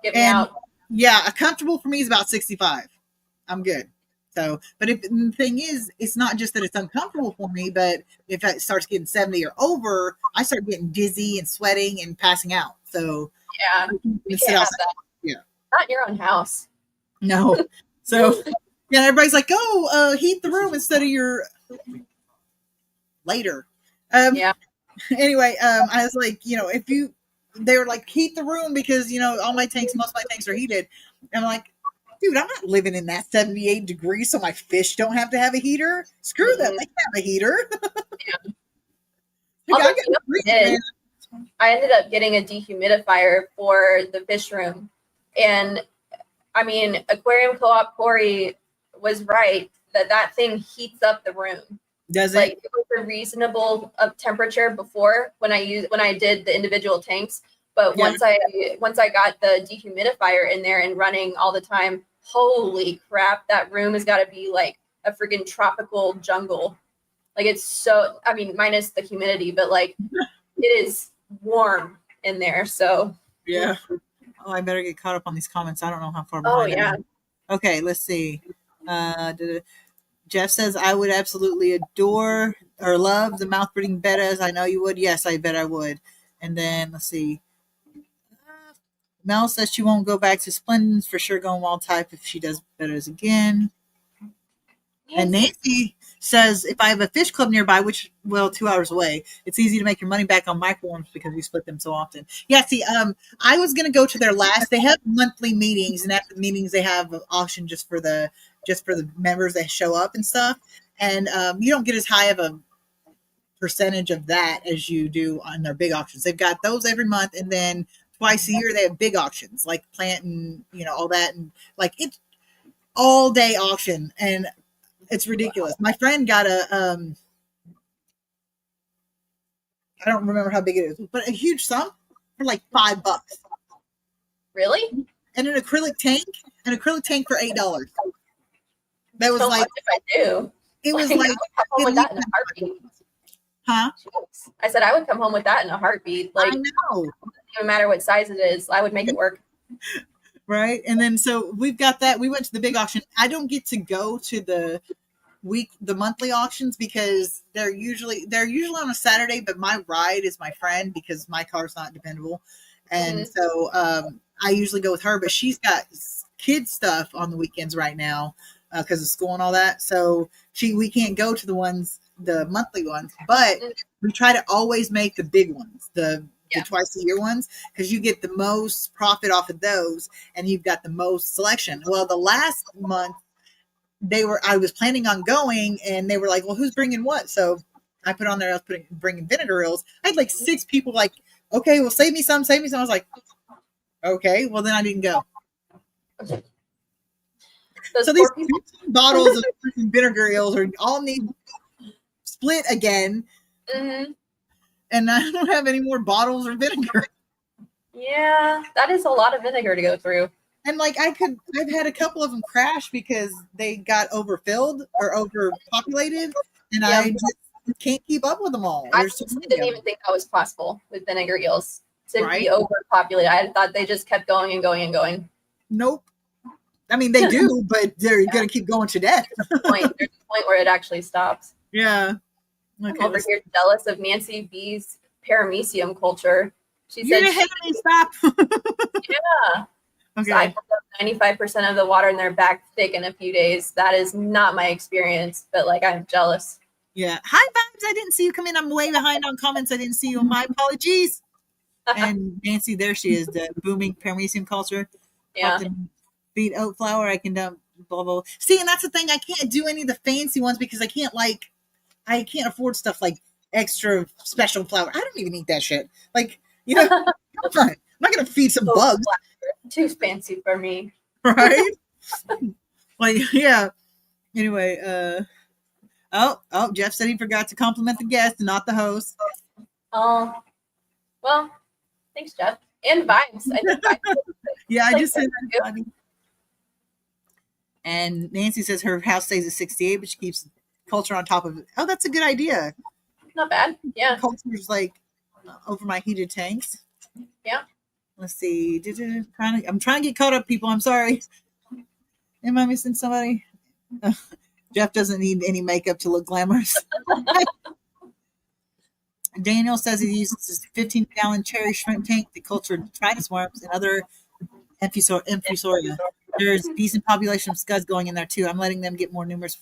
Get me And out. yeah, a comfortable for me is about 65. I'm good. So, but if the thing is, it's not just that it's uncomfortable for me, but if it starts getting 70 or over, I start getting dizzy and sweating and passing out. So, Yeah. I You can't sit can't have outside. that. Yeah. Not in your own house. No. So, yeah, everybody's like, oh, heat the room instead of your later. Yeah. Anyway, I was like, if they were like, heat the room because, most of my tanks are heated. And I'm like, dude, I'm not living in that 78 degrees so my fish don't have to have a heater. Screw them. They can have a heater. Yeah. Like, Although, I got you know a freeze, what I did? man. I ended up getting a dehumidifier for the fish room. And I mean, Aquarium Co-op Corey was right that thing heats up the room. Does Like it? it was a reasonable temperature before when I did the individual tanks. But Yeah. once I got the dehumidifier in there and running all the time, holy crap, that room has got to be like a freaking tropical jungle. Like it's so, I mean, minus the humidity, but like it is warm in there. So Yeah. Oh, I better get caught up on these comments. I don't know how far oh behind I yeah. am. Okay, let's see. Jeff says, I would absolutely adore or love the mouth breathing bettas. I know you would. Yes, I bet I would. And then let's see. Mel says she won't go back to Splendens, for sure going wild type if she does bettas again. And Nancy says, if I have a fish club nearby, which, 2 hours away, it's easy to make your money back on microworms because we split them so often. Yeah, see, I was going to go to their they have monthly meetings, and after the meetings, they have an auction just for the members that show up and stuff. And you don't get as high of a percentage of that as you do on their big auctions. They've got those every month, and then twice a year they have big auctions like plant and all that, and like it's all day auction, and it's ridiculous. My friend got I don't remember how big it is, but a huge sum for like $5. Really? And an acrylic tank for $8. That was So like, much if I do. it was I like, would come home with that in a heartbeat. huh? Jeez. I said I would come home with that in a heartbeat. Like I know. no matter what size it is, I would make it work. Right. And then, so we've got that. We went to the big auction. I don't get to go to the monthly auctions because they're usually on a Saturday, but my ride is my friend because my car's not dependable. And so I usually go with her, but she's got kids stuff on the weekends right now because of school and all that. So we can't go to the monthly ones, but we try to always make the big ones, the twice a year ones, because you get the most profit off of those and you've got the most selection. Well, the last month I was planning on going, and they were like, well, who's bringing what? So I put on there, I was bringing vinegar eels. I had like 6 people like, okay, well, save me some. I was like, okay, well, then I didn't go. So these 15 bottles of vinegar eels are all need split again. Mm-hmm. And I don't have any more bottles or vinegar. Yeah, that is a lot of vinegar to go through. And like I've had a couple of them crash because they got overfilled or overpopulated, and I just can't keep up with them all. I didn't even think that was possible with vinegar eels to be overpopulated. I thought they just kept going and going and going. Nope. I mean, they do, but they're going to keep going to death. There's a point where it actually stops. Yeah. Okay, I'm over here jealous of Nancy B's paramecium culture. She said, stop. Yeah. Okay. So I put 95% of the water in their back thick in a few days. That is not my experience, but like I'm jealous. Yeah. Hi, Vibes. I didn't see you come in. I'm way behind on comments. I didn't see you. My apologies. And Nancy, there she is, the booming paramecium culture. Yeah. Feed oat flour. I can dump blah, blah. See, and that's the thing. I can't do any of the fancy ones because I can't afford stuff like extra special flour. I don't even eat that shit. Like, come on. I'm not going to feed some bugs. Too fancy for me. Right? Like, yeah. Anyway, Oh, Jeff said he forgot to compliment the guest and not the host. Oh, well, thanks, Jeff. And vibes. I think vibes. Yeah, I Like, just said thank that. And Nancy says her house stays at 68, but she keeps culture on top of it. Oh, that's a good idea. Not bad. Yeah. Culture's like over my heated tanks. Yeah. Let's see. I'm trying to get caught up, people. I'm sorry. Am I missing somebody? Jeff doesn't need any makeup to look glamorous. Daniel says he uses his 15-gallon cherry shrimp tank to culture Tritus worms and other Amphisoria. There's a decent population of scuds going in there too. I'm letting them get more numerous.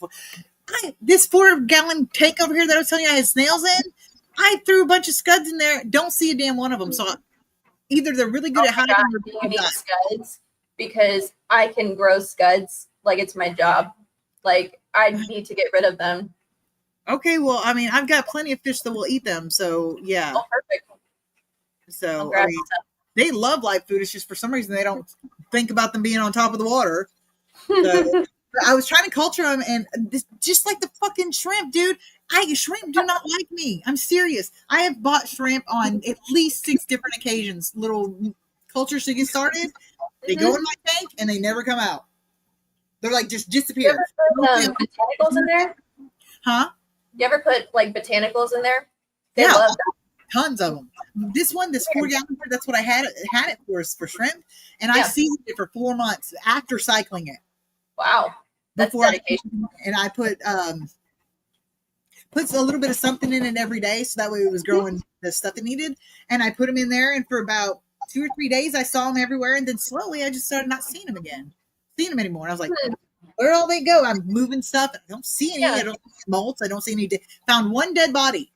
This 4-gallon tank over here that I was telling you I had snails in, I threw a bunch of scuds in there. Don't see a damn one of them. So either they're really good at hiding or I need scuds because I can grow scuds like it's my job. Like I need to get rid of them. Okay, well, I mean, I've got plenty of fish that will eat them, so yeah. Oh, perfect. So I mean, they love live food. It's just for some reason they don't think about them being on top of the water. So, I was trying to culture them, and this, just like the fucking shrimp, dude. Shrimp do not like me. I'm serious. I have bought shrimp on at least 6 different occasions. Little cultures to get started. They go in my tank and they never come out. They're like just disappear. You ever put botanicals in there? Huh? You ever put like botanicals in there? They Yeah, love that. tons of them. This 4-gallon, that's what I had it for shrimp, and I seasoned it for 4 months after cycling it. Wow, that's dedication. And I put a little bit of something in it every day, so that way it was growing the stuff it needed. And I put them in there, and for about 2 or 3 days, I saw them everywhere, and then slowly I just started not seeing them anymore. And I was like, where all they go? I'm moving stuff. I don't see any. I don't see molts. I don't see any. Found one dead body.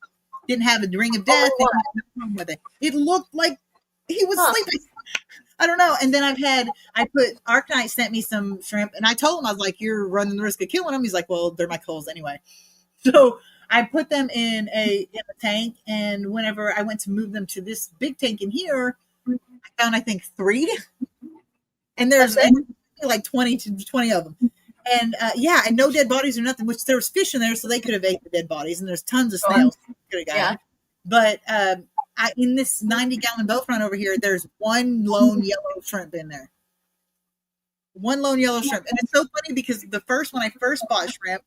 Didn't have a ring of death. With it. It looked like he was sleeping. I don't know. And then Arcanite sent me some shrimp, and I told him, I was like, you're running the risk of killing them. He's like, well, they're my culls anyway. So I put them in a tank, and whenever I went to move them to this big tank in here, I found, I think, 3. And there's like 20 of them. And and no dead bodies or nothing, which there was fish in there, so they could have ate the dead bodies, and there's tons of snails. But in this 90-gallon boat front over here, there's one lone yellow shrimp in there. One lone yellow shrimp. And it's so funny because when I first bought shrimp,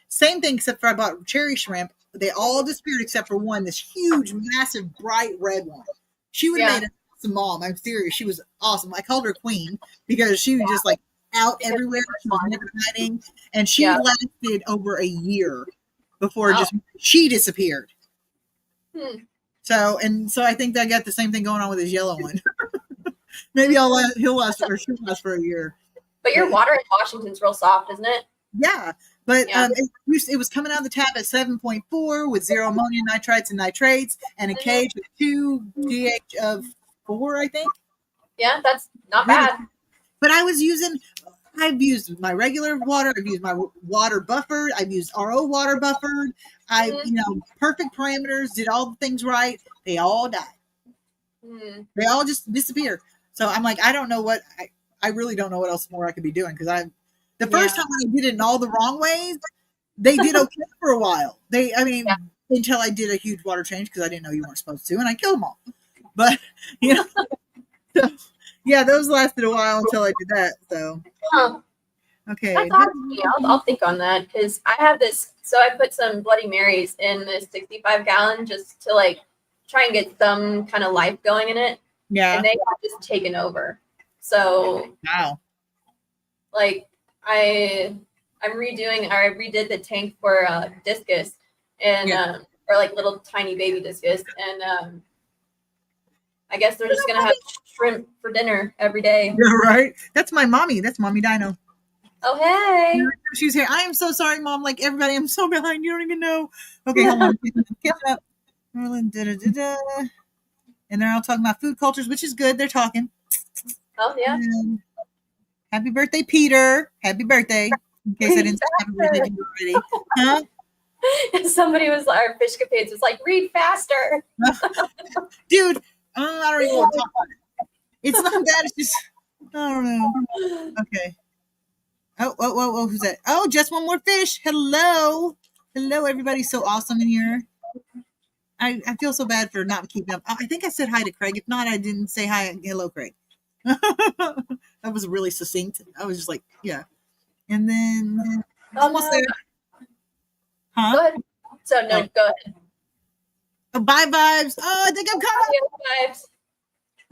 same thing except for I bought cherry shrimp. They all disappeared except for one, this huge, massive, bright red one. She would have made an awesome mom. I'm serious. She was awesome. I called her Queen because she was just like out everywhere. She was never hiding. And she lasted over a year before she disappeared. So I think I got the same thing going on with his yellow one. Maybe he'll last or she'll last for a year. But your water in Washington's real soft, isn't it? Yeah. But it was coming out of the tap at 7.4 with 0 ammonium nitrites and nitrates and a cage with 2 pH of 4, I think. Yeah, that's not bad. But I've used my regular water. I've used my water buffered. I've used RO water buffered. Perfect parameters, did all the things right. They all died. They all just disappeared. So I'm like, I don't know I really don't know what else more I could be doing because the first time I did it in all the wrong ways, they did okay for a while. Until I did a huge water change because I didn't know you weren't supposed to, and I killed them all. But those lasted a while until I did that. So okay, that's awesome. I'll think on that because I have this. So I put some Bloody Marys in this 65-gallon just to like try and get some kind of life going in it. Yeah, and they got just taken over. So wow, like I redid the tank for discus and or like little tiny baby discus, and I guess they're just gonna have shrimp for dinner every day. Yeah, right. That's my mommy. That's Mommy Dino. Oh hey, she's here. I am so sorry, Mom. Like everybody, I'm so behind. You don't even know. Okay, hold on. Catch up. And they're all talking about food cultures, which is good. They're talking. Oh yeah. Happy birthday, Peter. Happy birthday. In case I didn't say happy birthday to you already. Huh? Somebody our Fish Capades was like, read faster. Dude, I don't even want to talk about it. It's not that. It's just, I don't know. Okay. Oh, who's that? Oh, just one more fish. Hello. Hello, everybody's so awesome in here. I feel so bad for not keeping up. I think I said hi to Craig. If not, I didn't say hi. Hello, Craig. That was really succinct. I was just like, yeah. And then almost there. Go Huh? ahead. So no, Oh. go ahead. Oh, bye vibes. Oh, I think I'm caught up. Vibes.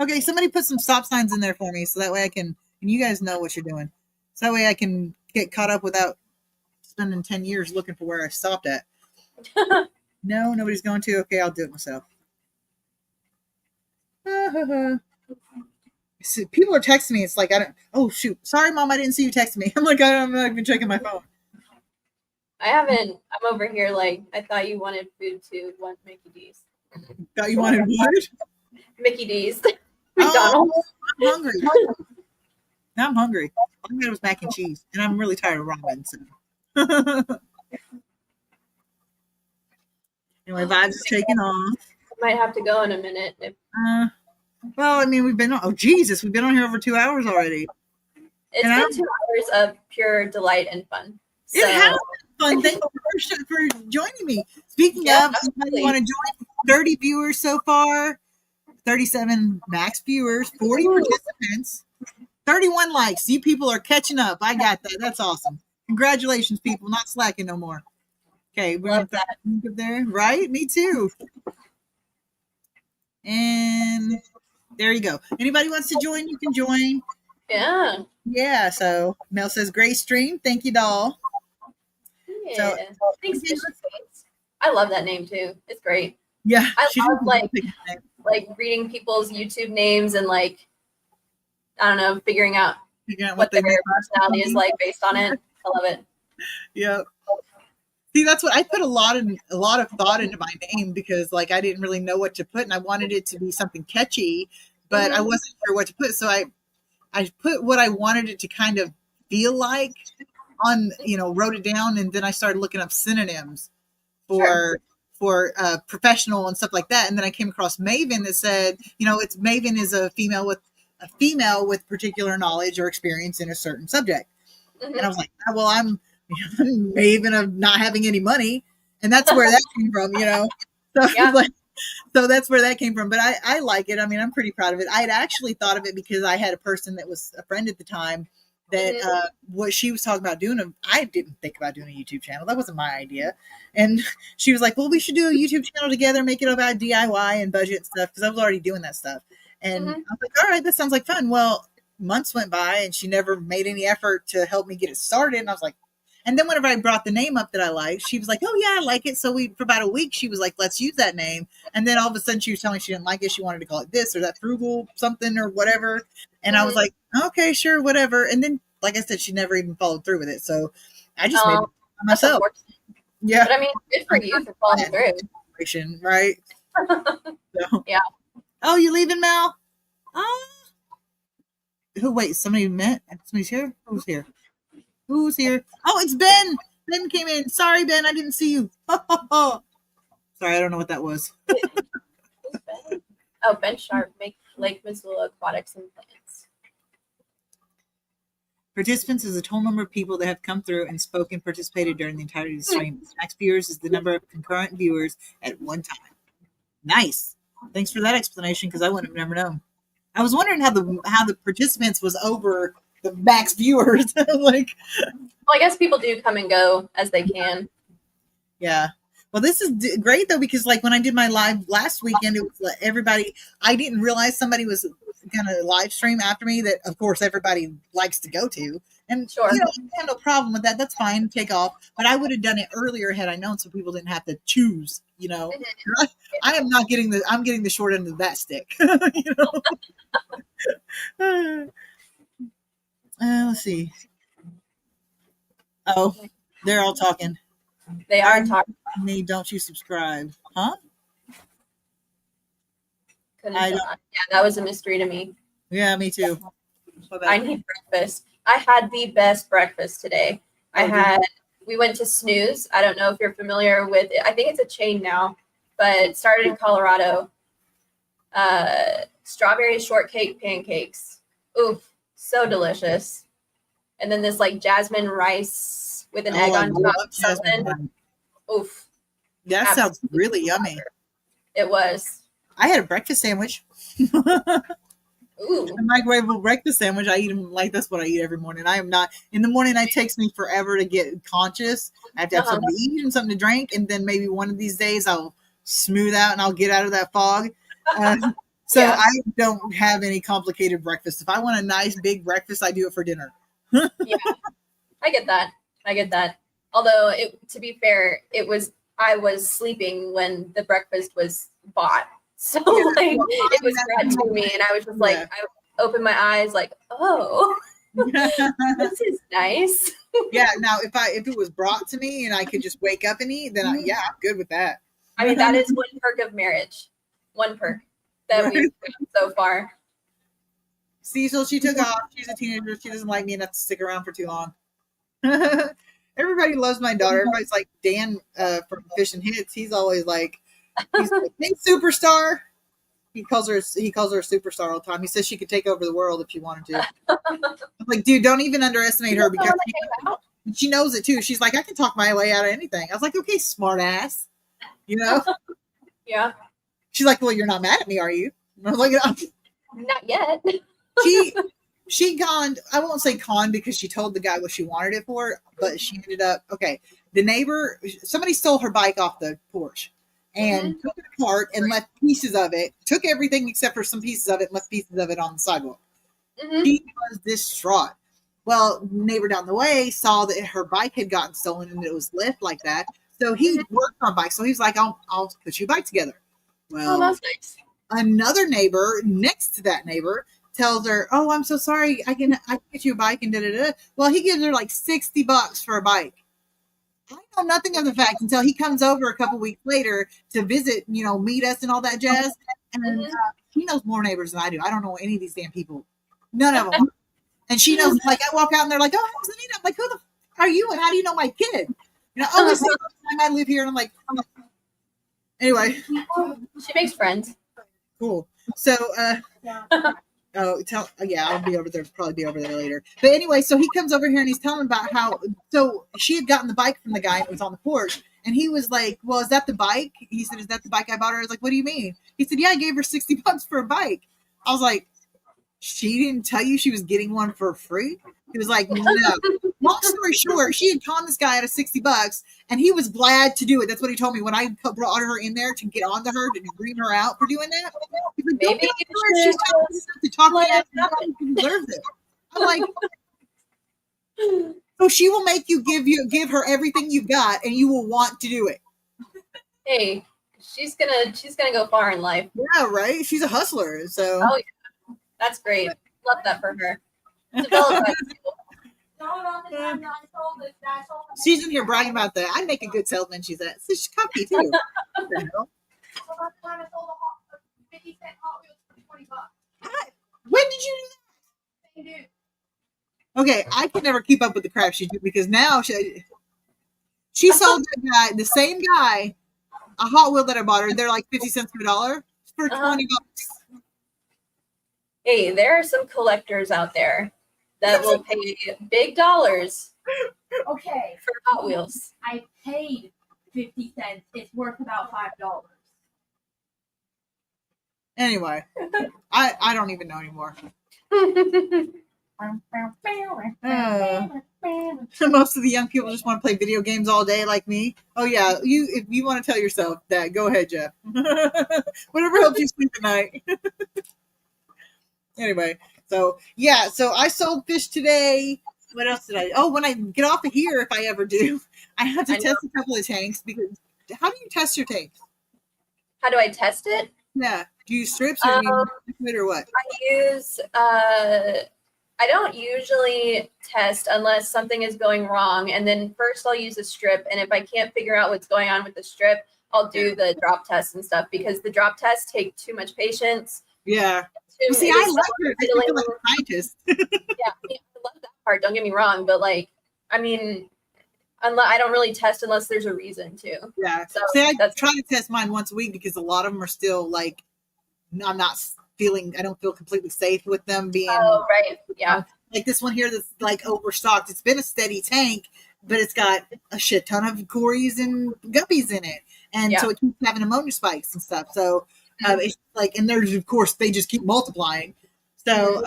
Okay, somebody put some stop signs in there for me so that way I can, and you guys know what you're doing. So that way I can get caught up without spending 10 years looking for where I stopped at. No, nobody's going to. Okay, I'll do it myself. So people are texting me. It's like, I don't, oh, shoot. Sorry, Mom, I didn't see you text me. I'm like, I'm not even checking my phone. I haven't. I'm over here. Like I thought you wanted food too. Want Mickey D's? Thought you wanted what? Mickey D's. Oh, McDonald's. I'm hungry. Now I'm hungry. All I had was mac and cheese, and I'm really tired of ramen. So. Anyway, vibes is taking off. Might have to go in a minute. If Well, I mean, we've been on. Oh, Jesus, we've been on here over 2 hours already. it's And been 2 hours of pure delight and fun. So, It has been fun. Thank you for joining me. Speaking Yeah, of, absolutely. you want to join? 30 viewers so far, 37 max viewers, 40 Ooh. participants, 31 likes. You people are catching up. I got that. That's awesome. Congratulations, people. Not slacking no more. Okay, we're Love gonna link up there, right? Me too. And there you go. Anybody wants to join, you can join. yeah. Yeah, so Mel says, great stream. Thank you, doll. Yeah. Thanks, Fishy Face. I love that name too. It's great. Yeah. I she love, didn't like reading people's YouTube names and like I don't know, figuring out figure out what they their meant. personality is like based on it. I love it. Yeah. See, that's what I put a lot of thought into my name because like I didn't really know what to put and I wanted it to be something catchy, but I wasn't sure what to put. So I put what I wanted it to kind of feel like on, wrote it down, and then I started looking up synonyms for professional and stuff like that. And then I came across Maven that said, it's Maven is a female with particular knowledge or experience in a certain subject. Mhm. And I was like, oh, well, I'm Maven of not having any money, and that's where that came from, So, Yeah. so that's where that came from. But I like it. I mean, I'm pretty proud of it. I had actually thought of it because I had a person that was a friend at the time that what she was talking about doing. I didn't think about doing a YouTube channel. That wasn't my idea. And she was like, well, we should do a YouTube channel together, make it about DIY and budget stuff, because I was already doing that stuff. And I was like, all right, that sounds like fun. Well, months went by and she never made any effort to help me get it started. And I was like, and then whenever I brought the name up that I liked, she was like, oh yeah, I like it. So for about a week, she was like, let's use that name. And then all of a sudden she was telling me she didn't like it. She wanted to call it this or that frugal something or whatever. And I was like, okay, sure, whatever. And then, like I said, she never even followed through with it. So I just made it by myself. Yeah. But I mean, good for you for following through. Right. So. Yeah. Oh, you leaving, Mel? Oh. Wait, somebody met? Somebody's here? Who's here? Who's here? Oh, it's Ben. Ben came in. Sorry, Ben, I didn't see you. Sorry, I don't know what that was. Oh, Ben Sharp, make Lake Missoula aquatics and plants. Participants is the total number of people that have come through and spoken, participated during the entirety of the stream. Max viewers is the number of concurrent viewers at one time. Nice. Thanks for that explanation, because I wouldn't have never known. I was wondering how the participants was over the max viewers. Like, well, I guess people do come and go as they can. Yeah. Well, this is great though, because like when I did my live last weekend, it was like everybody. I didn't realize somebody was gonna live stream after me. That of course everybody likes to go to, and Sure. I have no problem with that. That's fine. Take off. But I would have done it earlier had I known, so people didn't have to choose. I am not getting the. I'm getting the short end of that stick. Let's see. Oh, they're all talking. They are talking. Me, don't you subscribe? Huh? Yeah, that was a mystery to me. Yeah, me too. I need breakfast. I had the best breakfast today. We went to Snooze. I don't know if you're familiar with it. I think it's a chain now, but it started in Colorado. Strawberry shortcake pancakes. Oof, so delicious. And then this like jasmine rice with an egg on top. Something. Oof. That sounds Absolutely. really yummy. It was. I had a breakfast sandwich. Ooh. A microwavable breakfast sandwich. I eat them like that's what I eat every morning. I am not in the morning. It takes me forever to get conscious. I have to have Uh-huh. something to eat and something to drink, and then maybe one of these days I'll smooth out and I'll get out of that fog. So Yeah. I don't have any complicated breakfast. If I want a nice big breakfast, I do it for dinner. I get that. Although, to be fair, I was sleeping when the breakfast was bought. So like it was brought to me and I was just like, Yeah. I opened my eyes like, oh, this is nice. Yeah. Now, if it was brought to me and I could just wake up and eat, then I'm good with that. I mean, that is one perk of marriage. One perk that Right. we've got so far. See, so she took off. She's a teenager. She doesn't like me enough to stick around for too long. Everybody loves my daughter. Everybody's like Dan from Fish and Hits. He's always like, he's like, hey, superstar. He calls her a superstar all the time. He says she could take over the world if she wanted to. I'm like, dude, don't even underestimate her because she knows it too. She's like, I can talk my way out of anything. I was like, okay, smart ass. You know? Yeah. She's like, well, you're not mad at me, are you? And I was like, Not yet. she conned, I won't say conned because she told the guy what she wanted it for, but she ended up, okay, the neighbor, somebody stole her bike off the porch and took it apart and left pieces of it, took everything except for some pieces of it, and left pieces of it on the sidewalk. Mhm. She was distraught. Well, neighbor down the way saw that her bike had gotten stolen and it was left like that. So he worked on bikes. So he was like, I'll put your bike together. Well, Oh, that's nice. another neighbor next to that neighbor tells her, "Oh, I'm so sorry. I can get you a bike and da da da." Well, he gives her like $60 for a bike. I know nothing of the fact until he comes over a couple weeks later to visit, meet us and all that jazz. And he knows more neighbors than I do. I don't know any of these damn people. None of them. And she knows, like, I walk out and they're like, "Oh, how's Anita?" I'm like, "Who the f- are you? And how do you know my kid?" Oh, this is the time I live here. And I'm like, anyway, She makes friends. cool. So, I'll be over there, probably be over there later. But anyway, so he comes over here and he's telling about how, so she had gotten the bike from the guy and it was on the porch. And he was like, "Well, is that the bike?" He said, "Is that the bike I bought her?" I was like, "What do you mean?" He said, "Yeah, I gave her $60 for a bike." I was like, "She didn't tell you she was getting one for free?" He was like, "No." Long story short, she had conned this guy out of $60 and he was glad to do it. That's what he told me when I brought her in there to get onto her to green her out for doing that. He's like, "Don't Maybe get you her. She's should telling me stuff to talk let me out it happen. she deserves it." I'm like, so she will make you give her everything you've got and you will want to do it. Hey, she's gonna go far in life. Yeah, right? She's a hustler. So Oh yeah, that's great. Love that for her. Develop that skill. she's in here bragging about that. I make a good salesman, she said. So she's cocky too. What the hell? When did you do that? Okay, I can never keep up with the crap she do because now she sold the same guy, a Hot Wheel that I bought her. They're like 50 cents to a dollar for $20. Hey, there are some collectors out there that will pay big dollars Okay, for Hot Wheels. I paid 50 cents. It's worth about $5. Anyway, I don't even know anymore. Most of the young people just want to play video games all day like me. Oh yeah, if you want to tell yourself that, go ahead, Jeff. Whatever helps you sleep at night. Anyway, so I sold fish today. What else did I? Oh, when I get off of here, if I ever do, I have to test a couple of tanks because how do you test your tanks? How do I test it? Yeah, do you use strips or do you use liquid or what? I use I don't usually test unless something is going wrong, and then first I'll use a strip, and if I can't figure out what's going on with the strip, I'll do the drop test and stuff because the drop tests take too much patience. Yeah. It See, is I so like her. I feel unsettling. like a scientist. Yeah, I love that part. Don't get me wrong, but like, I mean, I don't really test unless there's a reason to. Yeah. So See, I that's try to test mine once a week because a lot of them are still like, I don't feel completely safe with them being right. Yeah. like this one here that's like overstocked. It's been a steady tank, but it's got a shit ton of cories and guppies in it, and so it keeps having ammonia spikes and stuff. So it's like, and there's of course they just keep multiplying. So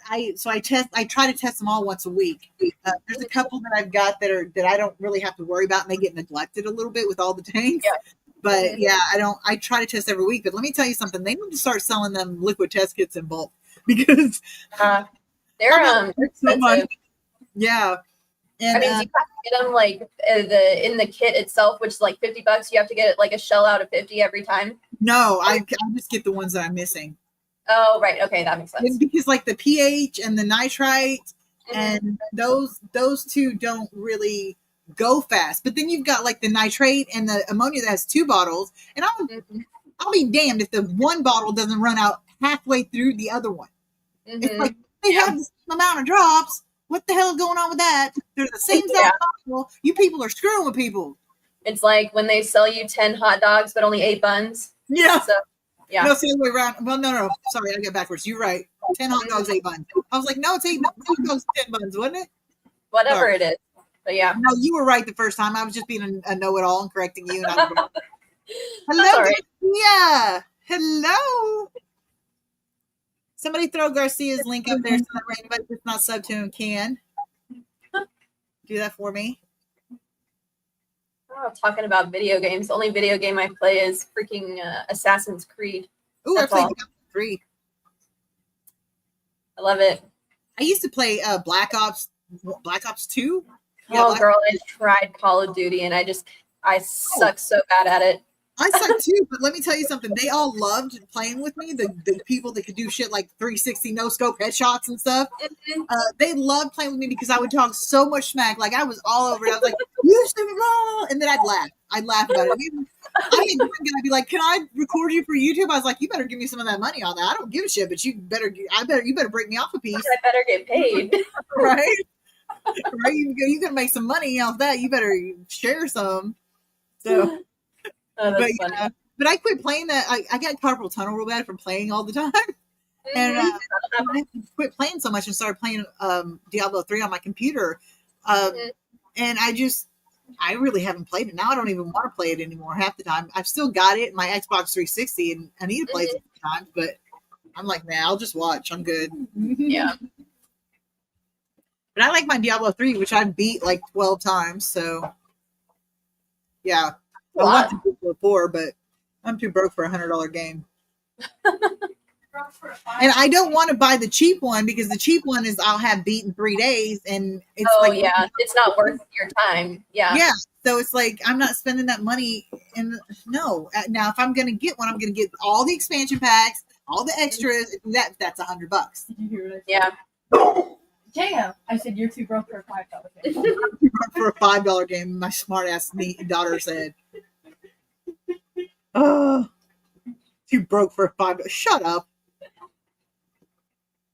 I try to test them all once a week. There's a couple that I've got that I don't really have to worry about, and they get neglected a little bit with all the tanks. Yeah. But yeah, I try to test every week. But let me tell you something, they need to start selling them liquid test kits in bulk because they're so much. expensive. Yeah. And I mean, do you have to get them like in the kit itself, which is like $50? You have to get like a shell out of 50 every time. no, I just get the ones that I'm missing. Oh, right. Okay, that makes sense. Because like the pH and the nitrite and those two don't really go fast. But then you've got like the nitrate and the ammonia that has 2 bottles, and I'll be damned if the one bottle doesn't run out halfway through the other one. It's like they have the same amount of drops. What the hell is going on with that? They're the same size bottle. You people are screwing with people. It's like when they sell you 10 hot dogs but only 8 buns. Yeah. So yeah. No, it's the other way around. Well, no. Sorry, I got backwards. You're right. 10 hot dogs, 8 buns. I was like, no, it's 8 hot dogs, 10 buns, wasn't it? Whatever it is. But yeah. No, you were right the first time. I was just being a know-it-all and correcting you. And That's hello, all right. Garcia. Hello. Somebody throw Garcia's link up there so that anybody that's not sub to him can. Do that for me. Oh, talking about video games. The only video game I play is freaking Assassin's Creed. Ooh, I That's played all. 3. I love it. I used to play Black Ops 2. Yeah, Oh, girl, I tried Call of Duty and I suck so bad at it. I suck too, but let me tell you something. They all loved playing with me. The people that could do shit like 360 no scope headshots and stuff. They loved playing with me because I would talk so much smack. Like I was all over it. I was like, "You stupid blah," and then I'd laugh. I'd laugh about it. I'd be like, "Can I record you for YouTube?" I was like, "You better give me some of that money on that. I don't give a shit, but you better break me off a piece, I better get paid. right? Right? You gonna make some money off that. You better share some." So. Oh, that's funny. But I quit playing that. I got carpal tunnel real bad from playing all the time, and I quit playing so much and started playing Diablo 3 on my computer. And I really haven't played it now. I don't even want to play it anymore half the time. I've still got it in my Xbox 360, and I need to play it sometimes. But I'm like, nah, I'll just watch. I'm good. Yeah. But I like my Diablo 3, which I beat like 12 times. So yeah. I want to do 4, but I'm too broke for $100 game. And I don't want to buy the cheap one because the cheap one is I'll have beat in 3 days, and it's it's not worth your time. Yeah. Yeah. So it's like I'm not spending that money. And no, now if I'm going to get one, I'm going to get all the expansion packs, all the extras. That's $100. Did you hear what I said? Yeah. Damn. I said you're too broke for a $5 game. For a $5 game, my smart ass daughter said. Oh, too broke for a $5. Shut up.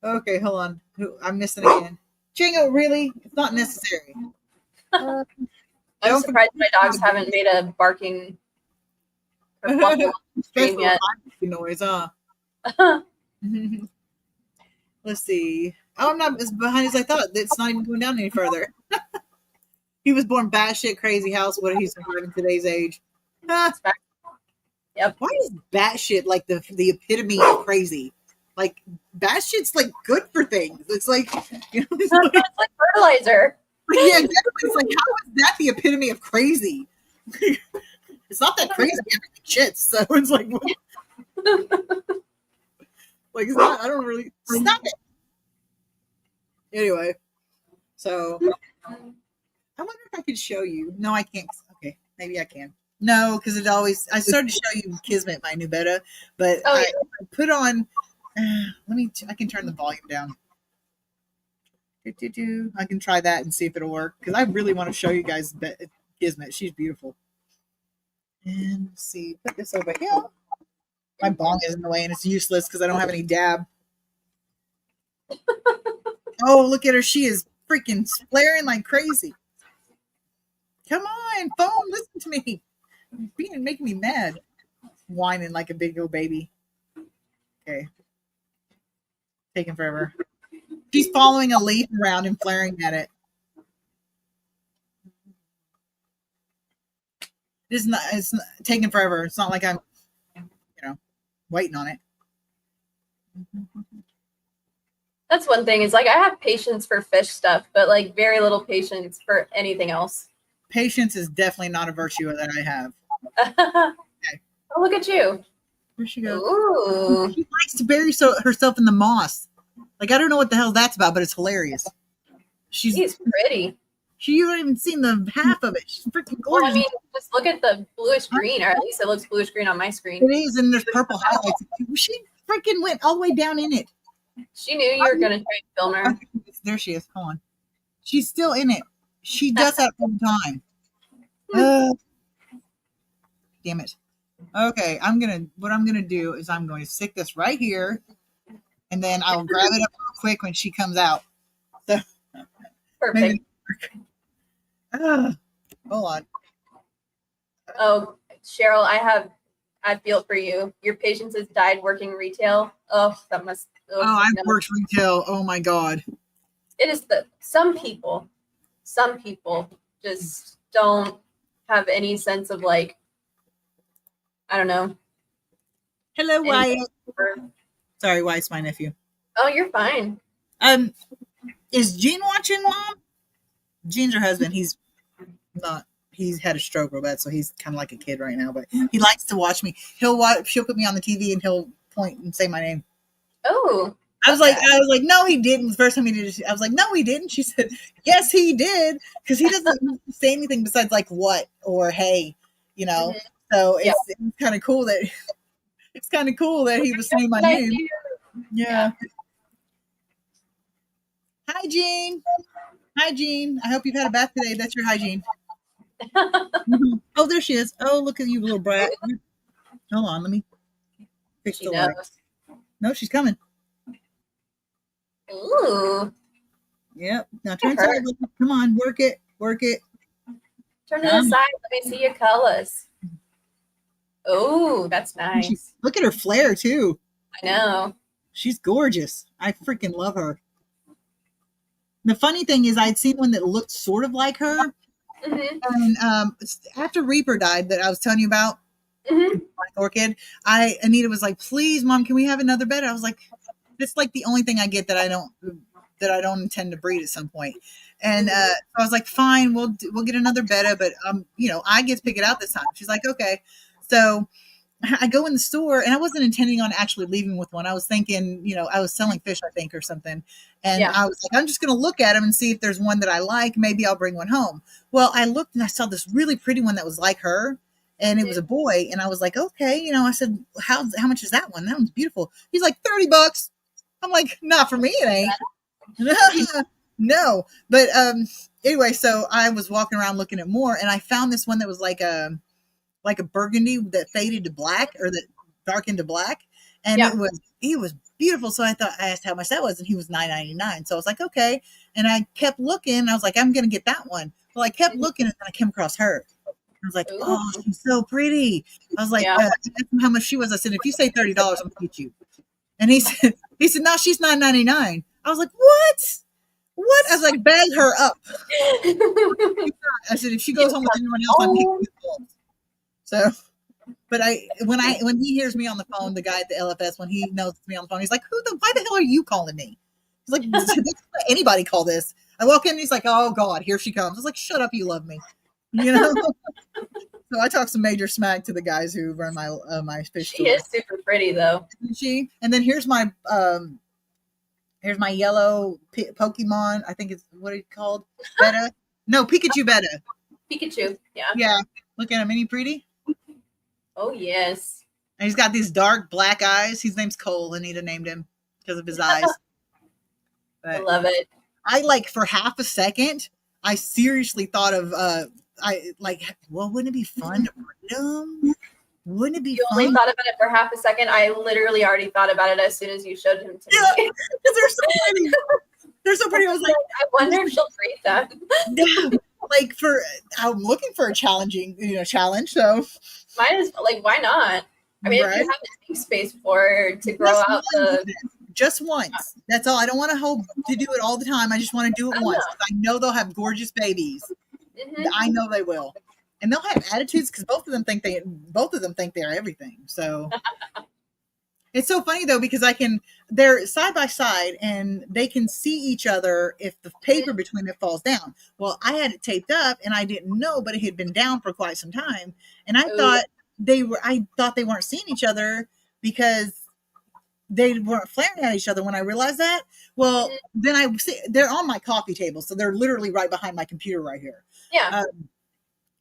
Okay, hold on. I'm missing again. Django, really? It's not necessary. I'm surprised my dogs haven't made a barking Stressful yet. noise, huh? Let's see. Oh, I'm not as behind as I thought. It's not even going down any further. He was born batshit crazy. House. What he's surviving today's age. Yep. Why is batshit like the epitome of crazy? Like batshit's like good for things. It's like, you know, it's like, It's like fertilizer. yeah, exactly. It's like, how is that the epitome of crazy? It's not that crazy. Everything shits. So it's like, like it's not. I don't really stop it. Anyway, so I wonder if I could show you. No, I can't. Okay, maybe I can. No, because it always. I started to show you Kismet, my new beta, but I put on. Let me. I can turn the volume down. I can try that and see if it'll work because I really want to show you guys Kismet. She's beautiful. And let's see, put this over here. My bong is in the way and it's useless because I don't have any dab. Oh, look at her. She is freaking flaring like crazy. Come on, phone, listen to me. You're making me mad. Whining like a big old baby. Okay. Taking forever. She's following a leaf around and flaring at it. It's not taking forever. It's not like I'm, waiting on it. That's one thing. Is like I have patience for fish stuff, but like very little patience for anything else. Patience is definitely not a virtue that I have. Oh, look at you. Where'd she go? Ooh. She likes to bury herself in the moss. Like, I don't know what the hell that's about, but it's hilarious. She's pretty. You haven't even seen the half of it. She's freaking Well, gorgeous. I mean, just look at the bluish green, or at least it looks bluish green on my screen. It is, and there's purple highlights. She freaking went all the way down in it. She knew you were gonna try to film her. There she is. Hold on. She's still in it. She does that all the time. Damn it. Okay, what I'm gonna do is I'm going to stick this right here, and then I'll grab it up real quick when she comes out. So Perfect. hold on. Oh, Cheryl, I feel for you. Your patience has died working retail. Oh, that must. I've worked retail. Oh my god. It is some people just don't have any sense of like, I don't know. Hello, Wyatt. Or- Sorry, Wyatt's my nephew. Oh, you're fine. Is Gene watching, Mom? Gene's her husband. He's not. He's had a stroke real bad, so he's kind of like a kid right now. But he likes to watch me. She'll put me on the TV and he'll point and say my name. Oh. I was like, no, he didn't. The first time he did it, I was like, no, he didn't. She said, yes, he did, because he doesn't say anything besides like what or hey, Mm-hmm. So it's kind of cool that he was saying my name. Yeah. Hi, Gene. Hi, Gene. I hope you've had a bath today. That's your hygiene. Oh, there she is. Oh, look at you, little brat. Hold on, let me fix She the knows. light. No, she's coming. Ooh. Yep. Now turn side. Come on, work it. Turn to the side. Let me see your colors. Oh, that's nice. Look at her flare too. I know. She's gorgeous. I freaking love her. The funny thing is, I'd seen one that looked sort of like her, Mm-hmm. and after Reaper died, that I was telling you about, Mm-hmm. like Orchid, Anita was like, "Please, Mom, can we have another bed?" I was like, "It's like the only thing I get that I don't intend to breed at some point." And I was like, "Fine, we'll get another betta, but I get to pick it out this time." She's like, "Okay." So I go in the store, and I wasn't intending on actually leaving with one. I was thinking, I was selling fish, I think, or something. And I was like, I'm just going to look at them and see if there's one that I like. Maybe I'll bring one home. Well, I looked and I saw this really pretty one that was like her, and it was a boy. And I was like, okay, I said, how much is that one? That one's beautiful. He's like, $30. I'm like, not for me, it ain't. No. But anyway, so I was walking around looking at more, and I found this one that was like a burgundy that faded to black, or that darkened to black, and it was beautiful. So I asked how much that was, and he was $9.99. So I was like, okay, and I kept looking. I was like, I'm gonna get that one. Well, I kept looking, and then I came across her. I was like, oh, she's so pretty. I was like, I asked him how much she was. I said, if you say $30, I'm gonna get you. And he said, no, she's $9.99. I was like, what? What? I was like, bag her up. I said, if she goes home with anyone else, I'm taking you home. So, but when he hears me on the phone, the guy at the LFS, when he knows it's me on the phone, he's like, why the hell are you calling me? He's like, let anybody call this. I walk in and he's like, oh God, here she comes. I was like, shut up, you love me. So I talk some major smack to the guys who run my fish store. She is super pretty though. Isn't she? And then here's my yellow Pokemon. I think it's, what are you called? Betta? No, Pikachu Betta. Pikachu. Yeah. Yeah. Look at him. Ain't he pretty? Oh yes. And he's got these dark black eyes. His name's Cole. Anita named him because of his eyes. But I love it. for half a second, I seriously thought of wouldn't it be fun to breed them? Wouldn't it be You fun? only thought about it for half a second. I literally already thought about it as soon as you showed him to me. Yeah, because they're so pretty. They're so pretty. I was like, I wonder if she'll breed them. yeah. I'm looking for a challenging, challenge. So Might as like, why not? I mean, if you have the tank space for her to grow out just once. That's all. I don't want to do it all the time. I just want to do it once. I know they'll have gorgeous babies. Mhm. I know they will. and they'll have attitudes because both of them think they're everything. So it's so funny though because they're side by side and they can see each other if the paper between them falls down. Well, I had it taped up and I didn't know, but it had been down for quite some time, and I thought they weren't seeing each other because they weren't flaring at each other. When I realized that, well, then I see they're on my coffee table, so they're literally right behind my computer right here. Yeah.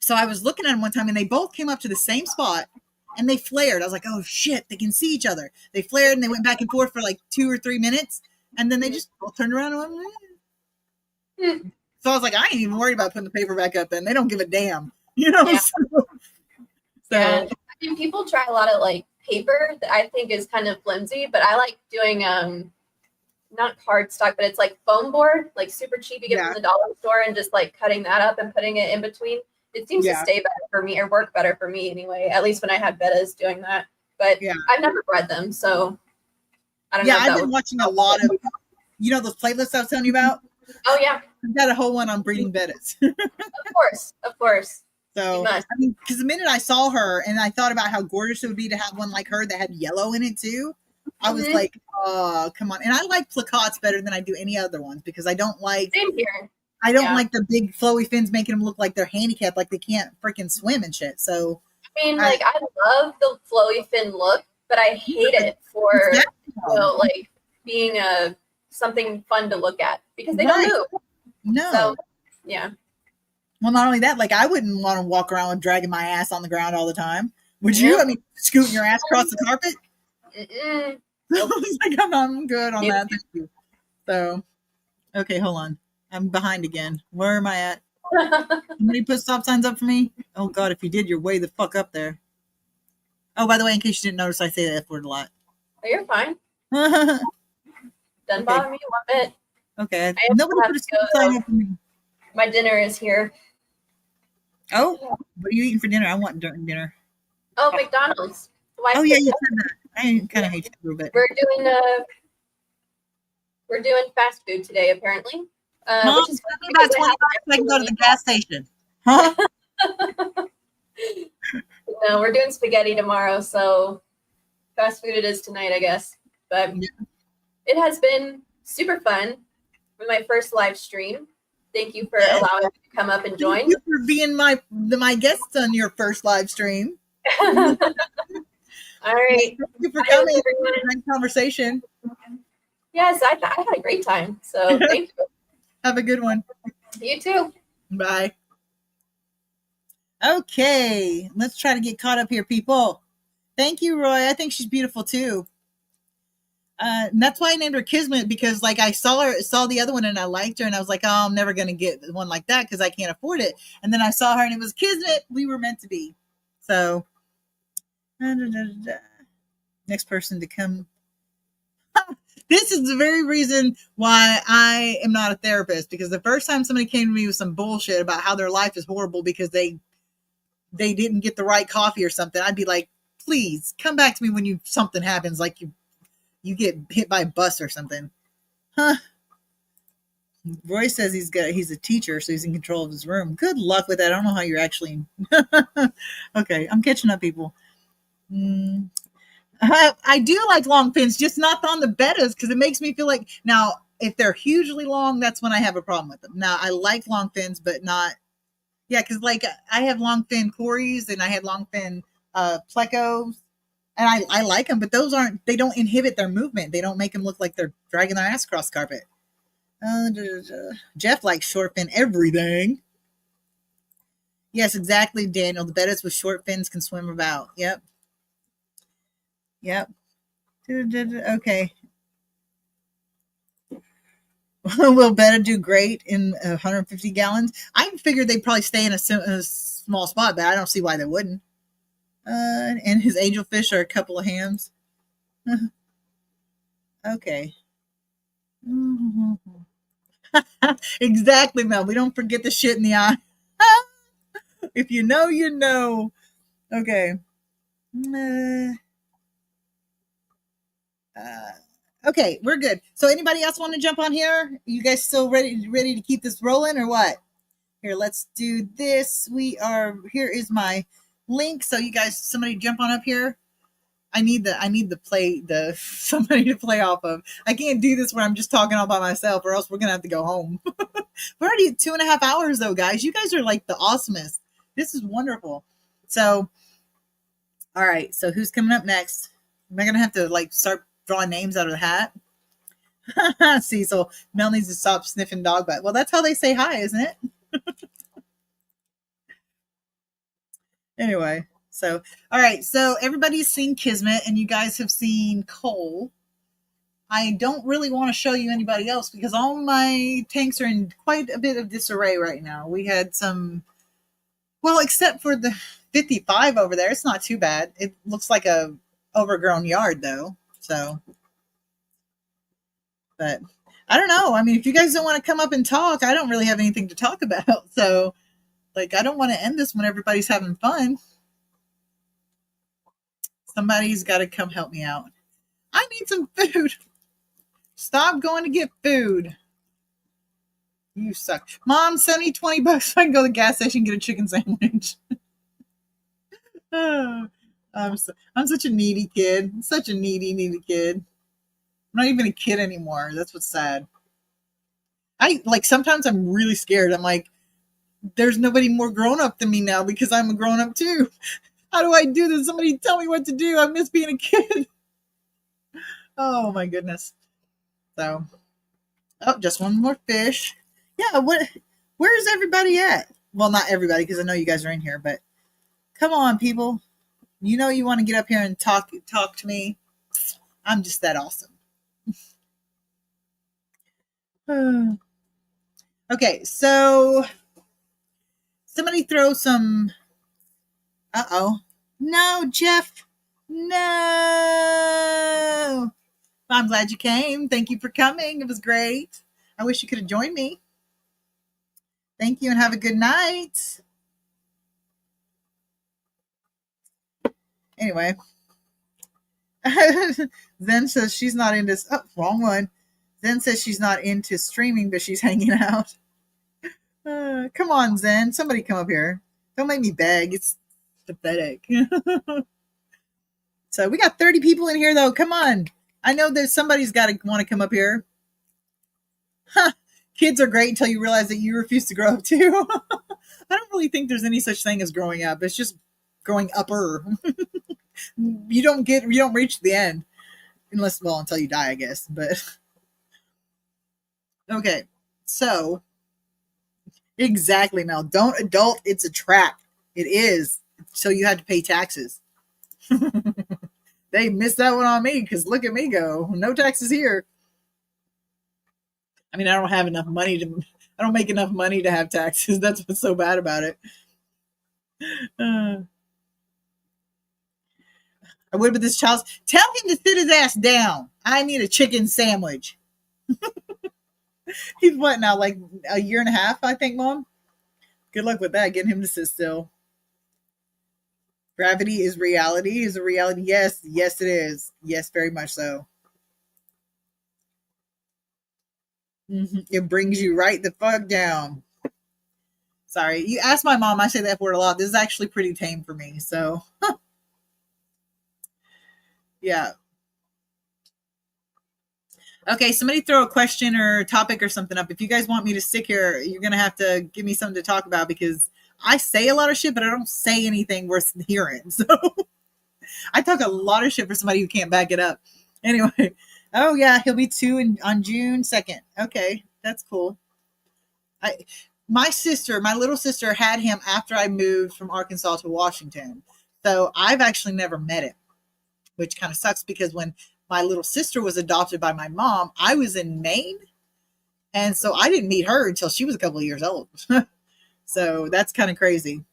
So I was looking at them one time, and they both came up to the same spot, and they flared. I was like, "Oh shit, they can see each other." They flared, and they went back and forth for like 2 or 3 minutes, and then they just both turned around and went. So I was like, "I ain't even worried about putting the paper back up, and they don't give a damn," you know. Yeah. So I mean, people try a lot of like paper that I think is kind of flimsy, but I like doing not cardstock, but it's like foam board, like super cheap. You get from the dollar store, and just like cutting that up and putting it in between. It seems to stay better for me or work better for me anyway. At least when I had bettas doing that. But I've never bred them, so I don't know. I've been watching a lot of, those playlists I was telling you about. Oh yeah, I've got a whole one on breeding bettas. Of course. So, I mean, because the minute I saw her and I thought about how gorgeous it would be to have one like her that had yellow in it too, I was like, oh, come on. And I like placottes better than I do any other ones because I don't like, same here. I don't like the big flowy fins making them look like they're handicapped, like they can't freaking swim and shit. So, I mean, like, I love the flowy fin look, but I hate it for, like, being something fun to look at because they don't move. No. So, yeah. Well, not only that, like I wouldn't want to walk around dragging my ass on the ground all the time. Would you? I mean, scooting your ass across the carpet? I was like, I'm good on that. Thank you. So, okay, hold on. I'm behind again. Where am I at? Somebody put stop signs up for me? Oh, God, if you did, you're way the fuck up there. Oh, by the way, in case you didn't notice, I say the F word a lot. Oh, you're fine. Doesn't bother me one bit. Okay. Nobody put a stop sign up for me. My dinner is here. Oh, what are you eating for dinner? I want dinner. Oh, McDonald's. Oh yeah, you said that. I kind of hate you a little bit. We're doing fast food today, apparently. Mom, which is about 20 bucks so I can go to the gas station. Huh? No, we're doing spaghetti tomorrow, so fast food it is tonight, I guess. But it has been super fun with my first live stream. Thank you for allowing me to come up and join. Thank you for being my guest on your first live stream. All right. Thank you for coming. Great conversation. Yes, I had a great time. So thank you. Have a good one. You too. Bye. Okay, let's try to get caught up here, people. Thank you, Roy. I think she's beautiful too. And that's why I named her Kismet, because like I saw the other one and I liked her and I was like, oh, I'm never going to get one like that because I can't afford it. And then I saw her and it was Kismet. We were meant to be. So next person to come. This is the very reason why I am not a therapist, because the first time somebody came to me with some bullshit about how their life is horrible because they didn't get the right coffee or something, I'd be like, please come back to me when something happens, like you get hit by a bus or something. Huh. Roy says he's a teacher, so he's in control of his room. Good luck with that. I don't know how you're actually. Okay, I'm catching up, people. I do like long fins, just not on the bettas, because it makes me feel like, now if they're hugely long, that's when I have a problem with them. Now I like long fins, but not, because like I have long fin Corys and I had long fin Plecos, and I like them, but they don't inhibit their movement. They don't make them look like they're dragging their ass across the carpet. Jeff likes short fin everything. Yes, exactly, Daniel. The bettas with short fins can swim about. Yep. Okay. Will Betta do great in 150 gallons? I figured they'd probably stay in a small spot, but I don't see why they wouldn't. And his angelfish are a couple of hams. Okay. Exactly, Mel. We don't forget the shit in the eye. If you know, you know. Okay. Okay, we're good. So anybody else want to jump on here? You guys still ready to keep this rolling or what? Here, let's do this. Here is my link. So you guys, somebody jump on up here. I need somebody to play off of. I can't do this when I'm just talking all by myself, or else we're gonna have to go home. We're already at 2.5 hours though, guys. You guys are like the awesomest. This is wonderful. So, all right. So who's coming up next? Am I gonna have to like start drawing names out of the hat? Cecil, Mel needs to stop sniffing dog butt. Well, that's how they say hi, isn't it? Anyway. So, all right. So everybody's seen Kismet and you guys have seen Cole. I don't really want to show you anybody else because all my tanks are in quite a bit of disarray right now. We had some, well, except for the 55 over there. It's not too bad. It looks like a overgrown yard though. So, but I don't know. I mean, if you guys don't want to come up and talk, I don't really have anything to talk about. So, like, I don't want to end this when everybody's having fun. Somebody's got to come help me out. I need some food. Stop going to get food. You suck. Mom, send me $20 so I can go to the gas station and get a chicken sandwich. Oh, I'm such a needy kid. Such a needy kid. I'm not even a kid anymore. That's what's sad. Sometimes I'm really scared. I'm like, there's nobody more grown up than me now because I'm a grown up too. How do I do this? Somebody tell me what to do. I miss being a kid. Oh my goodness. So, just one more fish. Yeah, where's everybody at? Well, not everybody because I know you guys are in here, but come on, people. You know you want to get up here and talk to me. I'm just that awesome. Okay, so somebody throw some. No, Jeff. No. I'm glad you came. Thank you for coming. It was great. I wish you could have joined me. Thank you and have a good night. Anyway. Zen says she's not into. Oh, wrong one. Zen says she's not into streaming, but she's hanging out. Come on, Zen. Somebody come up here. Don't make me beg. It's pathetic. So we got 30 people in here, though. Come on. I know that somebody's got to want to come up here. Huh. Kids are great until you realize that you refuse to grow up, too. I don't really think there's any such thing as growing up. It's just growing upper. You don't reach the end. Until you die, I guess. But okay. So exactly, Mel. Don't adult. It's a trap. It is. So you had to pay taxes. They missed that one on me because look at me go. No taxes here. I mean, I don't have enough money I don't make enough money to have taxes. That's what's so bad about it. I would, but this child, tell him to sit his ass down. I need a chicken sandwich. He's what now, like a year and a half, I think, Mom? Good luck with that, getting him to sit still. Gravity is reality. Is a reality? Yes, it is. Yes, very much so. It brings you right the fuck down. Sorry, you ask my mom. I say that word a lot. This is actually pretty tame for me. So, yeah. Okay, somebody throw a question or a topic or something up. If you guys want me to stick here, you're gonna have to give me something to talk about because I say a lot of shit, but I don't say anything worth hearing. So I talk a lot of shit for somebody who can't back it up. Anyway, oh yeah, he'll be 2 on June 2nd. Okay, that's cool. My little sister had him after I moved from Arkansas to Washington. So I've actually never met him, which kind of sucks because when my little sister was adopted by my mom, I was in Maine. And so I didn't meet her until she was a couple of years old. So that's kind of crazy.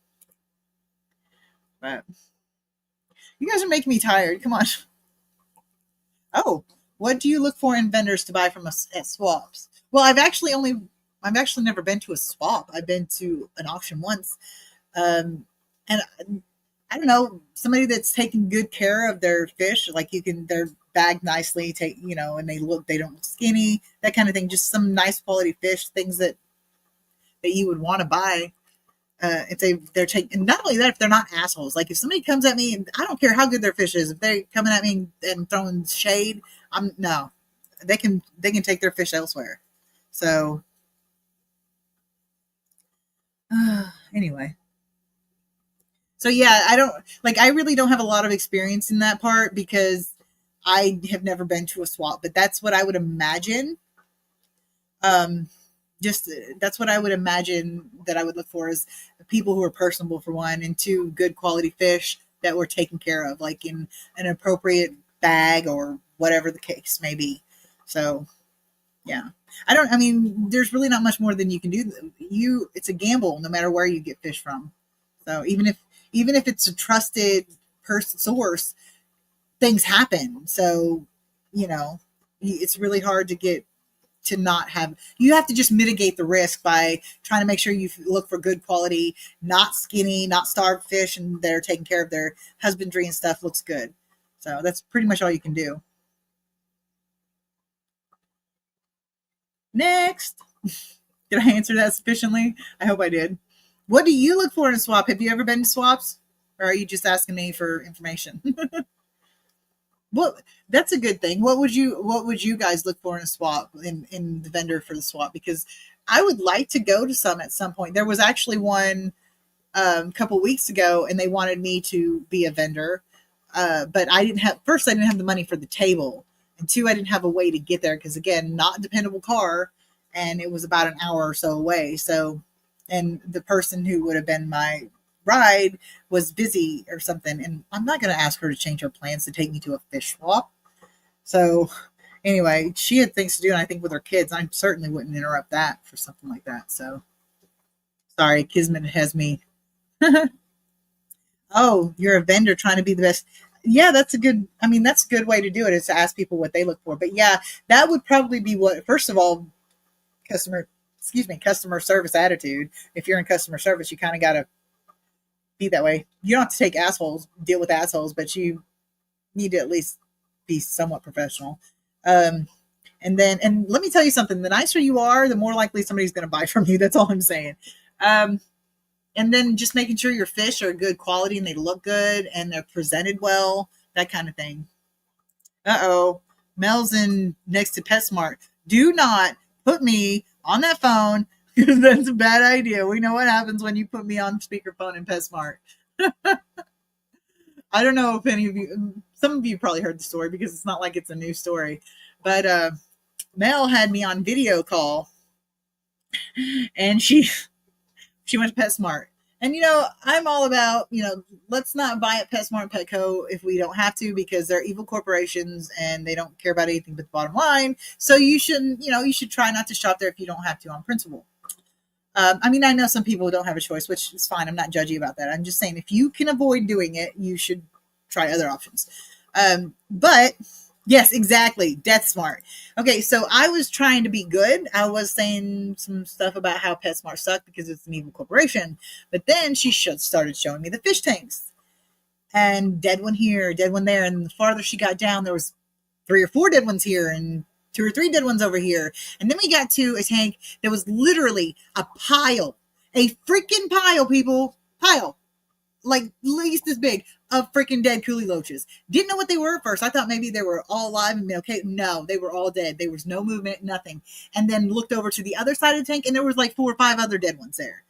But you guys are making me tired. Come on. Oh, what do you look for in vendors to buy from us at swaps? Well, I've actually never been to a swap. I've been to an auction once. And I don't know, somebody that's taking good care of their fish, like they're bagged nicely, and they don't look skinny, that kind of thing. Just some nice quality fish, things that that you would want to buy. If they're taking, not only that, if they're not assholes. Like if somebody comes at me, and I don't care how good their fish is, if they're coming at me and throwing shade, no, they can take their fish elsewhere. So anyway, so yeah, I really don't have a lot of experience in that part because I have never been to a swap, but that's what I would imagine. That's what I would imagine that I would look for is people who are personable for one, and two, good quality fish that were taken care of, like in an appropriate bag or whatever the case may be. So yeah, there's really not much more than you can do. It's a gamble no matter where you get fish from. So even if it's a trusted source, things happen. So, it's really hard to not have, you have to just mitigate the risk by trying to make sure you look for good quality, not skinny, not starved fish, and they're taking care of their husbandry and stuff looks good. So that's pretty much all you can do. Next. Did I answer that sufficiently? I hope I did. What do you look for in a swap? Have you ever been to swaps? Or are you just asking me for information? Well, that's a good thing. What would you guys look for in a swap, in the vendor for the swap? Because I would like to go to some at some point. There was actually one a couple weeks ago, and they wanted me to be a vendor. But I didn't have the money for the table, and two, I didn't have a way to get there because, again, not a dependable car, and it was about an hour or so away. So, and the person who would have been my ride was busy or something, and I'm not going to ask her to change her plans to take me to a fish swap. So anyway, she had things to do, and I think with her kids, I certainly wouldn't interrupt that for something like that. So sorry, Kismet has me. Oh, you're a vendor trying to be the best. Yeah, that's a good way to do it, is to ask people what they look for. But yeah, that would probably be what, first of all, customer service attitude. If you're in customer service, you kind of got to be that way. You don't have to deal with assholes, but you need to at least be somewhat professional. And let me tell you something, the nicer you are, the more likely somebody's going to buy from you. That's all I'm saying. And then just making sure your fish are good quality and they look good and they're presented well, that kind of thing. Mel's in next to PetSmart. Do not put me on that phone, because that's a bad idea. We know what happens when you put me on speakerphone in PetSmart. I don't know if any of you, some of you probably heard the story because it's not like it's a new story, but Mel had me on video call, and she went to PetSmart. And, I'm all about, let's not buy at PetSmart and Petco if we don't have to, because they're evil corporations and they don't care about anything but the bottom line. So you shouldn't, you should try not to shop there if you don't have to on principle. I know some people don't have a choice, which is fine. I'm not judgy about that. I'm just saying, if you can avoid doing it, you should try other options. But yes, exactly. Death Smart. Okay, so I was trying to be good. I was saying some stuff about how PetSmart sucked because it's an evil corporation. But then she started showing me the fish tanks. And dead one here, dead one there. And the farther she got down, there was 3 or 4 dead ones here and 2 or 3 dead ones over here. And then we got to a tank that was literally a freaking pile, people. Pile. Like, at least this big, of freaking dead coolie loaches. Didn't know what they were at first. I thought maybe they were all alive and okay. No, they were all dead. There was no movement, nothing. And then looked over to the other side of the tank, and there was like 4 or 5 other dead ones there.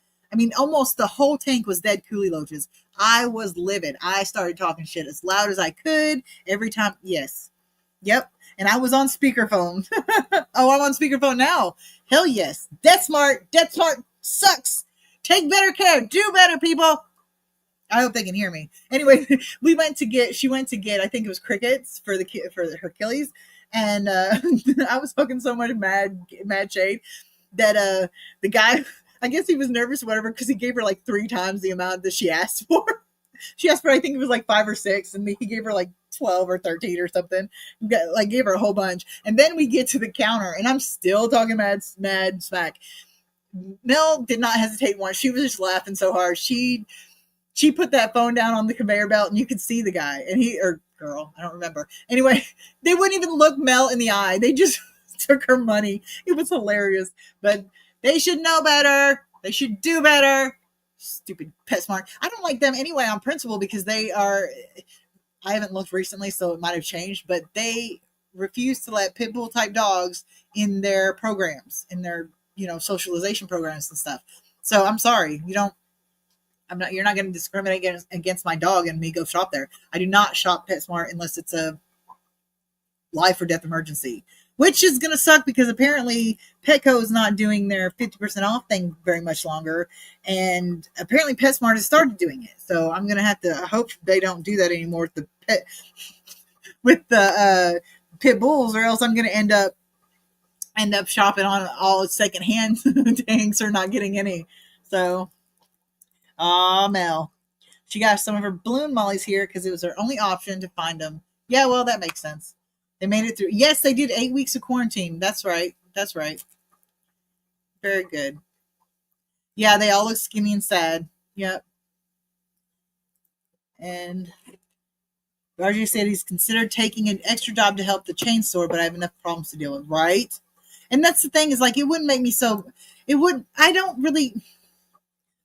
Almost the whole tank was dead coolie loaches. I was livid. I started talking shit as loud as I could every time. Yes. Yep. And I was on speakerphone. Oh, I'm on speakerphone now. Hell yes. Death Smart sucks. Take better care. Do better, people. I hope they can hear me. Anyway, she went to get, I think it was crickets for her killies. And I was fucking so much mad shade that the guy, I guess he was nervous or whatever, because he gave her like 3 times the amount that she asked for. She asked for, I think it was like 5 or 6, and he gave her like 12 or 13 or something. Like, gave her a whole bunch. And then we get to the counter, and I'm still talking mad smack. Mel did not hesitate once. She was just laughing so hard. She put that phone down on the conveyor belt, and you could see the guy, or girl, I don't remember. Anyway, they wouldn't even look Mel in the eye. They just took her money. It was hilarious, but they should know better. They should do better. Stupid PetSmart. I don't like them anyway on principle because they are. I haven't looked recently, so it might have changed, but they refuse to let pit bull type dogs in their programs, in their socialization programs and stuff. So I'm sorry, you're not going to discriminate against my dog and me go shop there. I do not shop PetSmart unless it's a life or death emergency, which is going to suck because apparently Petco is not doing their 50% off thing very much longer. And apparently PetSmart has started doing it. So I'm going to have to hope they don't do that anymore with the pit bulls, or else I'm going to end up shopping on all secondhand things or not getting any. So, Mel. She got some of her balloon mollies here because it was her only option to find them. Yeah, well, that makes sense. They made it through. Yes, they did 8 weeks of quarantine. That's right. That's right. Very good. Yeah, they all look skinny and sad. Yep. And RJ said he's considered taking an extra job to help the chain store, but I have enough problems to deal with. Right. And that's the thing is like, it wouldn't make me so, I don't really,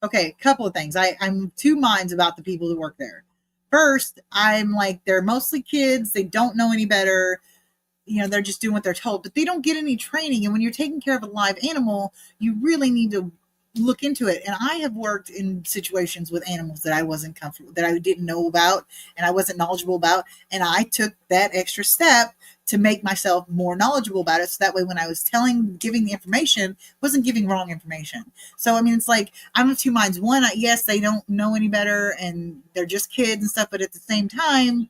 okay, couple of things. I'm two minds about the people who work there. First, I'm like, they're mostly kids. They don't know any better. They're just doing what they're told, but they don't get any training. And when you're taking care of a live animal, you really need to look into it. And I have worked in situations with animals that I wasn't comfortable, that I didn't know about and I wasn't knowledgeable about. And I took that extra step to make myself more knowledgeable about it. So that way, when I was giving the information, wasn't giving wrong information. So, I mean, it's like, I'm of two minds. One, yes, they don't know any better and they're just kids and stuff. But at the same time,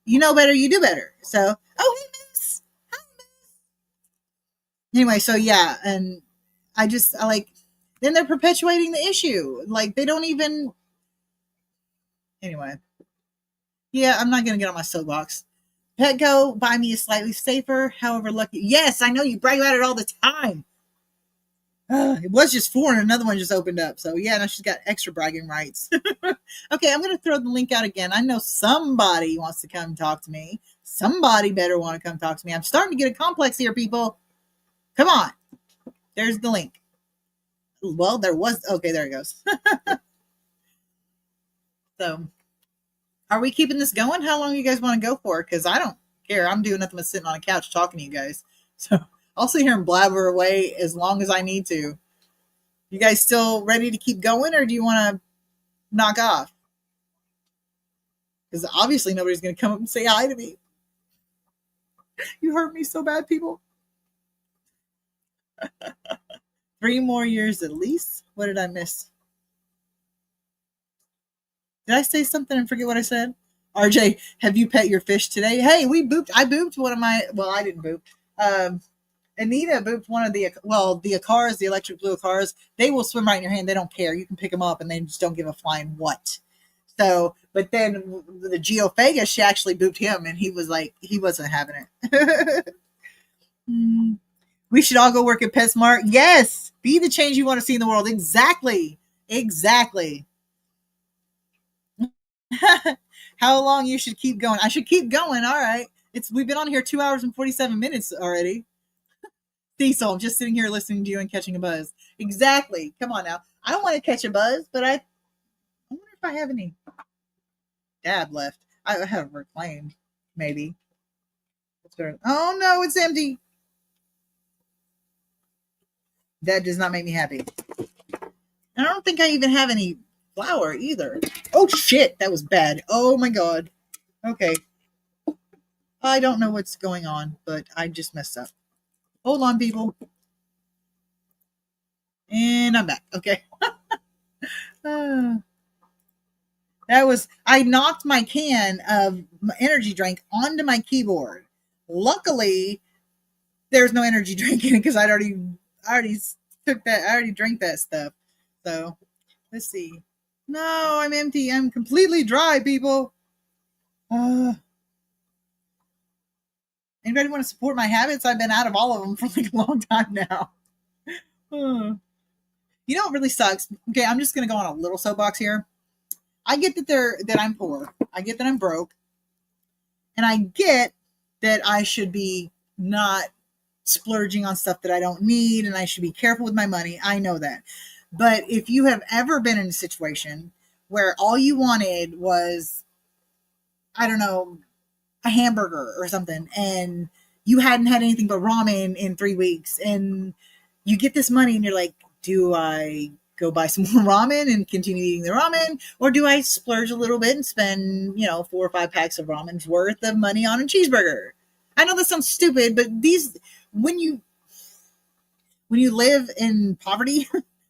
you know better, you do better. So, oh, hey, Miss. Hi, Miss. Anyway, so yeah. And I then they're perpetuating the issue. Like, they don't even, anyway. Yeah, I'm not going to get on my soapbox. Petco by me is slightly safer. However, lucky. Yes, I know you brag about it all the time. It was just 4 and another one just opened up. So yeah, now she's got extra bragging rights. Okay, I'm going to throw the link out again. I know somebody wants to come talk to me. Somebody better want to come talk to me. I'm starting to get a complex here, people. Come on. There's the link. Well, there was. Okay, there it goes. So, are we keeping this going? How long do you guys want to go for? Because I don't care. I'm doing nothing but sitting on a couch talking to you guys. So, I'll sit here and blabber away as long as I need to. You guys still ready to keep going, or do you want to knock off? Because obviously nobody's going to come up and say hi to me. You hurt me so bad, people. 3 more years at least. What did I miss? Did I say something and forget what I said? RJ, have you pet your fish today? Hey, we booped. I booped one of my. Well, I didn't boop. Anita booped one of the Acars, the electric blue Acars. They will swim right in your hand. They don't care. You can pick them up and they just don't give a flying what. So, but then the Geophagus, she actually booped him and he was like, he wasn't having it. We should all go work at PetSmart. Yes. Be the change you want to see in the world. Exactly. Exactly. How long you should keep going? I should keep going. All right. We've been on here 2 hours and 47 minutes already. Cecil, I'm just sitting here listening to you and catching a buzz. Exactly. Come on now. I don't want to catch a buzz, but I wonder if I have any dab left. I have reclaimed, maybe. Oh no, it's empty. That does not make me happy. I don't think I even have any flour either. Oh shit, that was bad. Oh my god. Okay. I don't know what's going on, but I just messed up. Hold on, people. And I'm back. Okay. I knocked my can of energy drink onto my keyboard. Luckily, there's no energy drink in it because I already took that. I already drank that stuff. So let's see. No, I'm empty. I'm completely dry, people. Anybody want to support my habits? I've been out of all of them for like a long time now. You know what really sucks? Okay, I'm just going to go on a little soapbox here. I get that I'm poor. I get that I'm broke. And I get that I should be not splurging on stuff that I don't need and I should be careful with my money. I know that. But if you have ever been in a situation where all you wanted was, I don't know, a hamburger or something, and you hadn't had anything but ramen in 3 weeks, and you get this money and you're like, do I go buy some more ramen and continue eating the ramen, or do I splurge a little bit and spend 4 or 5 packs of ramen's worth of money on a cheeseburger? I know that sounds stupid, but when you live in poverty,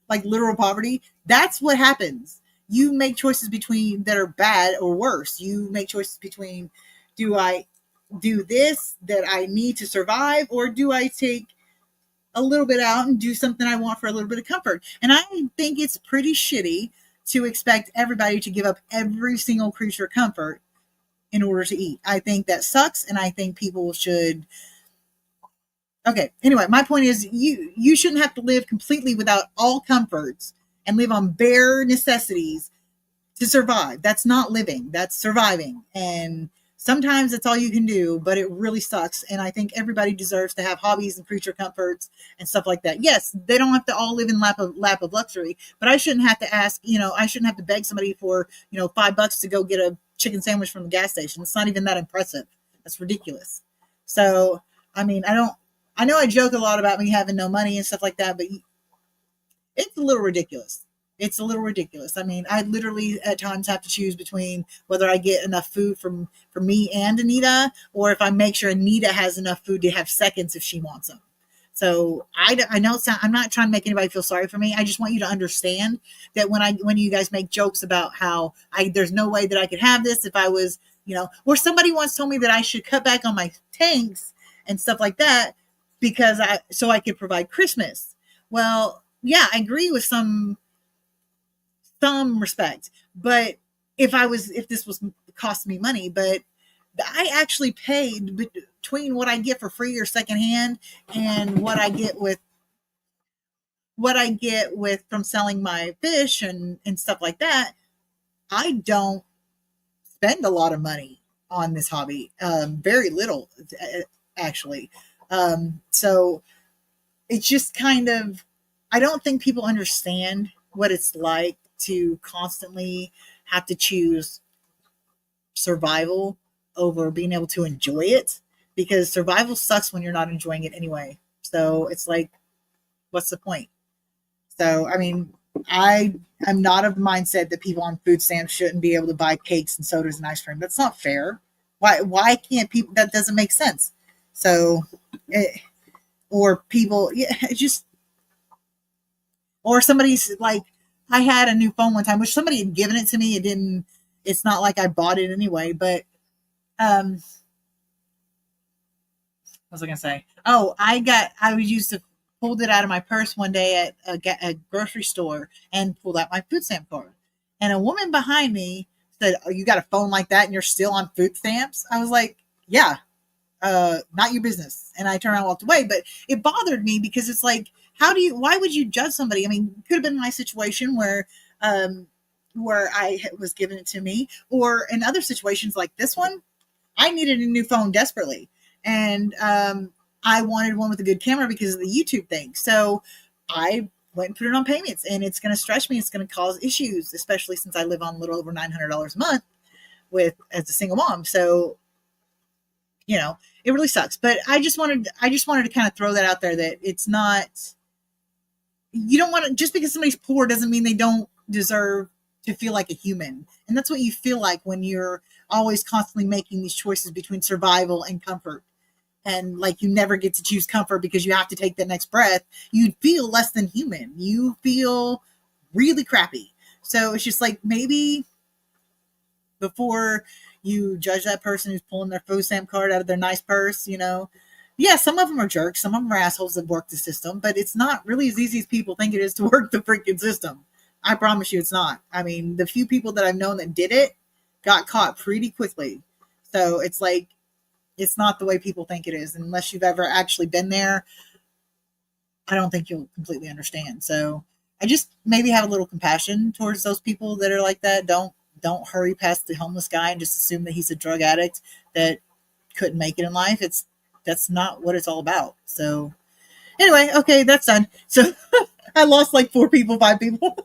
like literal poverty, that's what happens. You make choices between that are bad or worse. You make choices between, do I do this that I need to survive, or do I take a little bit out and do something I want for a little bit of comfort? And I think it's pretty shitty to expect everybody to give up every single creature comfort in order to eat. I think that sucks, and I think people should. Okay, anyway, my point is you shouldn't have to live completely without all comforts and live on bare necessities to survive. That's not living, that's surviving. And sometimes that's all you can do, but it really sucks. And I think everybody deserves to have hobbies and creature comforts and stuff like that. Yes, they don't have to all live in lap of luxury, but I shouldn't have to ask, I shouldn't have to beg somebody for, $5 to go get a chicken sandwich from the gas station. It's not even that impressive. That's ridiculous. So, I mean, I know I joke a lot about me having no money and stuff like that, but it's a little ridiculous. It's a little ridiculous. I mean, I literally at times have to choose between whether I get enough food for me and Anita, or if I make sure Anita has enough food to have seconds if she wants them. So I know I'm not trying to make anybody feel sorry for me. I just want you to understand that when you guys make jokes about how there's no way that I could have this if I was, or somebody once told me that I should cut back on my tanks and stuff like that because so I could provide Christmas. Well, yeah, I agree with some respect, but if this was costing me money, but I actually paid between what I get for free or secondhand and what I get from selling my fish and stuff like that. I don't spend a lot of money on this hobby, very little actually. So it's just kind of, I don't think people understand what it's like to constantly have to choose survival over being able to enjoy it, because survival sucks when you're not enjoying it anyway. So it's like, what's the point? So, I mean, I am not of the mindset that people on food stamps shouldn't be able to buy cakes and sodas and ice cream. That's not fair. Why can't people? That doesn't make sense. So, or people, yeah, it just, or somebody's like, I had a new phone one time, which somebody had given it to me. It's not like I bought it anyway, but, what was I going to say? Oh, I used to pulled it out of my purse one day at a grocery store and pulled out my food stamp card. And a woman behind me said, "Oh, you got a phone like that and you're still on food stamps?" I was like, "Yeah, not your business." And I turned around and walked away, but it bothered me because it's like, why would you judge somebody? I mean, it could have been my situation where I was given it to me, or in other situations like this one, I needed a new phone desperately. And, I wanted one with a good camera because of the YouTube thing. So I went and put it on payments, and it's going to stretch me. It's going to cause issues, especially since I live on a little over $900 a month as a single mom. So, it really sucks, but I just wanted to kind of throw that out there, that it's not, you don't want to, just because somebody's poor doesn't mean they don't deserve to feel like a human. And that's what you feel like when you're always constantly making these choices between survival and comfort. And like, you never get to choose comfort because you have to take that next breath. You feel less than human. You feel really crappy. So it's just like, maybe before you judge that person who's pulling their food stamp card out of their nice purse, yeah, some of them are jerks. Some of them are assholes that work the system, but it's not really as easy as people think it is to work the freaking system. I promise you it's not. I mean, the few people that I've known that did it got caught pretty quickly. So it's like, it's not the way people think it is. Unless you've ever actually been there, I don't think you'll completely understand. So I just maybe have a little compassion towards those people that are like that. Don't hurry past the homeless guy and just assume that he's a drug addict that couldn't make it in life. that's not what it's all about. So anyway, okay, that's done. So I lost like 4 people, 5 people.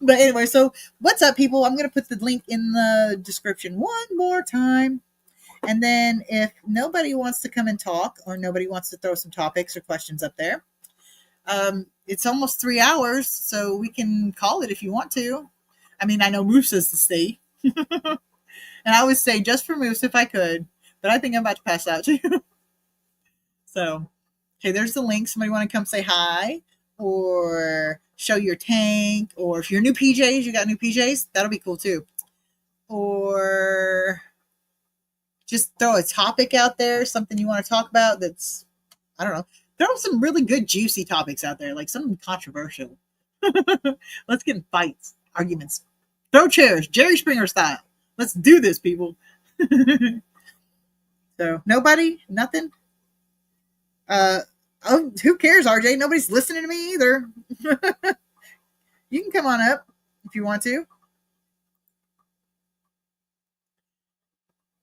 But anyway, so what's up, people? I'm going to put the link in the description one more time. And then if nobody wants to come and talk, or nobody wants to throw some topics or questions up there, it's almost 3 hours, so we can call it if you want to. I mean, I know Moose says to stay. And I would say just for Moose if I could, but I think I'm about to pass out too. So, okay, there's the link. Somebody want to come say hi or show your tank, or if you're new PJs, you got new PJs, that'll be cool too. Or just throw a topic out there, something you want to talk about that's, I don't know, throw some really good juicy topics out there, like something controversial. Let's get in fights, arguments, throw chairs, Jerry Springer style. Let's do this, people. So nobody, nothing. Oh, who cares, RJ? Nobody's listening to me either. You can come on up if you want to.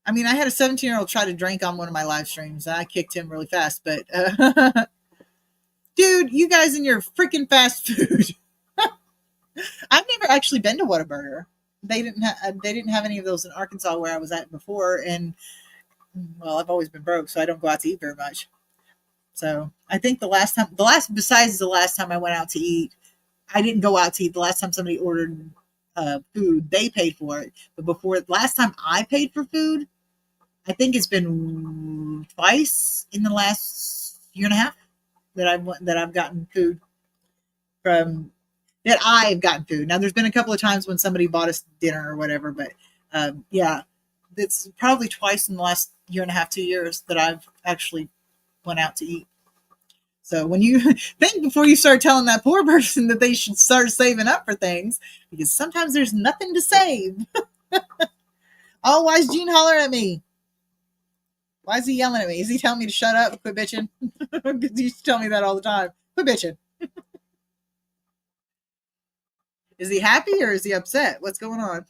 I mean, I had a 17-year-old try to drink on one of my live streams. And I kicked him really fast, but dude, you guys and your freaking fast food. I've never actually been to Whataburger. They didn't have any of those in Arkansas where I was at before, and well, I've always been broke, so I don't go out to eat very much. So I think besides the last time I went out to eat, I didn't go out to eat. The last time somebody ordered food, they paid for it. But before, last time I paid for food, I think it's been twice in the last year and a half that I've gotten food from. That I've gotten food. Now, there's been a couple of times when somebody bought us dinner or whatever, but yeah, it's probably twice in the last year and a half, 2 years that I've actually went out to eat. So when you think before you start telling that poor person that they should start saving up for things, because sometimes there's nothing to save. Oh, why is Gene hollering at me? Why is he yelling at me? Is he telling me to shut up and quit bitching? Because he used to tell me that all the time. Quit bitching. Is he happy or is he upset? What's going on?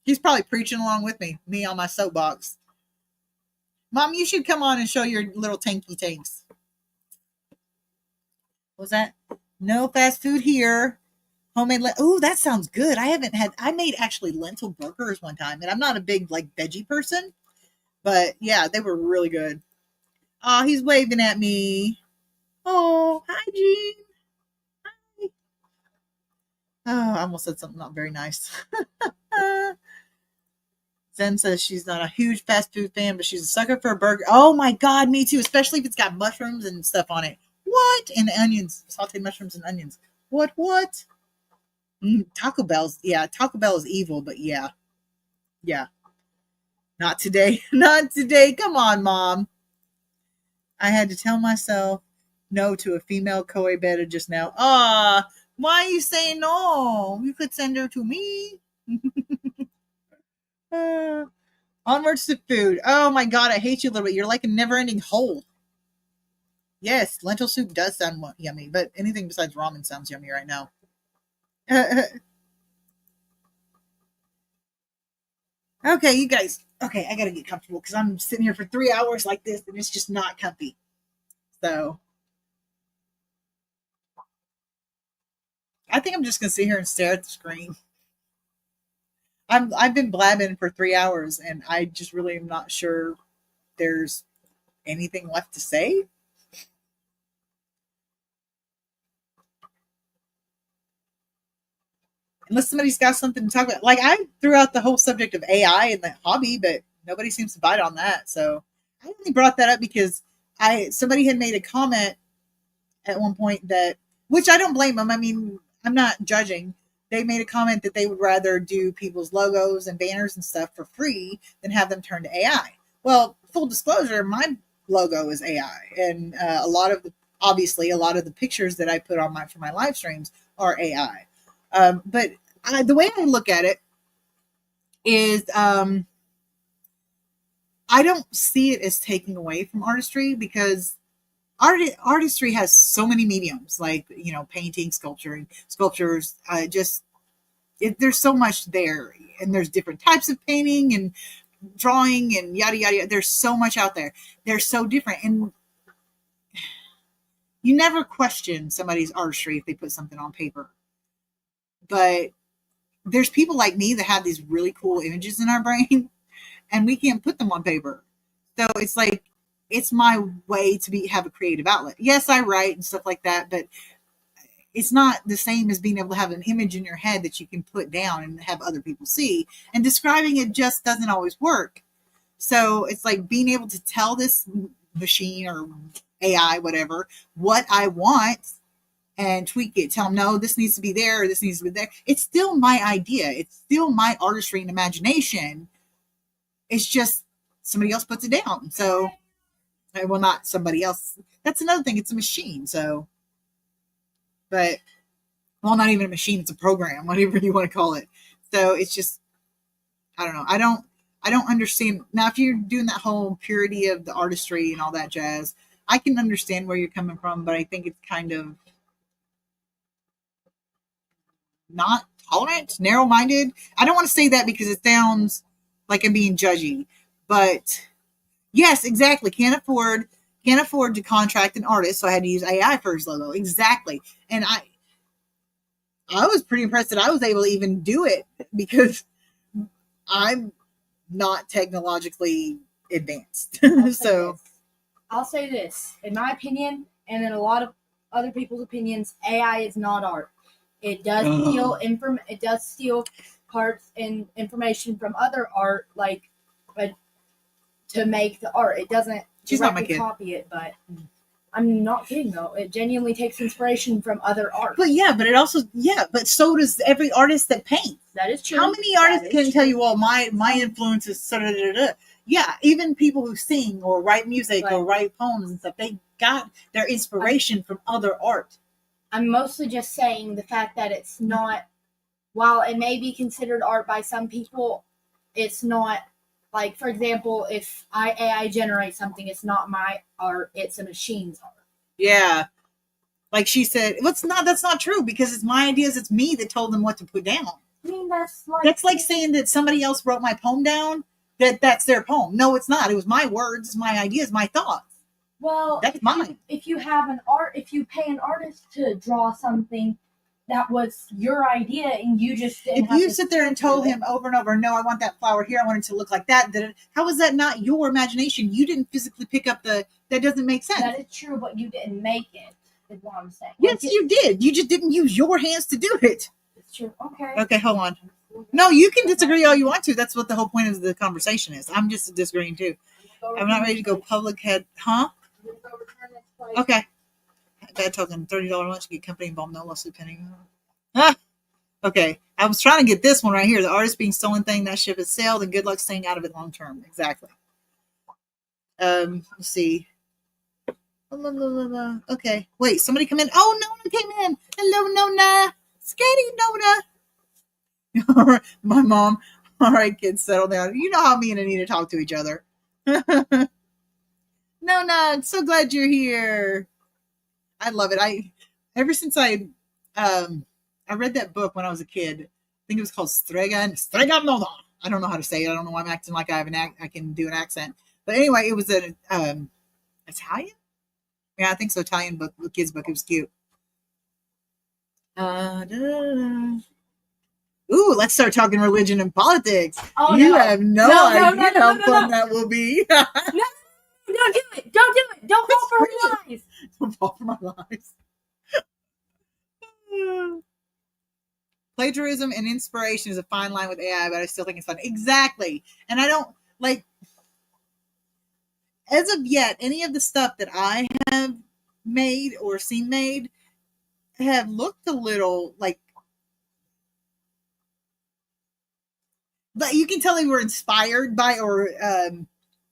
He's probably preaching along with me on my soapbox. Mom, you should come on and show your little tanky tanks. What was that? No fast food here. Homemade. Oh, that sounds good. I made actually lentil burgers one time, and I'm not a big like veggie person, but yeah, they were really good. Oh, he's waving at me. Oh, hi, Gene. Oh, I almost said something not very nice. Zen says she's not a huge fast food fan, but she's a sucker for a burger. Oh my God, me too, especially if it's got mushrooms and stuff on it. What? And onions, sauteed mushrooms and onions. What? Taco Bell's, yeah, Taco Bell is evil, but yeah. Not today. Not today. Come on, Mom. I had to tell myself no to a female koi beta just now. Why are you saying no? You could send her to me. Onwards to food. Oh my God, I hate you a little bit. You're like a never-ending hole. Yes, lentil soup does sound yummy, but anything besides ramen sounds yummy right now. Okay, you guys. Okay, I gotta get comfortable because I'm sitting here for 3 hours like this, and it's just not comfy. So I think I'm just gonna sit here and stare at the screen. I've been blabbing for 3 hours, and I just really am not sure there's anything left to say. Unless somebody's got something to talk about. Like, I threw out the whole subject of AI and the hobby, but nobody seems to bite on that. So I only brought that up because somebody had made a comment at one point that, which I don't blame them. I mean, I'm not judging. They made a comment that they would rather do people's logos and banners and stuff for free than have them turn to AI. Well, full disclosure, my logo is AI, and a lot of the pictures that I put on for my live streams are AI. But the way I look at it is, I don't see it as taking away from artistry, because artistry has so many mediums, like, painting, sculptures. There's so much there, and there's different types of painting, and drawing and yada yada yada. There's so much out there. They're so different, and you never question somebody's artistry if they put something on paper. But there's people like me that have these really cool images in our brain, and we can't put them on paper. So it's like, it's my way to have a creative outlet. Yes, I write and stuff like that, but it's not the same as being able to have an image in your head that you can put down and have other people see. And describing it just doesn't always work. So it's like being able to tell this machine or AI, whatever, what I want and tweak it. Tell them, no, this needs to be there, or this needs to be there. It's still my idea. It's still my artistry and imagination. It's just somebody else puts it down. So, well, not somebody else. That's another thing. It's a machine. So, but, well, not even a machine. It's a program, whatever you want to call it. So it's just, I don't know. I don't understand. Now, if you're doing that whole purity of the artistry and all that jazz, I can understand where you're coming from, but I think it's kind of not tolerant, narrow-minded. I don't want to say that because it sounds like I'm being judgy, but yes, exactly. Can't afford to contract an artist, so I had to use AI for his logo. Exactly. And I was pretty impressed that I was able to even do it because I'm not technologically advanced. So I'll say this, in my opinion, and in a lot of other people's opinions, AI is not art. It does steal parts and information from other art, like to make the art. It doesn't She's not my kid. Copy it, but I'm not kidding though. It genuinely takes inspiration from other art. But yeah, but it also, but so does every artist that paints. That is true. How many artists can tell you, well, my influence is yeah, even people who sing or write music or write poems and stuff, they got their inspiration from other art. I'm mostly just saying the fact that it's not, while it may be considered art by some people, it's not, like, for example, if AI generate something, it's not my art, it's a machine's art. Yeah. Like she said, that's not true because it's my ideas, it's me that told them what to put down. I mean, that's like saying that somebody else wrote my poem down, that's their poem. No, it's not. It was my words, it's my ideas, my thoughts. Well, that's mine. If you pay an artist to draw something that was your idea and you just didn't if you sit there and told him over and over, no, I want that flower here, I want it to look like that, how is that not your imagination? You didn't physically pick up that doesn't make sense. That is true, but you didn't make it, is what I'm saying. Yes, you did. You just didn't use your hands to do it. It's true. Okay, hold on. No, you can disagree all you want to. That's what the whole point of the conversation is. I'm just disagreeing too. I'm not ready to go public head, huh? Okay. Bad token, $30 lunch, get company involved, no lawsuit pending. Okay. I was trying to get this one right here. The artist being stolen thing, that ship is sailed, and good luck staying out of it long term. Exactly. Let's see. Okay. Wait, somebody come in. Oh, Nona came in. Hello, Nona. Skatey Nona. My mom. All right, kids, settle down. You know how me and Anita talk to each other. Nona, I'm so glad you're here. I love it. Ever since I read that book when I was a kid. I think it was called Strega Nona. I don't know how to say it. I don't know why I'm acting like I can do an accent. But anyway, it was an Italian? Yeah, I think so. Italian book, kids book. It was cute. Ooh, let's start talking religion and politics. Oh, you no. have no idea how fun that will be. No, don't do it. Don't do it. Don't fall for her lies. Don't fall for my lies. Plagiarism and inspiration is a fine line with AI, but I still think it's fun. Exactly. And I don't, like, as of yet, any of the stuff that I have made or seen made have looked a little like you can tell they were inspired by, or I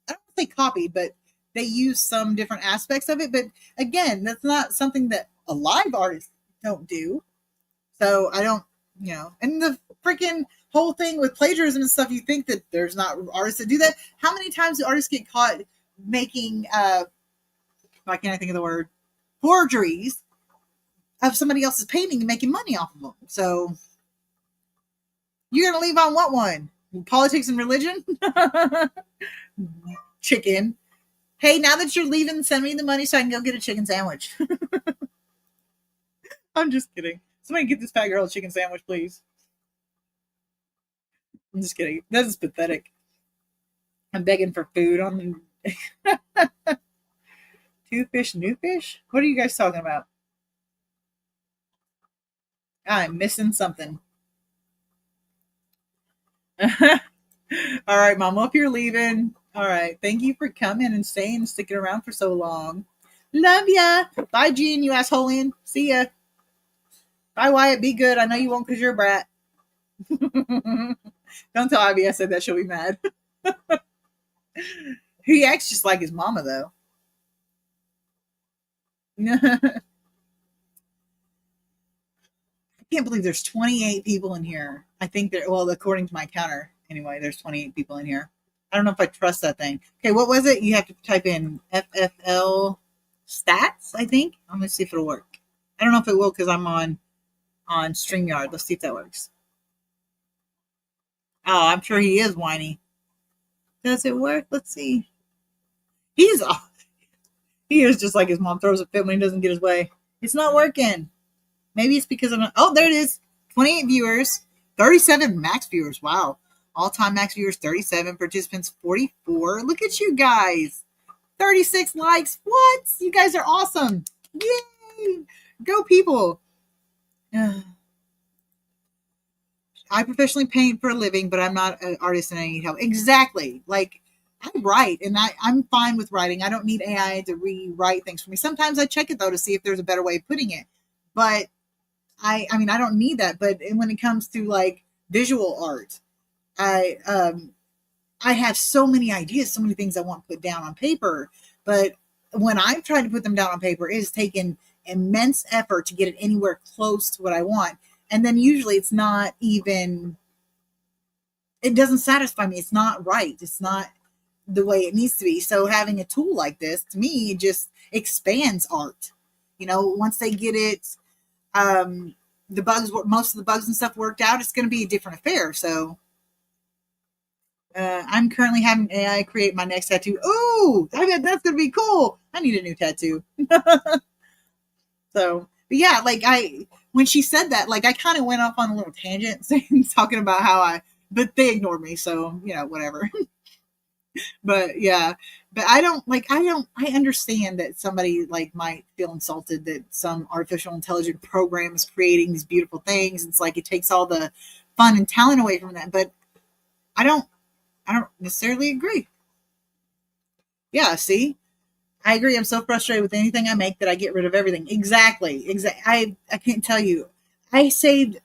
don't say copied, but they use some different aspects of it. But again, that's not something that a live artist don't do. So I don't, and the freaking whole thing with plagiarism and stuff, you think that there's not artists that do that. How many times do artists get caught making, why can't I think of the word, forgeries of somebody else's painting and making money off of them? So you're going to leave on what one? Politics and religion? Chicken. Hey, now that you're leaving, send me the money so I can go get a chicken sandwich. I'm just kidding. Somebody get this fat girl a chicken sandwich, please. I'm just kidding. This is pathetic. I'm begging for food on Two Fish, New Fish? What are you guys talking about? I'm missing something. All right, Mom. Hope you're leaving. All right. Thank you for coming and staying and sticking around for so long. Love ya. Bye, Gene, you assholein. See ya. Bye, Wyatt. Be good. I know you won't because you're a brat. Don't tell Ivy I said that. She'll be mad. He acts just like his mama, though. I can't believe there's 28 people in here. I think there, well, according to my counter, anyway, there's 28 people in here. I don't know if I trust that thing. Okay, what was it? You have to type in FFL stats, I think. I'm going to see if it'll work. I don't know if it will because I'm on StreamYard. Let's see if that works. Oh, I'm sure he is whiny. Does it work? Let's see. He is just like his mom, throws a fit when he doesn't get his way. It's not working. Maybe it's because I'm not. Oh, there it is. 28 viewers, 37 max viewers. Wow. All-time max viewers, 37. Participants, 44. Look at you guys. 36 likes. What? You guys are awesome. Yay. Go, people. I professionally paint for a living, but I'm not an artist and I need help. Exactly. Like, I write, and I'm fine with writing. I don't need AI to rewrite things for me. Sometimes I check it, though, to see if there's a better way of putting it. But I mean, I don't need that. But when it comes to, like, visual art, I have so many ideas, so many things I want put down on paper. But when I'm trying to put them down on paper, it has taken immense effort to get it anywhere close to what I want. And then usually it's not even, it doesn't satisfy me. It's not right. It's not the way it needs to be. So having a tool like this, to me, it just expands art. You know, once they get it, most of the bugs and stuff worked out, it's going to be a different affair. So I'm currently having AI create my next tattoo. Oh, I bet that's going to be cool. I need a new tattoo. So, but yeah, like when she said that, like I kind of went off on a little tangent talking about but they ignored me. So, you know, whatever. But yeah, but I understand that somebody like might feel insulted that some artificial intelligent program is creating these beautiful things. It's like it takes all the fun and talent away from that. But I don't necessarily agree. Yeah, see? I agree. I'm so frustrated with anything I make that I get rid of everything. Exactly. I can't tell you. I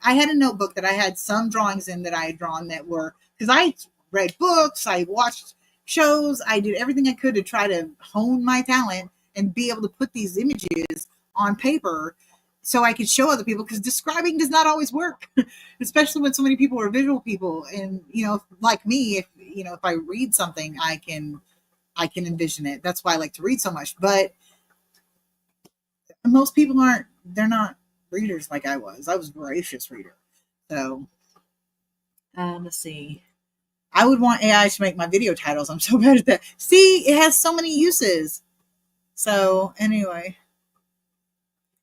had a notebook that I had some drawings in that I had drawn that were, because I read books, I watched shows, I did everything I could to try to hone my talent and be able to put these images on paper so I could show other people, because describing does not always work, especially when so many people are visual people. And, you know, like me, if I read something, I can envision it. That's why I like to read so much. But most people they're not readers like I was. I was a voracious reader. So, let's see. I would want AI to make my video titles. I'm so bad at that. See, it has so many uses. So, anyway.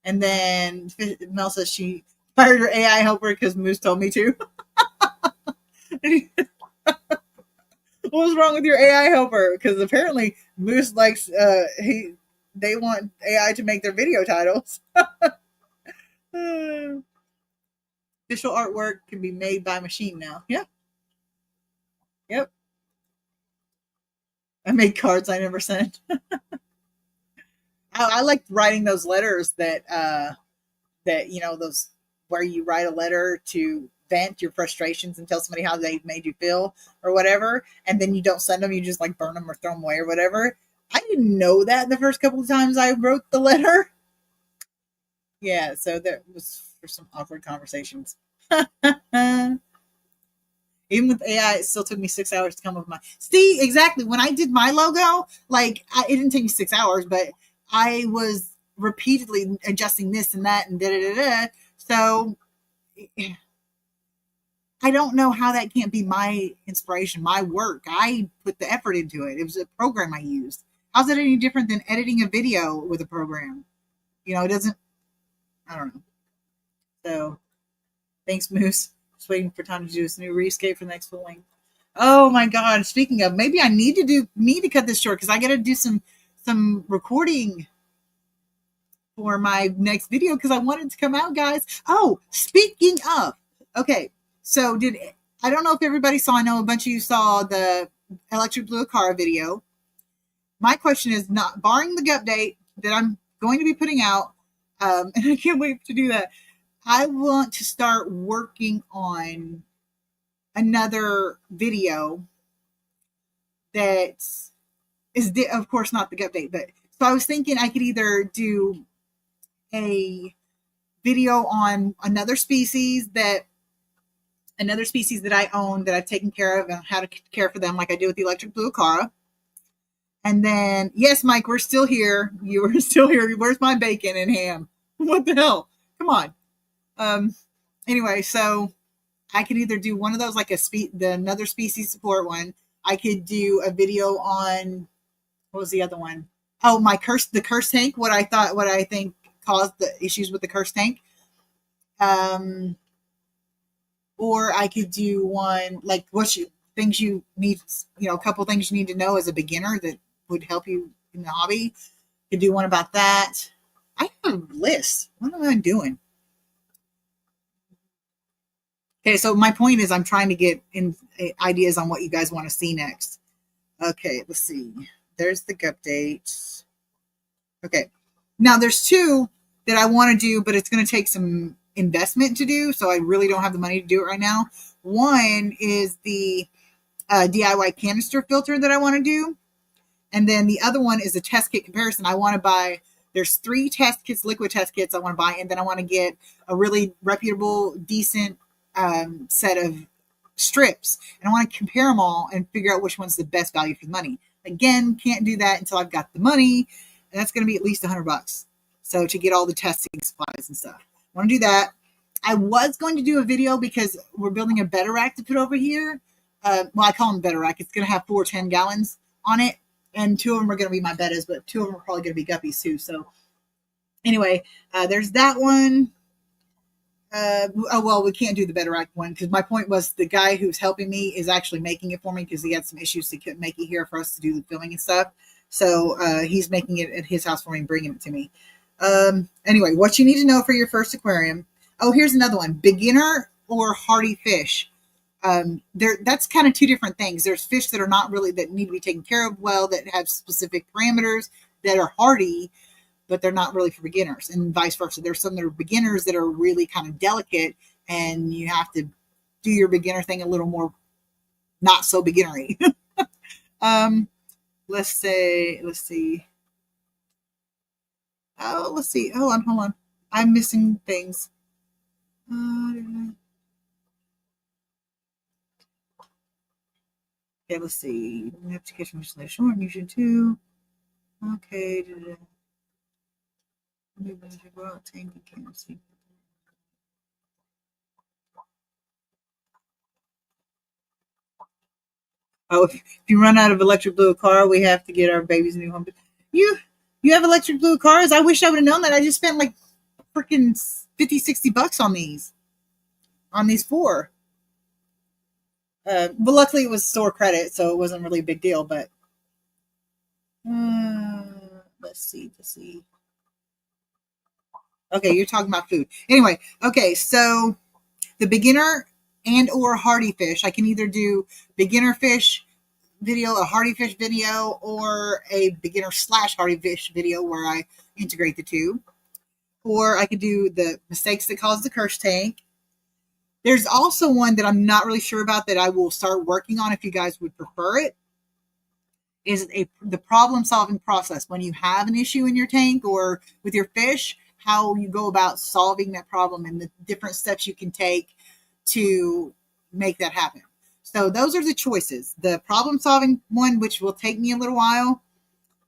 And then Mel says she fired her AI helper because Moose told me to. What was wrong with your AI helper? Because apparently Moose likes they want AI to make their video titles. Official artwork can be made by machine now. Yeah. Yep. I made cards I never sent. I liked writing those letters that those where you write a letter to vent your frustrations and tell somebody how they made you feel or whatever, and then you don't send them, you just like burn them or throw them away or whatever. I didn't know that the first couple of times I wrote the letter. Yeah, so that was for some awkward conversations. Even with AI, it still took me 6 hours to come up with my. See, exactly. When I did my logo, like it didn't take me 6 hours, but I was repeatedly adjusting this and that and da da da da. So I don't know how that can't be my inspiration, my work. I put the effort into it. It was a program I used. How's it any different than editing a video with a program? You know, it doesn't, I don't know. So thanks, Moose. Just waiting for time to do this new rescape for the next full length. Oh my God. Speaking of, maybe I need to cut this short because I got to do some recording for my next video because I want it to come out, guys. Oh, speaking of, okay. So I don't know if everybody saw, I know a bunch of you saw the Electric Blue Acara video. My question is, not barring the update that I'm going to be putting out, and I can't wait to do that. I want to start working on another video that is, of course, not the update, but so I was thinking I could either do a video on another species that I own, that I've taken care of, and how to care for them, like I do with the Electric Blue Acara. And then, yes, Mike, we're still here. You are still here. Where's my bacon and ham? What the hell? Come on. Anyway, so I could either do one of those, like another species support one. I could do a video on, what was the other one? Oh, the curse tank. What I think caused the issues with the curse tank. Or I could do one like things you need, a couple things you need to know as a beginner that would help you in the hobby. Could do one about that. I have a list. What am I doing? Okay, so my point is I'm trying to get in ideas on what you guys want to see next. Okay, let's see. There's the update. Okay, now there's two that I want to do, but it's going to take some investment to do, so I really don't have the money to do it right now. One is the DIY canister filter that I want to do, and then the other one is a test kit comparison. I want to buy, there's 3 test kits, liquid test kits I want to buy, and then I want to get a really reputable, decent set of strips, and I want to compare them all and figure out which one's the best value for the money. Again, can't do that until I've got the money, and that's going to be at least $100. So to get all the testing supplies and stuff, I want to do that. I was going to do a video because we're building a better rack to put over here. Well, I call them better rack. It's going to have 4 10-gallons on it, and 2 of them are going to be my bettas, but 2 of them are probably going to be guppies too. So anyway, there's that one. Well, we can't do the better rack one because my point was the guy who's helping me is actually making it for me because he had some issues. He couldn't make it here for us to do the filming and stuff. So he's making it at his house for me and bringing it to me. Anyway, what you need to know for your first aquarium. Oh, here's another one: beginner or hardy fish. That's kind of 2 different things. There's fish that are not really, that need to be taken care of well, that have specific parameters, that are hardy, but they're not really for beginners, and vice versa. There's some that are beginners that are really kind of delicate, and you have to do your beginner thing a little more not so beginnery. Let's see. Oh, let's see. Hold on. I'm missing things. Okay, let's see. We have to catch much less short, usually 2. Okay. Oh, if you run out of Electric Blue Acara, we have to get our baby's new home. You have Electric Blue Acaras? I wish I would have known that. I just spent like freaking $50-$60 on these 4. But luckily it was store credit, so it wasn't really a big deal. But let's see. Okay, you're talking about food. Anyway, okay, so the beginner and or hardy fish, I can either do beginner fish video, a hardy fish video, or a beginner / hardy fish video where I integrate the 2. Or I could do the mistakes that cause the curse tank. There's also one that I'm not really sure about that I will start working on if you guys would prefer it. Is the problem solving process when you have an issue in your tank or with your fish, how you go about solving that problem and the different steps you can take to make that happen. So those are the choices. The problem solving one, which will take me a little while.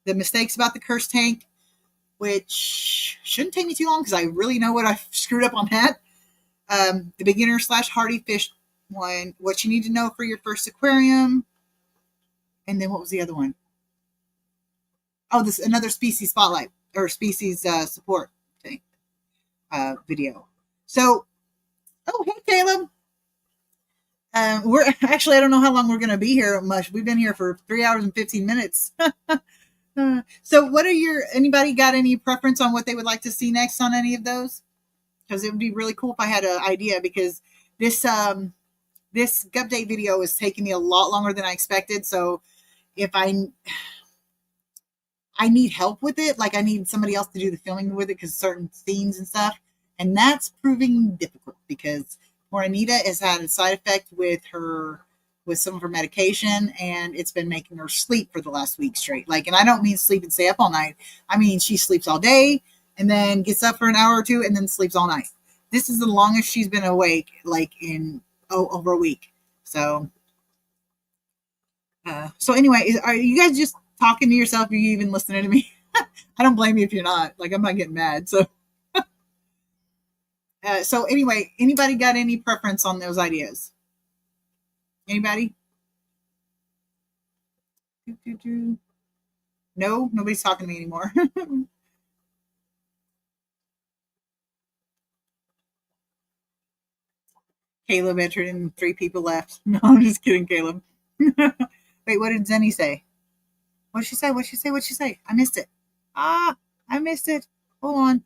The mistakes about the curse tank, which shouldn't take me too long because I really know what I screwed up on that. The beginner / hardy fish one, what you need to know for your first aquarium. And then what was the other one? Oh, this another species spotlight or species support thing video. So, oh, hey, Caleb. We're actually, I don't know how long we're going to be here much. We've been here for 3 hours and 15 minutes. So what are anybody got any preference on what they would like to see next on any of those? Because it would be really cool if I had an idea, because this Gupdate video is taking me a lot longer than I expected. So if I need help with it, like I need somebody else to do the filming with it because certain scenes and stuff, and that's proving difficult because poor Anita has had a side effect with some of her medication, and it's been making her sleep for the last week straight. Like, and I don't mean sleep and stay up all night. I mean, she sleeps all day and then gets up for an hour or two and then sleeps all night. This is the longest she's been awake, like in over a week. So anyway, are you guys just talking to yourself? Are you even listening to me? I don't blame you if you're not. Like, I'm not getting mad. So, so anyway, anybody got any preference on those ideas? Anybody? No, nobody's talking to me anymore. Caleb entered and 3 people left. No, I'm just kidding, Caleb. Wait, what did Zenny say? What'd she say? What'd she say? I missed it. I missed it. Hold on.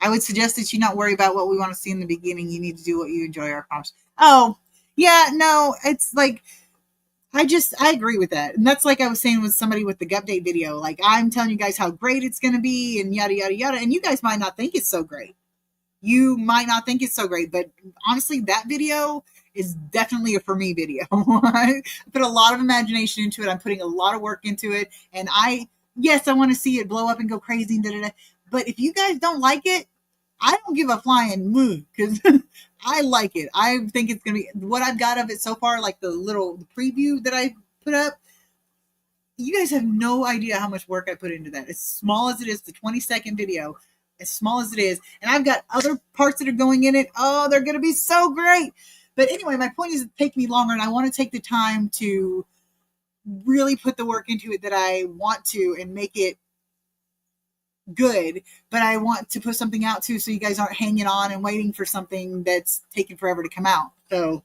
I would suggest that you not worry about what we want to see in the beginning. You need to do what you enjoy, our promise. Oh, yeah, no, it's like, I agree with that. And that's like I was saying with somebody with the Gupdate video. Like, I'm telling you guys how great it's going to be and yada, yada, yada. And you guys might not think it's so great. You might not think it's so great. But honestly, that video is definitely a for me video. I put a lot of imagination into it. I'm putting a lot of work into it. And yes, I want to see it blow up and go crazy. And da-da-da. But if you guys don't like it, I don't give a flying moo, because I like it. I think it's going to be what I've got of it so far, like the little preview that I put up. You guys have no idea how much work I put into that. As small as it is, the 20-second video, as small as it is. And I've got other parts that are going in it. Oh, they're going to be so great. But anyway, my point is it takes me longer, and I want to take the time to really put the work into it that I want to and make it good, but I want to put something out too, so you guys aren't hanging on and waiting for something that's taking forever to come out. So,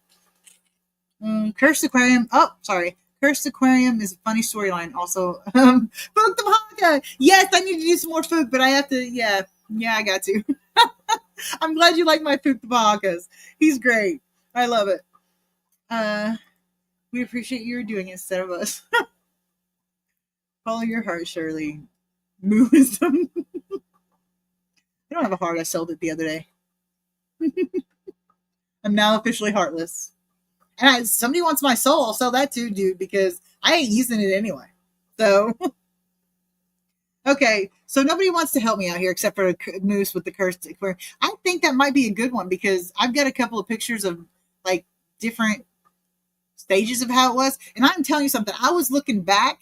Cursed Aquarium. Oh, sorry. Cursed Aquarium is a funny storyline. Also, Fook the Baka. Yes, I need to do some more Fook, but I have to. Yeah, I got to. I'm glad you like my Fook the Bakas. He's great. I love it. We appreciate you doing it instead of us. Follow your heart, Shirley. Moo wisdom. I don't have a heart. I sold it the other day. I'm now officially heartless. And somebody wants my soul, I'll sell that too, dude, because I ain't using it anyway. So, okay. So nobody wants to help me out here except for a moose with the cursed aquarium. I think that might be a good one because I've got a couple of pictures of like different stages of how it was. And I'm telling you something. I was looking back.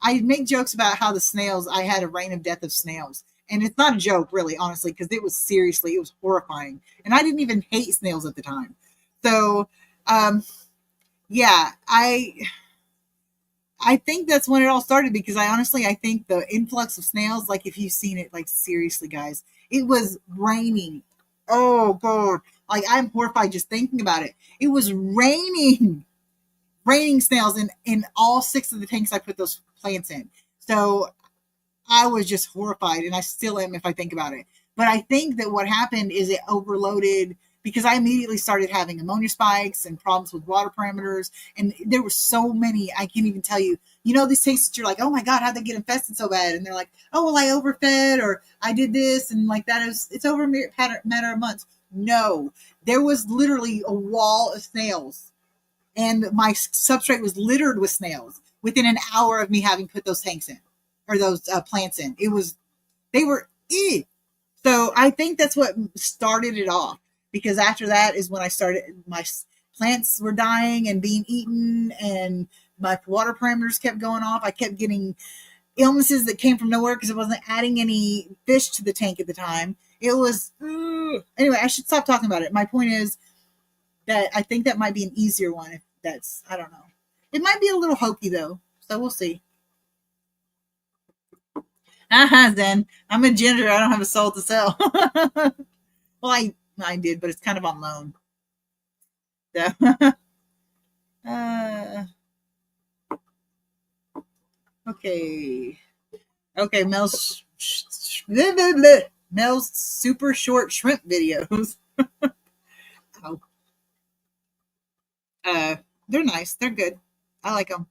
I make jokes about how the snails, I had a reign of death of snails. And it's not a joke, really, honestly, because it was horrifying. And I didn't even hate snails at the time. So, yeah, I think that's when it all started, because I think the influx of snails, like if you've seen it, like seriously, guys, it was raining. Oh, God. Like, I'm horrified just thinking about it. It was raining snails in all 6 of the tanks I put those plants in. So I was just horrified, and I still am if I think about it. But I think that what happened is it overloaded, because I immediately started having ammonia spikes and problems with water parameters. And there were so many, I can't even tell you. You know, these tanks that you're like, oh my God, how'd they get infested so bad? And they're like, oh, well, I overfed, or I did this, and like that. It's over a matter of months. No, there was literally a wall of snails. And my substrate was littered with snails within an hour of me having put those tanks in, or those plants in. They were, ew. So I think that's what started it off, because after that is when I started, my plants were dying and being eaten, and my water parameters kept going off. I kept getting illnesses that came from nowhere because it wasn't adding any fish to the tank at the time. It was, anyway, I should stop talking about it. My point is, that I think that might be an easier one. If that's, I don't know. It might be a little hokey though, so we'll see. Then I'm a ginger. I don't have a soul to sell. Well, I did, but it's kind of on loan. So, okay. Okay, Mel's super short shrimp videos. Oh. They're nice. They're good. I like them.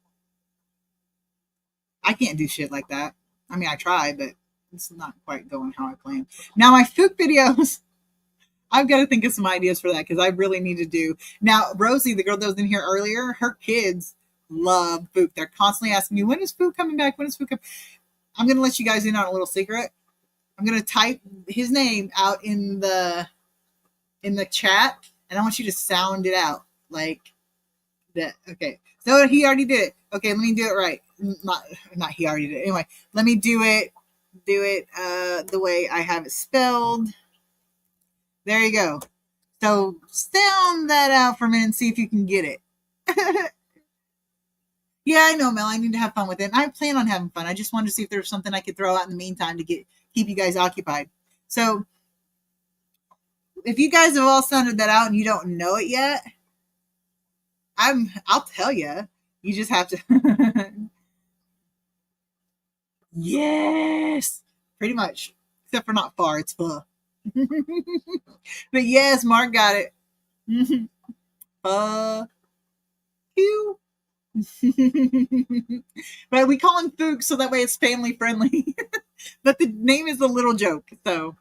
I can't do shit like that. I mean, I try, but it's not quite going how I planned. Now, my Fook videos, I've got to think of some ideas for that because I really need to do. Now, Rosie, the girl that was in here earlier, her kids love Fook. They're constantly asking me, when is Fook coming back? When is Fook coming? I'm going to let you guys in on a little secret. I'm going to type his name out in the chat, and I want you to sound it out like that. Okay. So he already did it. Okay, let me do it right. Not he already did it. Anyway, let me do it the way I have it spelled. There you go. So sound that out for a minute and see if you can get it. Yeah, I know, Mel. I need to have fun with it. And I plan on having fun. I just wanted to see if there was something I could throw out in the meantime to keep you guys occupied. So if you guys have all sounded that out and you don't know it yet, I'll tell you. You just have to. Yes, pretty much. Except for not far. It's far. But yes, Mark got it. You. But we call him Fook so that way it's family friendly. But the name is a little joke, so.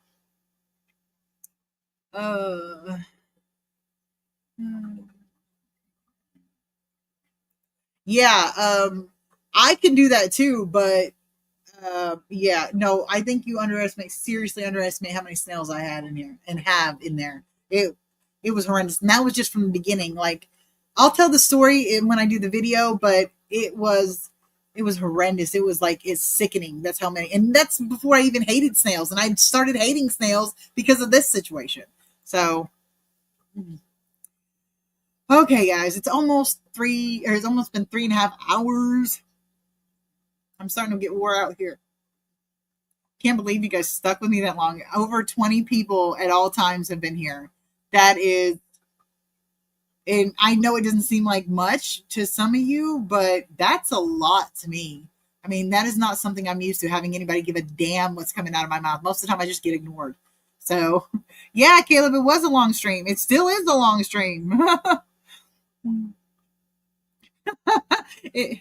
Yeah, I can do that too, but yeah, no, I think you seriously underestimate how many snails I had in here and have in there. It was horrendous. And that was just from the beginning. Like, I'll tell the story when I do the video, but it was horrendous. It was like, it's sickening. That's how many, and that's before I even hated snails. And I started hating snails because of this situation. So, okay, guys, it's almost been 3.5 hours. I'm starting to get wore out here. Can't believe you guys stuck with me that long. Over 20 people at all times have been here. That is, and I know it doesn't seem like much to some of you, but that's a lot to me. I mean, that is not something I'm used to, having anybody give a damn what's coming out of my mouth. Most of the time I just get ignored. So, yeah, Caleb, it was a long stream. It still is a long stream.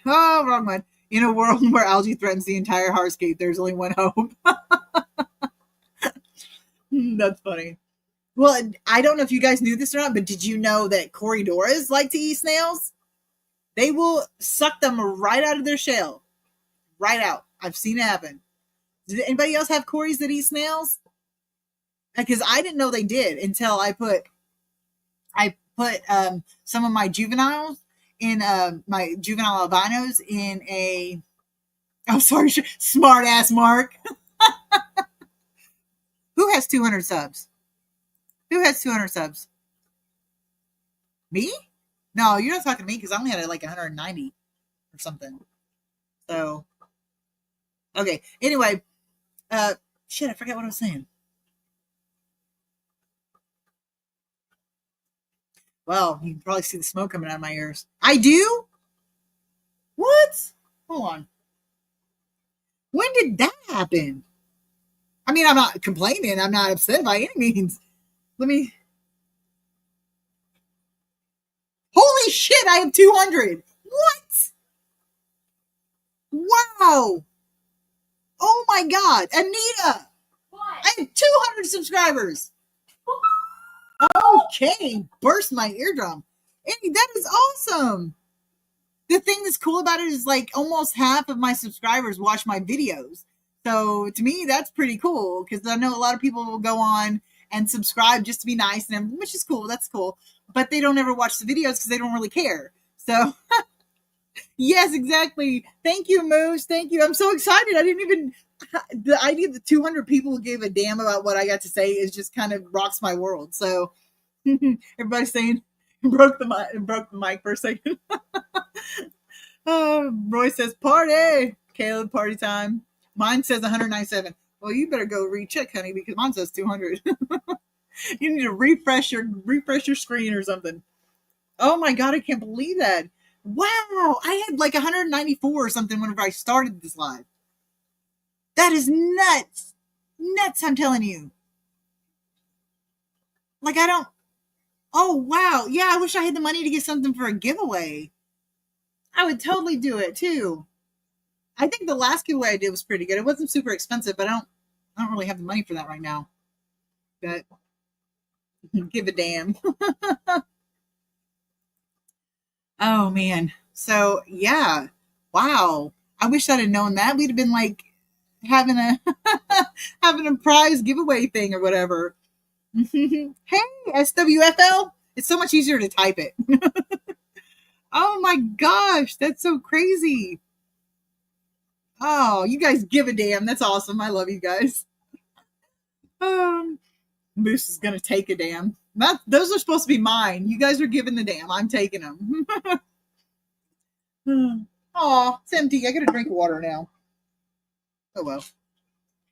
Wrong one. In a world where algae threatens the entire hardscape, there's only one hope. That's funny. Well, I don't know if you guys knew this or not, but did you know that Corydoras like to eat snails? They will suck them right out of their shell. Right out. I've seen it happen. Did anybody else have Corys that eat snails? Because I didn't know they did until I put some of my juveniles in my juvenile albinos in a, oh, sorry, smart ass Mark. Who has 200 subs? Who has 200 subs? Me? No, you're not talking to me because I only had like 190 or something. So, okay. Anyway, shit, I forgot what I was saying. Well, you can probably see the smoke coming out of my ears. I do? What? Hold on. When did that happen? I mean, I'm not complaining. I'm not upset by any means. Let me. Holy shit, I have 200. What? Wow. Oh my God. Anita. What? I have 200 subscribers. Okay, burst my eardrum. Andy, that is awesome. The thing that's cool about it is like almost half of my subscribers watch my videos. So to me, that's pretty cool because I know a lot of people will go on and subscribe just to be nice, and which is cool. That's cool. But they don't ever watch the videos because they don't really care. So yes, exactly. Thank you, Moose. Thank you. I'm so excited. I didn't even, the idea that 200 people gave a damn about what I got to say is just kind of rocks my world. So everybody's saying, broke the mic for a second. Roy says party. Caleb, party time. Mine says 197. Well, you better go recheck, honey, because mine says 200. You need to refresh your screen or something. Oh my god, I can't believe that. Wow, I had like 194 or something whenever I started this live. That is nuts. Nuts, I'm telling you. Like, I don't. Oh, wow. Yeah, I wish I had the money to get something for a giveaway. I would totally do it too. I think the last giveaway I did was pretty good. It wasn't super expensive, but I don't really have the money for that right now. But give a damn. Oh man. So yeah. Wow. I wish I'd have known that. We'd have been like having a having a prize giveaway thing or whatever. Hey, SWFL. It's so much easier to type it. Oh my gosh, that's so crazy. Oh, you guys give a damn. That's awesome. I love you guys. Moose is gonna take a damn. Those are supposed to be mine. You guys are giving the damn. I'm taking them. Aw, it's empty. I got a drink of water now. Oh well.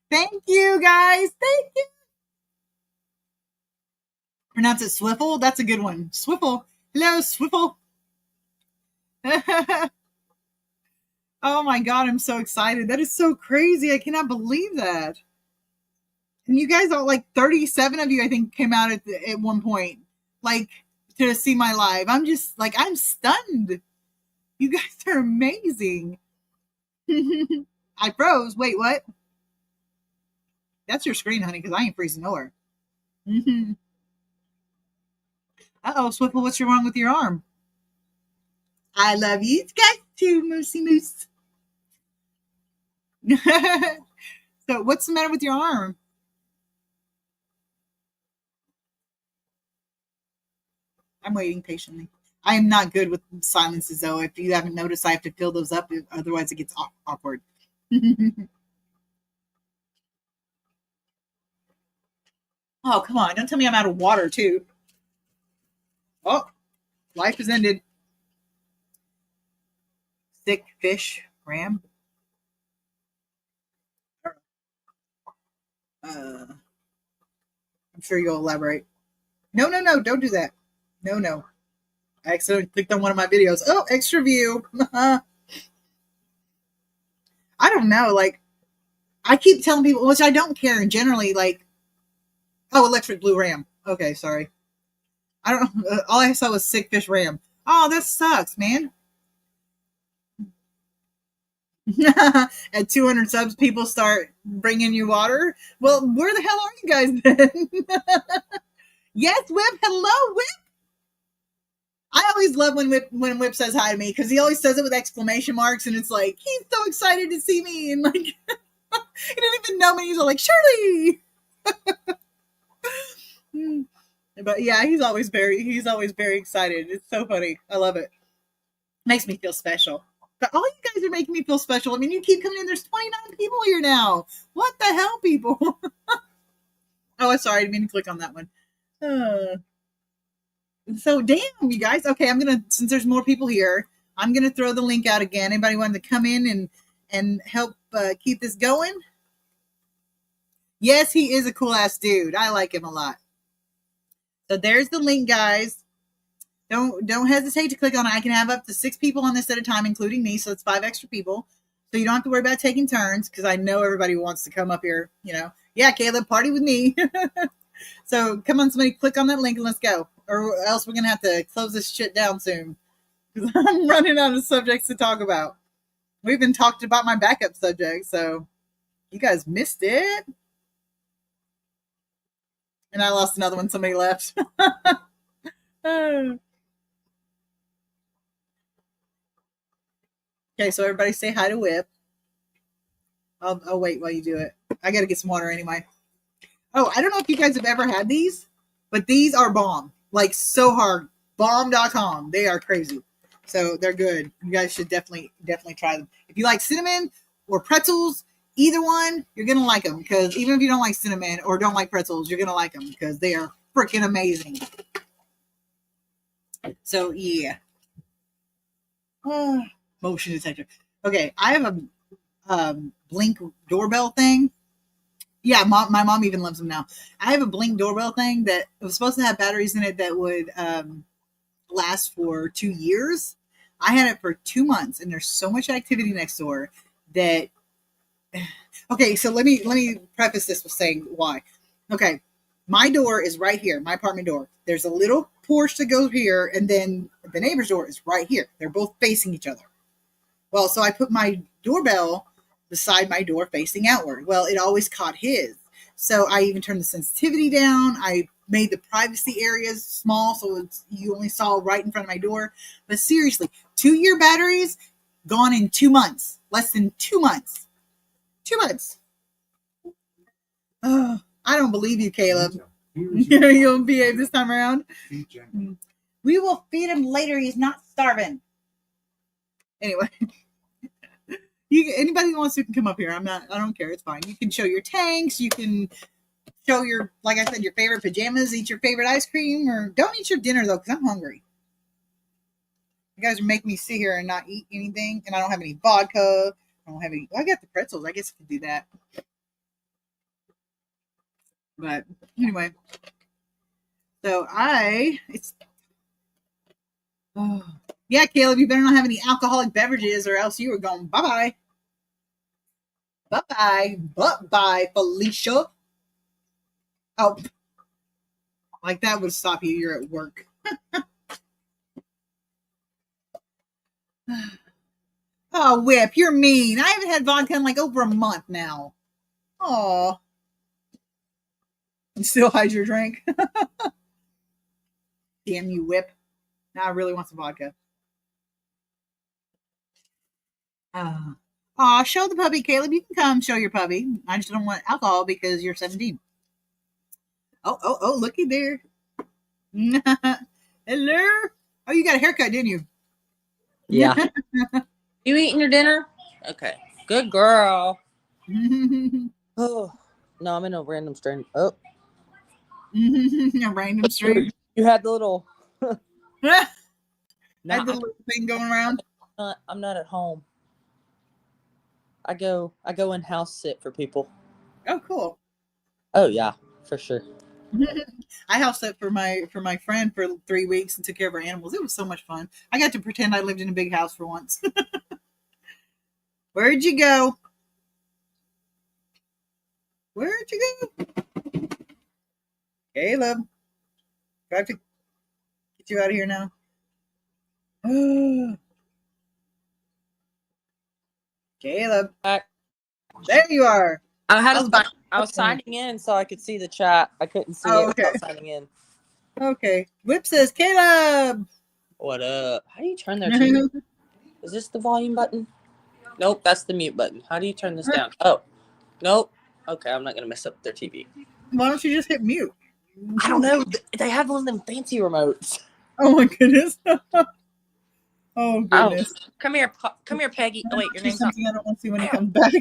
Thank you guys. Thank you. Pronounce it Swiffle. That's a good one. Swiffle. Hello, Swiffle. Oh my god, I'm so excited. That is so crazy. I cannot believe that. And you guys are like 37 of you, I think, came out at one point, like, to see my live. I'm just like, I'm stunned. You guys are amazing. I froze. Wait, what? That's your screen, honey, because I ain't freezing nowhere. Uh-oh, Swiffle, what's wrong with your arm? I love you guys too, Moosey Moose. So what's the matter with your arm? I'm waiting patiently. I am not good with silences, though. If you haven't noticed, I have to fill those up. Otherwise, it gets awkward. Oh, come on. Don't tell me I'm out of water, too. Oh, life has ended. Sick fish, ram. I'm sure you'll elaborate. No, don't do that. No. I accidentally clicked on one of my videos. Oh, extra view. I don't know. Like, I keep telling people, which I don't care. And generally, like, oh, electric blue ram. Okay, sorry. I don't know. All I saw was sick fish ram. Oh, that sucks, man. At 200 subs, people start bringing you water. Well, where the hell are you guys then? Yes, Whip. Hello, Whip. I always love when Whip says hi to me because he always says it with exclamation marks, and it's like he's so excited to see me, and like he didn't even know me. He's like Shirley. But yeah, he's always very excited. It's so funny. I love it. Makes me feel special. But all you guys are making me feel special. I mean, you keep coming in. There's 29 people here now. What the hell, people? Oh, I'm sorry. I didn't mean to click on that one. So, damn, you guys. Okay, since there's more people here, I'm going to throw the link out again. Anybody want to come in and help keep this going? Yes, he is a cool-ass dude. I like him a lot. So, there's the link, guys. Don't hesitate to click on it. I can have up to 6 people on this at a time, including me. So it's 5 extra people. So you don't have to worry about taking turns because I know everybody wants to come up here. You know, yeah, Caleb, party with me. So come on, somebody click on that link and let's go. Or else we're going to have to close this shit down soon because I'm running out of subjects to talk about. We even talked about my backup subject. So you guys missed it. And I lost another one. Somebody left. Okay, so everybody say hi to Whip. I'll wait while you do it. I gotta get some water anyway. Oh, I don't know if you guys have ever had these, but these are bomb. Like, so hard. Bomb.com. They are crazy. So they're good. You guys should definitely try them. If you like cinnamon or pretzels, either one, you're gonna like them. Because even if you don't like cinnamon or don't like pretzels, you're gonna like them because they are freaking amazing. So yeah. Motion detector. Okay, I have a Blink doorbell thing. Yeah, my mom even loves them now. I have a Blink doorbell thing that was supposed to have batteries in it that would last for 2 years. I had it for 2 months, and there's so much activity next door that. Okay, so let me preface this with saying why. Okay, my door is right here, my apartment door. There's a little porch that goes here, and then the neighbor's door is right here. They're both facing each other. Well, so I put my doorbell beside my door facing outward. Well, it always caught his. So I even turned the sensitivity down. I made the privacy areas small so you only saw right in front of my door. But seriously, 2-year batteries gone in 2 months. Less than 2 months. 2 months. Oh, I don't believe you, Caleb. You'll behave this time around. We will feed him later. He's not starving. Anyway. Anybody who wants to can come up here. I don't care. It's fine. You can show your tanks. You can show your, like I said, your favorite pajamas. Eat your favorite ice cream, or don't eat your dinner though, because I'm hungry. You guys are making me sit here and not eat anything, and I don't have any vodka. I don't have any. Well, I got the pretzels. I guess I could do that. But anyway, so yeah, Caleb, you better not have any alcoholic beverages, or else you are going bye bye. Bye-bye, Felicia. Oh, like that would stop you. You're at work. Oh, Whip, you're mean. I haven't had vodka in like over a month now. Oh, and still hide your drink. Damn you, Whip. Now I really want some vodka. Show the puppy, Caleb. You can come show your puppy. I just don't want alcohol because you're 17. Oh, looky there. Hello. Oh, you got a haircut, didn't you? Yeah. You eating your dinner? Okay. Good girl. Oh, no, I'm in a random stream. Oh. A random stream. You had the little. Had No, the little thing going around. I'm not at home. I go in house sit for people. Oh, cool. Oh yeah, for sure. I house sat for my friend for 3 weeks and took care of her animals. It was so much fun. I got to pretend I lived in a big house for once. Where'd you go? Where'd you go? Caleb. Do I have to get you out of here now? Caleb. There you are. I was signing in so I could see the chat. I couldn't see it without signing in. Okay. Whip says, Caleb. What up? How do you turn their TV? Is this the volume button? Nope, that's the mute button. How do you turn this down? Oh, nope. Okay, I'm not going to mess up their TV. Why don't you just hit mute? I don't know. They have one of them fancy remotes. Oh, my goodness. Oh, goodness. Oh, come here, Peggy. Oh, wait, your name's not. I don't want to see when he comes back.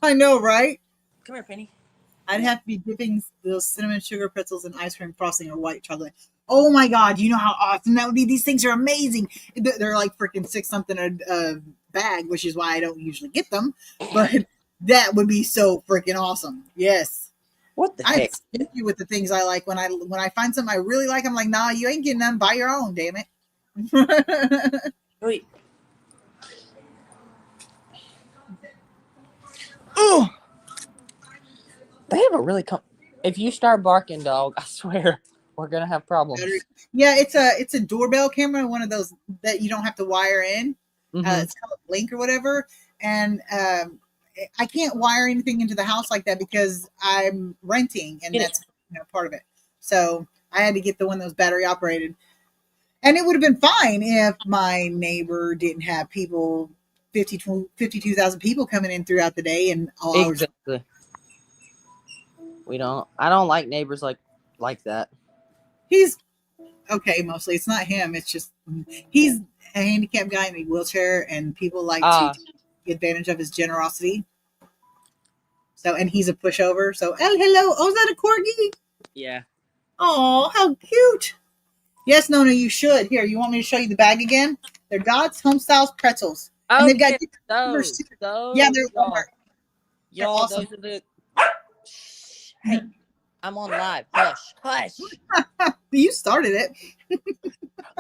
I know, right? Come here, Penny. I'd have to be dipping those cinnamon sugar pretzels in ice cream frosting or white chocolate. Oh my God, you know how awesome that would be? These things are amazing. They're like freaking $6 something a bag, which is why I don't usually get them. But that would be so freaking awesome. Yes. What the heck? I stick you with the things I like. When I find something I really like, I'm like, nah, you ain't getting none. Buy your own, damn it. Wait. Oh. They have a really if you start barking, dog, I swear we're gonna have problems. Yeah, it's a doorbell camera, one of those that you don't have to wire in. Mm-hmm. It's called Blink or whatever, and I can't wire anything into the house like that because I'm renting, and that's part of it. So I had to get the one that was battery operated, and it would have been fine if my neighbor didn't have people, 52,000 people coming in throughout the day, and all hours. Exactly. I don't like neighbors like that. He's okay, mostly. It's not him. It's just he's a handicapped guy in a wheelchair, and people like to take advantage of his generosity. So, and he's a pushover. So, hello. Oh, is that a corgi? Yeah. Oh, how cute. Yes, Nona, you should. Here, you want me to show you the bag again? They're Dots Home Styles pretzels. Oh, And they've got yeah, different flavors, those, too. those, Yeah, they're y'all, Walmart. They're y'all, awesome. those are the. Shh, hey, I'm on live. Hush, hush. You started it.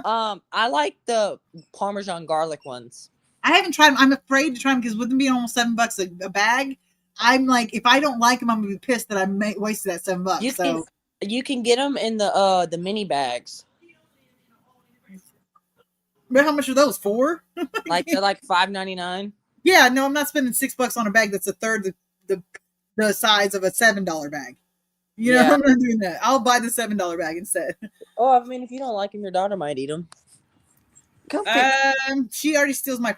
I like the Parmesan garlic ones. I haven't tried them. I'm afraid to try them because with them being almost $7 a bag, I'm like, if I don't like them, I'm gonna be pissed that I wasted that $7. You can So you can get them in the mini bags. but how much are those? 4? Like they're like $5.99. Yeah, no, I'm not spending $6 on a bag that's a third the size of a $7 bag. You know, Yeah. I'm not doing that. I'll buy the $7 bag instead. Oh, I mean, if you don't like them, your daughter might eat them. Go finish. She already steals my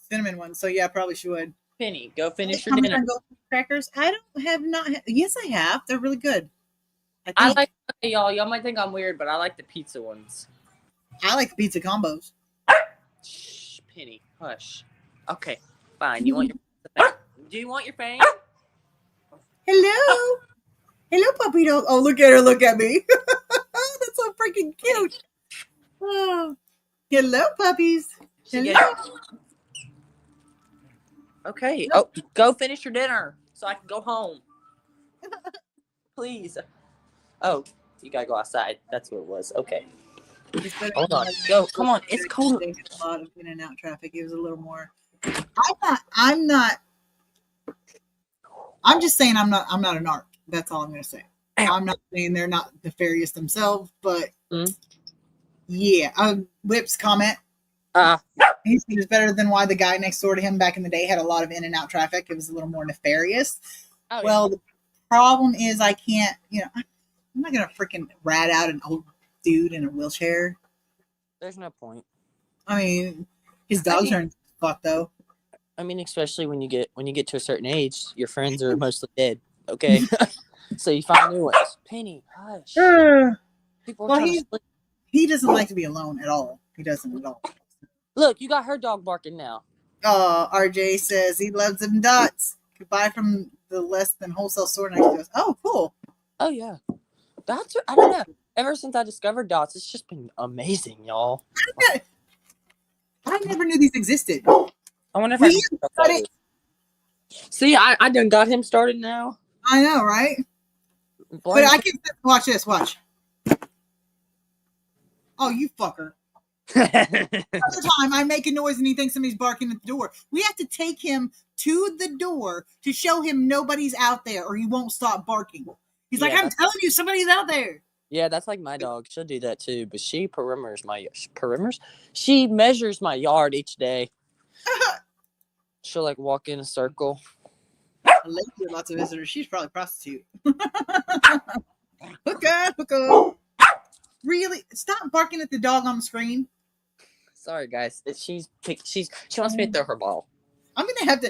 cinnamon one, so yeah, probably she would. Penny, go finish your Parmesan dinner. gold crackers. I don't have not. Yes, I have. They're really good. I think. like y'all might think I'm weird, but I like the pizza ones. I like the pizza combos. Shh, Penny, hush. Okay, fine. You want your fang? Do you want your fang? Hello. Hello, puppy dog. Oh, look at her. Look at me. That's so freaking cute. Oh. Hello, puppies. Hello. Okay. Oh, go finish your dinner so I can go home. Please. Oh, you gotta go outside. That's what it was. Okay. Hold on. Go. Come on. It's cold. There's a lot of in and out traffic. It was a little more. I'm not. I'm just saying I'm not an narc. That's all I'm gonna say. I'm not saying they're not nefarious themselves, but yeah. Whip's comment. He said it's better than why the guy next door to him back in the day had a lot of in and out traffic. It was a little more nefarious. Oh, Well, the problem is I can't. I'm not gonna freaking rat out an old dude in a wheelchair. there's no point. I mean, his dogs are fucked though. I mean, especially when you get to a certain age, your friends are mostly dead. Okay, so you find new ones. Penny, hush. People are Well, trying to sleep. he doesn't like to be alone at all. He doesn't at all. Look, you got her dog barking now. RJ says he loves them dots. Could buy from the less than wholesale store next to us. Oh, cool. Oh yeah, Dots are. I don't know. Ever since I discovered Dots, it's just been amazing, y'all. I never knew these existed. I wonder if We I can started- see. I done got him started now. I know, right? But I can watch this. Watch. Oh, you fucker. Every time I make a noise and he thinks somebody's barking at the door. We have to take him to the door to show him nobody's out there or he won't stop barking. He's like, Yeah, I'm telling you, somebody's out there. Yeah, that's like my dog. She'll do that too, but she She measures my yard each day. She'll like walk in a circle. A lady with lots of visitors. She's probably a prostitute. Hooka. Really? Stop barking at the dog on the screen. Sorry, guys. She wants me to throw her ball. I'm gonna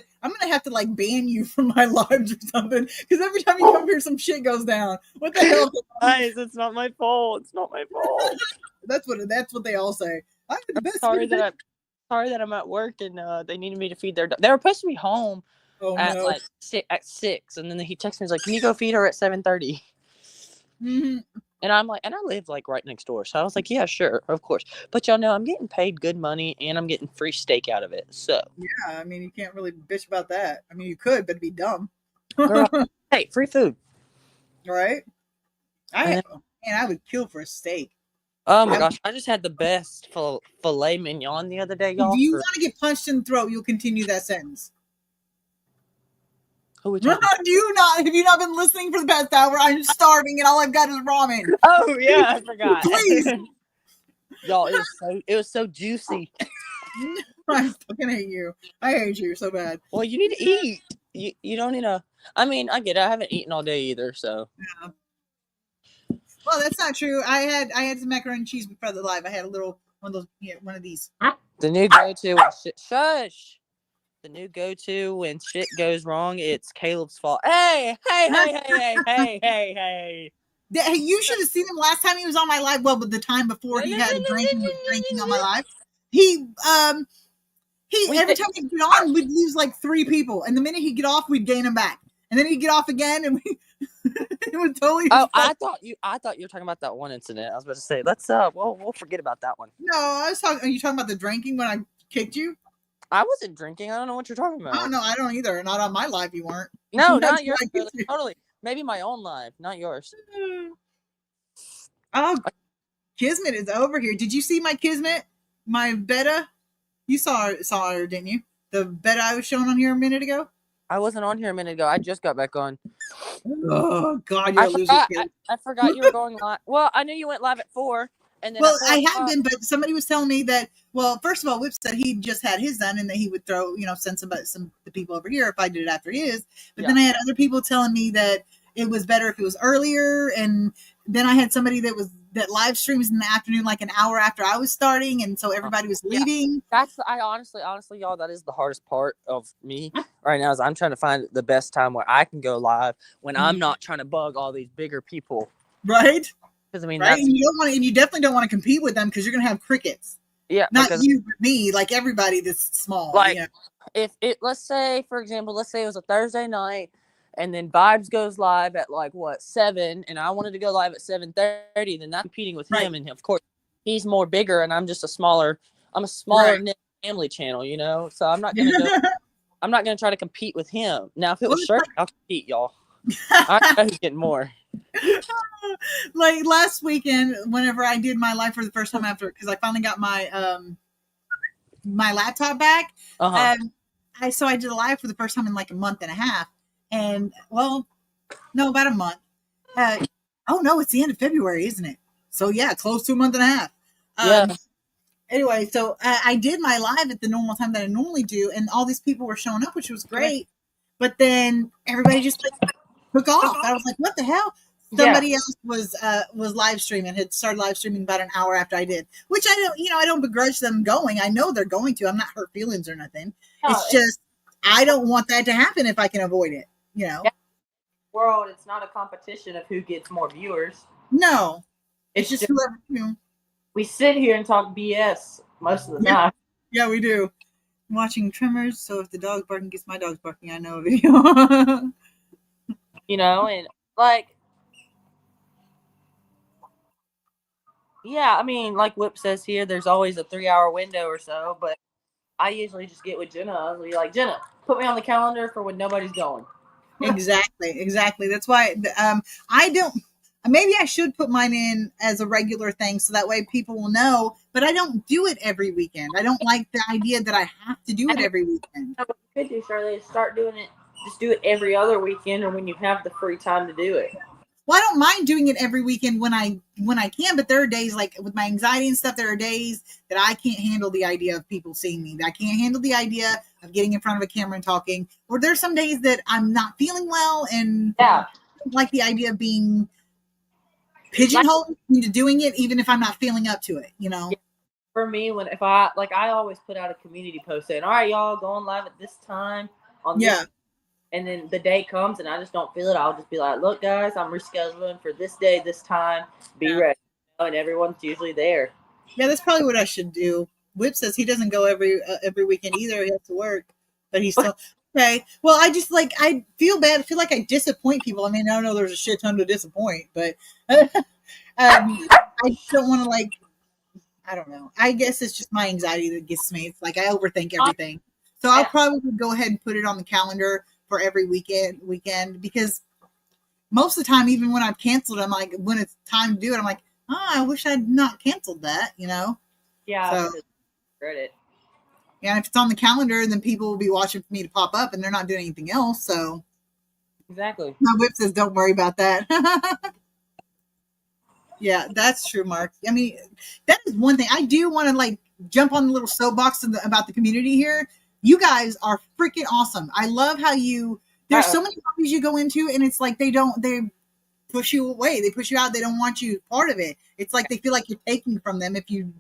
have to like ban you from my lives or something. Because every time you come here, some shit goes down. What the hell? Guys, it's not my fault. It's not my fault. That's what they all say. I'm the best. Sorry that I'm at work and they needed me to feed their dog. They were supposed to be home at no. like 6, and then he texted me. He's like, "Can you go feed her at 7:30?" Mm-hmm. And I'm like, and I live like right next door, so I was like, "Yeah, sure, of course." But y'all know I'm getting paid good money and I'm getting free steak out of it. So Yeah, I mean you can't really bitch about that. I mean you could, but it'd be dumb. Girl. Hey, free food. Right? I would kill for a steak. Oh my gosh, I just had the best filet mignon the other day, y'all. If you want to get punched in the throat, you'll continue that sentence. Who we Have talking? you not been listening for the past hour? I'm starving and all I've got is ramen. Oh yeah, I forgot. Please. Y'all, it was so juicy. I fucking hate you. I hate you so bad. Well, you need to eat. You don't need to. I mean, I get it. I haven't eaten all day either, so. Yeah. Well, that's not true. I had some macaroni and cheese before the live. I had a little one of these. The new go-to when shit. Shush. The new go-to when shit goes wrong. It's Caleb's fault. Hey. Hey, you should have seen him last time he was on my live. Well, but the time before he had a drink and was drinking on my live. He every time he'd get on, we'd lose like 3 people, and the minute he'd get off, we'd gain him back. and then he'd get off again, and we it was totally. Oh, I thought you were talking about that one incident. I was about to say, let's we'll forget about that one. No, I was talking. Are you talking about the drinking when I kicked you? I wasn't drinking. I don't know what you're talking about. Oh no, I don't either. Not on my life, you weren't. No, That's not yours. why I kicked you. Totally. Maybe my own life, not yours. Oh, Kismet is over here. Did you see my Kismet? My beta? You saw her, didn't you? The beta I was showing on here a minute ago? I wasn't on here a minute ago. I just got back on. Oh, God, you're a loser. I forgot you were going live. Well, I knew you went live at 4. And then Well, I have been, but somebody was telling me that, well, first of all, Whip said he just had his done and that he would throw, send some the people over here if I did it after his. But then I had other people telling me that it was better if it was earlier. And then I had somebody that live streams in the afternoon, like an hour after I was starting. And so everybody was leaving. I honestly, y'all, that is the hardest part of me right now is I'm trying to find the best time where I can go live when I'm not trying to bug all these bigger people. Right. Because I mean, right? And you don't want to, and you definitely don't want to compete with them because you're going to have crickets. Yeah. Not you, but me, like everybody that's small. Like, if it, let's say, for example, it was a Thursday night and then Vibes goes live at 7 and I wanted to go live at 7:30, then that's competing with him. And of course, he's more bigger and I'm just a smaller family channel, so I'm not going to go, I'm not going to try to compete with him. Now, if it was Shirk, I'll compete, y'all. I know he's getting more. Like last weekend, whenever I did my live for the first time after, because I finally got my my laptop back, I did a live for the first time in a month and a half, and about a month. Oh no, it's the end of February, isn't it? So yeah, close to a month and a half. Anyway, so I did my live at the normal time that I normally do, and all these people were showing up, which was great. But then everybody just took off. I was like, what the hell? Somebody else was live streaming, had started live streaming about an hour after I did, which I don't begrudge them going. I know they're going to. I'm not hurt feelings or nothing. It's just, I don't want that to happen if I can avoid it, World, it's not a competition of who gets more viewers. No. It's just whoever, We sit here and talk BS most of the time. Yeah, we do. I'm watching Tremors, so if the dog's barking gets my dog's barking, I know a video. And yeah, I mean, like Whip says here, there's always a 3-hour window or so, but I usually just get with Jenna. I'll be like, Jenna, put me on the calendar for when nobody's going. Exactly. That's why I don't. Maybe I should put mine in as a regular thing so that way people will know. But I don't do it every weekend. I don't like the idea that I have to do it every weekend. What you could do, Charlie, is start doing it. Just do it every other weekend or when you have the free time to do it. Well, I don't mind doing it every weekend when I can, but there are days like with my anxiety and stuff, there are days that I can't handle the idea of people seeing me. I can't handle the idea of getting in front of a camera and talking. Or there's some days that I'm not feeling well and I don't like the idea of being pigeonholed into doing it, even if I'm not feeling up to it, For me, if I always put out a community post saying, all right, y'all going live at this time on this. And then the day comes and I just don't feel it. I'll just be like, look, guys, I'm rescheduling for this day, this time. Be ready. And everyone's usually there. Yeah, that's probably what I should do. Whip says he doesn't go every weekend either. He has to work, but he's still okay. Well, I just I feel bad. I feel like I disappoint people. I mean, I don't know there's a shit ton to disappoint, but I just don't want to I don't know. I guess it's just my anxiety that gets me. It's like I overthink everything. So I'll probably go ahead and put it on the calendar for every weekend because most of the time, even when I've canceled, I'm like, when it's time to do it, I'm like, I wish I'd not canceled that, Yeah. So, credit. Yeah, and if it's on the calendar, then people will be watching for me to pop up and they're not doing anything else. So exactly. My Whip says, don't worry about that. Yeah, that's true, Mark. I mean, that is one thing. I do want to jump on the little soapbox about the community here. You guys are freaking awesome. I love how there's so many hobbies you go into and it's like they push you away. They push you out. They don't want you part of it. It's like they feel like you're taking from them if you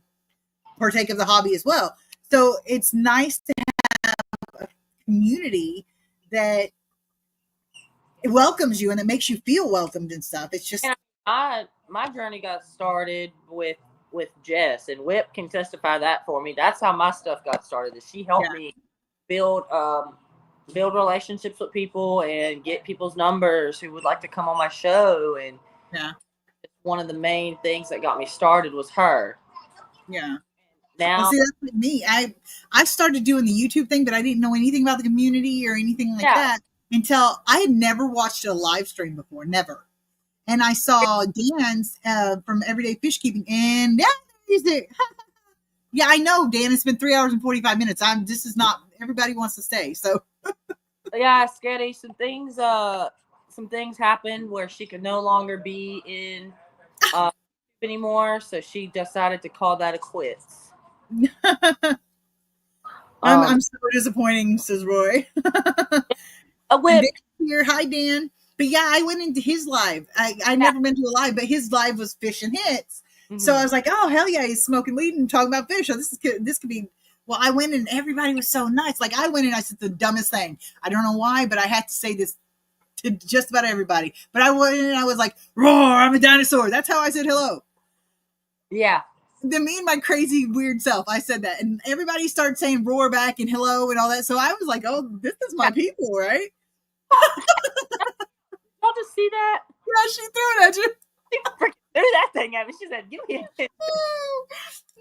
partake of the hobby as well. So it's nice to have a community that welcomes you and that makes you feel welcomed and stuff. It's just my journey got started with Jess, and Whip can testify that for me. That's how my stuff got started. Is she helped me build build relationships with people and get people's numbers who would like to come on my show. And Yeah. one of the main things that got me started was her. Yeah. Now, Well, see, that's like me. I started doing the YouTube thing, but I didn't know anything about the community or anything like Yeah. that until I had never watched a live stream before, never. And I saw Dan's from Everyday Fish Keeping, and yeah, he's there. Yeah, I know, Dan. It's been 3 hours and 45 minutes. This is not everybody wants to stay. So yeah, Sketty, some things happened where she could no longer be in anymore, so she decided to call that a quits. I'm so disappointing, says Roy. A whip. Here, hi Dan. But yeah, I went into his live. I never been to a live, but his live was Fish and Hits. Mm-hmm. So I was like, oh hell yeah, he's smoking weed and talking about fish. So this could be. Well, I went and everybody was so nice. Like I went and I said the dumbest thing. I don't know why, but I had to say this to just about everybody. But I went and I was like, roar, I'm a dinosaur. That's how I said hello. Yeah. Then me and my crazy weird self, I said that, and everybody started saying roar back and hello and all that. So I was like, oh, this is my people, right? Y'all just see that? Yeah, she threw it at you. She freaking threw that thing at me. She said, "Give me it."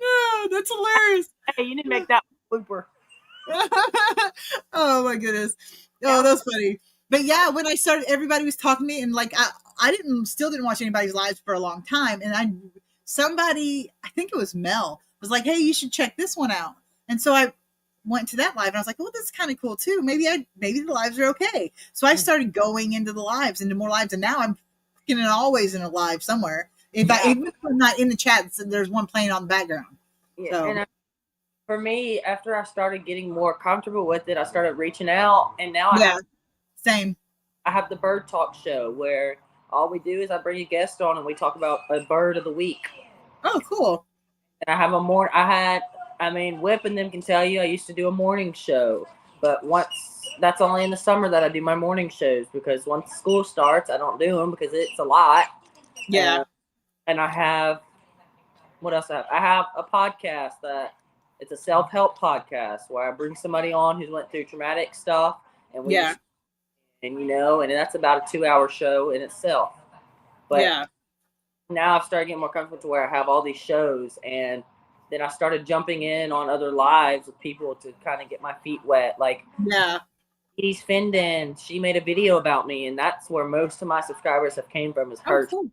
No, that's hilarious. Hey, you need to make that blooper. Oh my goodness. Oh, that's funny. But yeah, when I started, everybody was talking to me, and like I still didn't watch anybody's lives for a long time, and somebody, I think it was Mel, was like, hey, you should check this one out. And so I went to that live and I was like, oh, this is kind of cool too. Maybe the lives are okay. So I started going into the lives, into more lives, and now I'm freaking always in a live somewhere. Even if I'm not in the chat, there's one playing on the background. Yeah, So. and for me, after I started getting more comfortable with it, I started reaching out, and now Same. I have the Bird Talk show where all we do is I bring a guest on and we talk about a bird of the week. Oh, cool. And I have Whip and them can tell you I used to do a morning show, but that's only in the summer that I do my morning shows, because once school starts, I don't do them because it's a lot. Yeah. And I have, what else I have? I have a podcast it's a self-help podcast where I bring somebody on who's went through traumatic stuff, and and that's about a 2-hour show in itself. But now I've started getting more comfortable to where I have all these shows, and then I started jumping in on other lives with people to kind of get my feet wet. Like, Edie's Findon, she made a video about me, and that's where most of my subscribers have came from, is her. Oh, cool.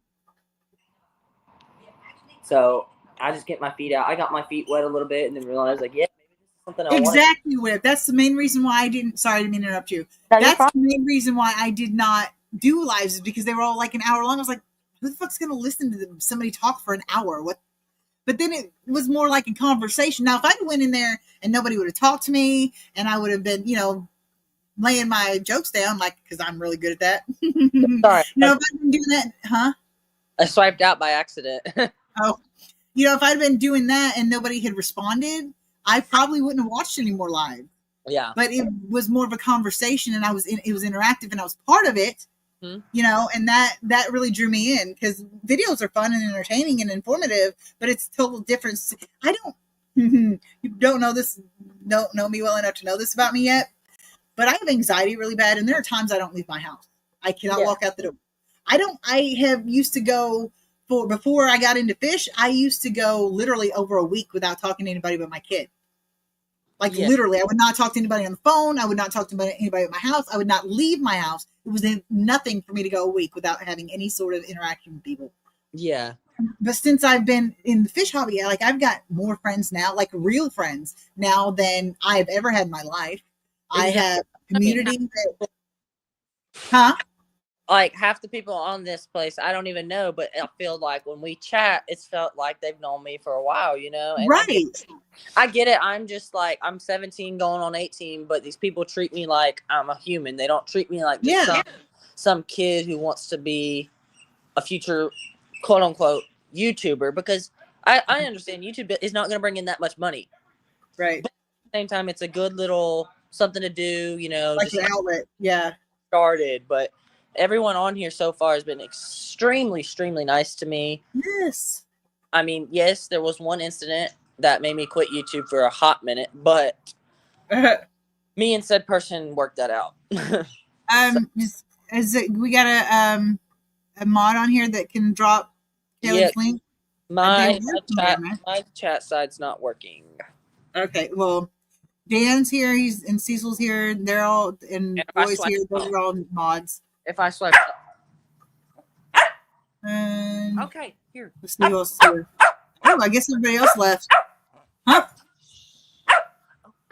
So I just get my feet out. I got my feet wet a little bit, and then realized, like, maybe this is something I want. Exactly, Whip. That's the main reason why I didn't. Sorry, I didn't mean to interrupt you. That's the main reason why I did not do lives, is because they were all like an hour long. I was like, who the fuck's going to listen to somebody talk for an hour? What? But then it was more like a conversation. Now, if I went in there and nobody would have talked to me, and I would have been, laying my jokes down, like, because I'm really good at that. Sorry. If I'd been doing that, huh? I swiped out by accident. Oh, if I'd been doing that and nobody had responded, I probably wouldn't have watched any more live. Yeah. But it was more of a conversation, and it was interactive, and I was part of it. Mm-hmm. And that really drew me in, because videos are fun and entertaining and informative, but it's total difference. You don't know this, don't know me well enough to know this about me yet, but I have anxiety really bad, and there are times I don't leave my house. I cannot walk out the door. I have used to go before I got into fish, I used to go literally over a week without talking to anybody but my kid. Like literally, I would not talk to anybody on the phone. I would not talk to anybody at my house. I would not leave my house. It was nothing for me to go a week without having any sort of interaction with people. Yeah. But since I've been in the fish hobby, like, I've got more friends now, like real friends now, than I've ever had in my life. I have community. Like, half the people on this place, I don't even know, but I feel like when we chat, it's felt like they've known me for a while, And right. I get it. I'm just like, I'm 17 going on 18, but these people treat me like I'm a human. They don't treat me like just some kid who wants to be a future, quote unquote, YouTuber, because I understand YouTube is not going to bring in that much money. Right. But at the same time, it's a good little something to do, like an outlet. Yeah. Started, but everyone on here so far has been extremely, extremely nice to me. Yes. I mean, yes, there was one incident that made me quit YouTube for a hot minute, but me and said person worked that out. We got a mod on here that can drop Caleb's Yeah. link? My They're working, man. chat side's not working. Okay, well, Dan's here. And Cecil's here. They're all and if I Roy's swipe here. Those up- are all mods. If I swipe up. And Okay, here. let's see who else is here. Oh, I guess everybody else left. Huh?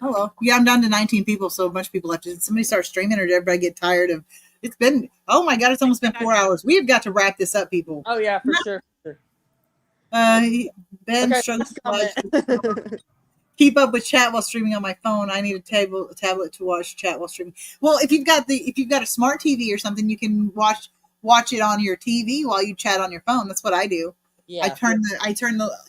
Oh well. Yeah, I'm down to 19 people, so a bunch of people left. Did somebody start streaming, or did everybody get tired of? It's been. Oh my God! It's almost been 4 hours. We've got to wrap this up, people. Oh yeah, for sure. Ben Okay, struggles to comment. watch- keep up with chat while streaming on my phone. I need a tablet to watch chat while streaming. Well, if you've got a smart TV or something, you can watch it on your TV while you chat on your phone. That's what I do. Yeah. I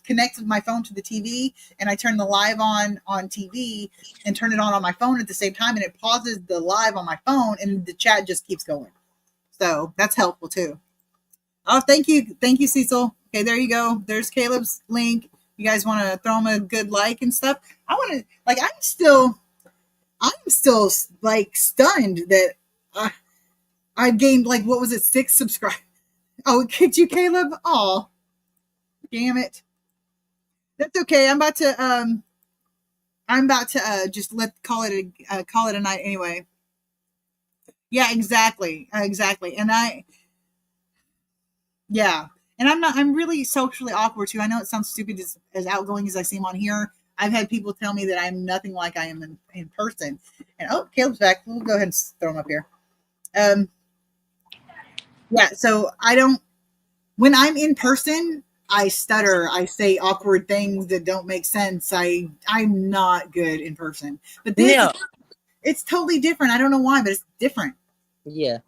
connect my phone to the TV, and I turn the live on TV and turn it on my phone at the same time, and it pauses the live on my phone, and the chat just keeps going. So that's helpful too. Oh, thank you, Cecil. Okay, there you go. There's Caleb's link. You guys want to throw him a good like and stuff? I want to I'm still like stunned that I've gained what was it, 6 subscribers? Oh, it kicked you, Caleb. Oh, damn it. That's okay. I'm about to just call it a night anyway. Yeah, exactly. And I'm really socially awkward too. I know it sounds stupid as outgoing as I seem on here. I've had people tell me that I'm nothing like I am in person. And oh, Caleb's back. We'll go ahead and throw him up here. Yeah, so when I'm in person, I stutter. I say awkward things that don't make sense. I'm not good in person. But this, it's totally different. I don't know why, but it's different. Yeah.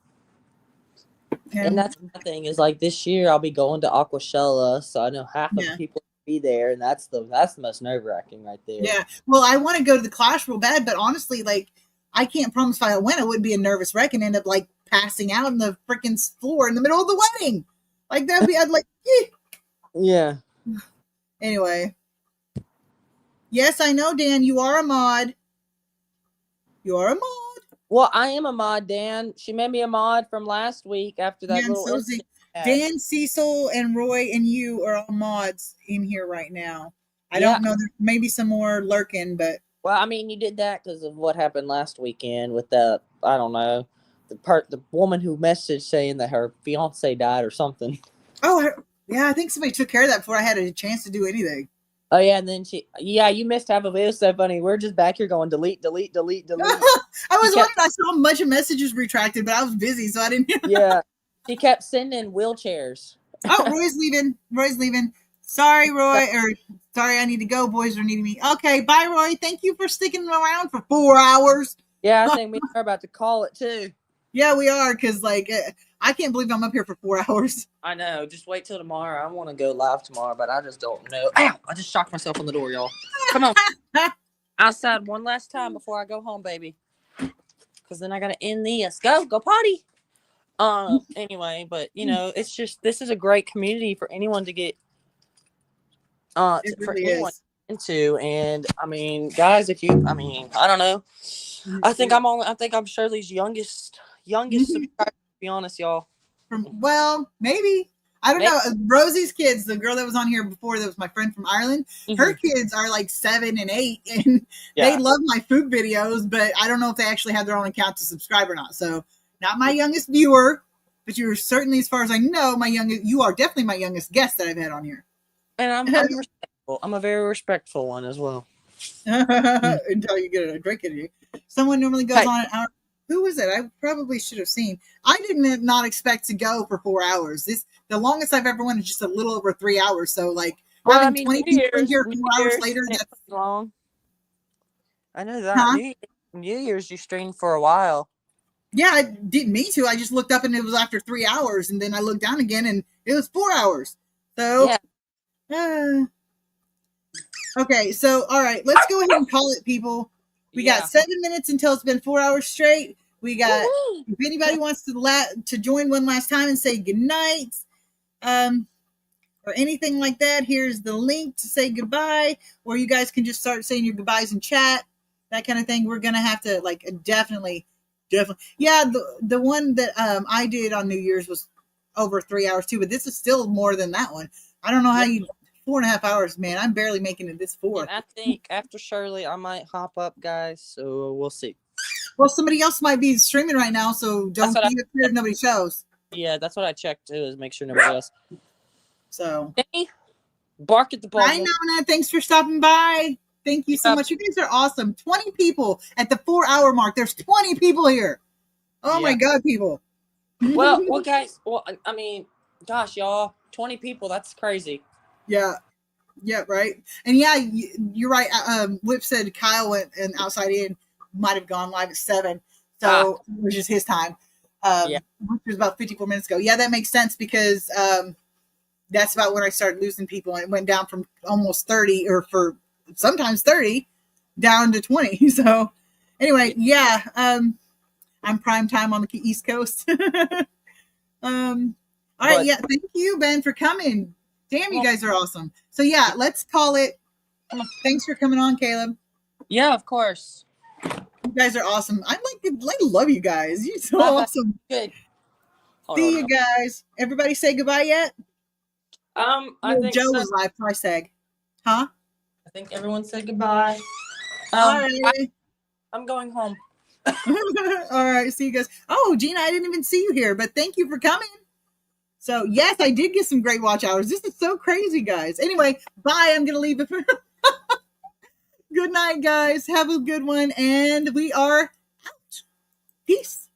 And that's the thing is this year I'll be going to Aquashella, so I know half of the people will be there, and that's the most nerve-wracking right there. Yeah. Well, I want to go to the Clash real bad, but honestly, I can't promise if I win, I wouldn't be a nervous wreck and end up passing out on the freaking floor in the middle of the wedding. That'd be, Yeah. Anyway. Yes, I know, Dan, you are a mod. You are a mod. Well, I am a mod, Dan. She made me a mod from last week after that little incident. Dan, Cecil, and Roy, and you are all mods in here right now. I don't know. There may be some more lurking, but... Well, I mean, you did that because of what happened last weekend with the, I don't know, the woman who messaged saying that her fiance died or something. Oh, yeah, I think somebody took care of that before I had a chance to do anything. Oh, yeah, and then you missed half of it. It was so funny. We're just back here going, delete. I was wondering, I saw a bunch of messages retracted, but I was busy, so I didn't. Yeah, she kept sending wheelchairs. Oh, Roy's leaving. Sorry, Roy, or sorry, I need to go. Boys are needing me. Okay, bye, Roy. Thank you for sticking around for 4 hours. Yeah, I think we are about to call it, too. Yeah, we are, because, I can't believe I'm up here for 4 hours. I know. Just wait till tomorrow. I want to go live tomorrow, but I just don't know. Ow! I just shocked myself on the door, y'all. Come on. Outside one last time before I go home, baby. Because then I got to end this. Go potty. Anyway, but, it's just, this is a great community for anyone to get, into. And, I mean, guys, I don't know. I think I'm Shirley's youngest subscriber, to be honest, y'all. Well, maybe. I don't know. Rosie's kids, the girl that was on here before, that was my friend from Ireland, her kids are 7 and 8, and they love my food videos, but I don't know if they actually have their own account to subscribe or not. So, not my youngest viewer, but you're certainly, as far as I know, you are definitely my youngest guest that I've had on here. And I'm respectful. I'm a very respectful one as well. Until you get a drink in you. Someone normally goes on an hour. Who was it? I probably should have seen. I did not expect to go for 4 hours. The longest I've ever went is just a little over 3 hours. So having 20 people here 4 hours later, that's long. I know that. New Year's you streamed for a while. Yeah, I didn't mean to. I just looked up and it was after 3 hours, and then I looked down again and it was 4 hours. So okay, so all right, let's go ahead and call it, people. We got 7 minutes until it's been 4 hours straight. We got, if anybody wants to join one last time and say goodnight, or anything like that, here's the link to say goodbye, or you guys can just start saying your goodbyes in chat. that kind of thing. We're gonna have to like definitely. Yeah, the one that I did on New Year's was over 3 hours too, but this is still more than that one. I don't know how you 4.5 hours, man. I'm barely making it this 4. And I think after Shirley, I might hop up, guys. So we'll see. Well, somebody else might be streaming right now, so don't what be afraid if nobody shows. Yeah, that's what I checked too, is make sure nobody else. So, Hey, bark at the ball. hi, Nona. Thanks for stopping by. Thank you so Yeah. much. You guys are awesome. 20 people at the 4-hour mark. There's 20 people here. Oh my Yeah. God, people. Well, guys. Well, I mean, gosh, y'all, 20 people. That's crazy. Yeah. Yeah, right. And yeah, you're right. Whip said Kyle went and Outside In might have gone live at 7. So, which is his time. Yeah. Which was about 54 minutes ago. Yeah, that makes sense because that's about when I started losing people, and it went down from almost 30 or for sometimes 30 down to 20. So anyway, yeah, I'm prime time on the East Coast. All right, yeah, thank you, Ben, for coming. Damn, you guys are awesome. So yeah, let's call it. Thanks for coming on, Caleb. Yeah, of course. You guys are awesome. I love you guys. You're so Bye-bye. awesome. Good. Hold See on. you guys. Everybody say goodbye yet? I think Joe so. was live. I said, huh? I think everyone said goodbye. All right. I'm going home. All right. See you guys. Oh, Gina, I didn't even see you here, but thank you for coming. So, yes, I did get some great watch hours. This is so crazy, guys. Anyway, bye. I'm going to leave it. Good night, guys. Have a good one. And we are out. Peace.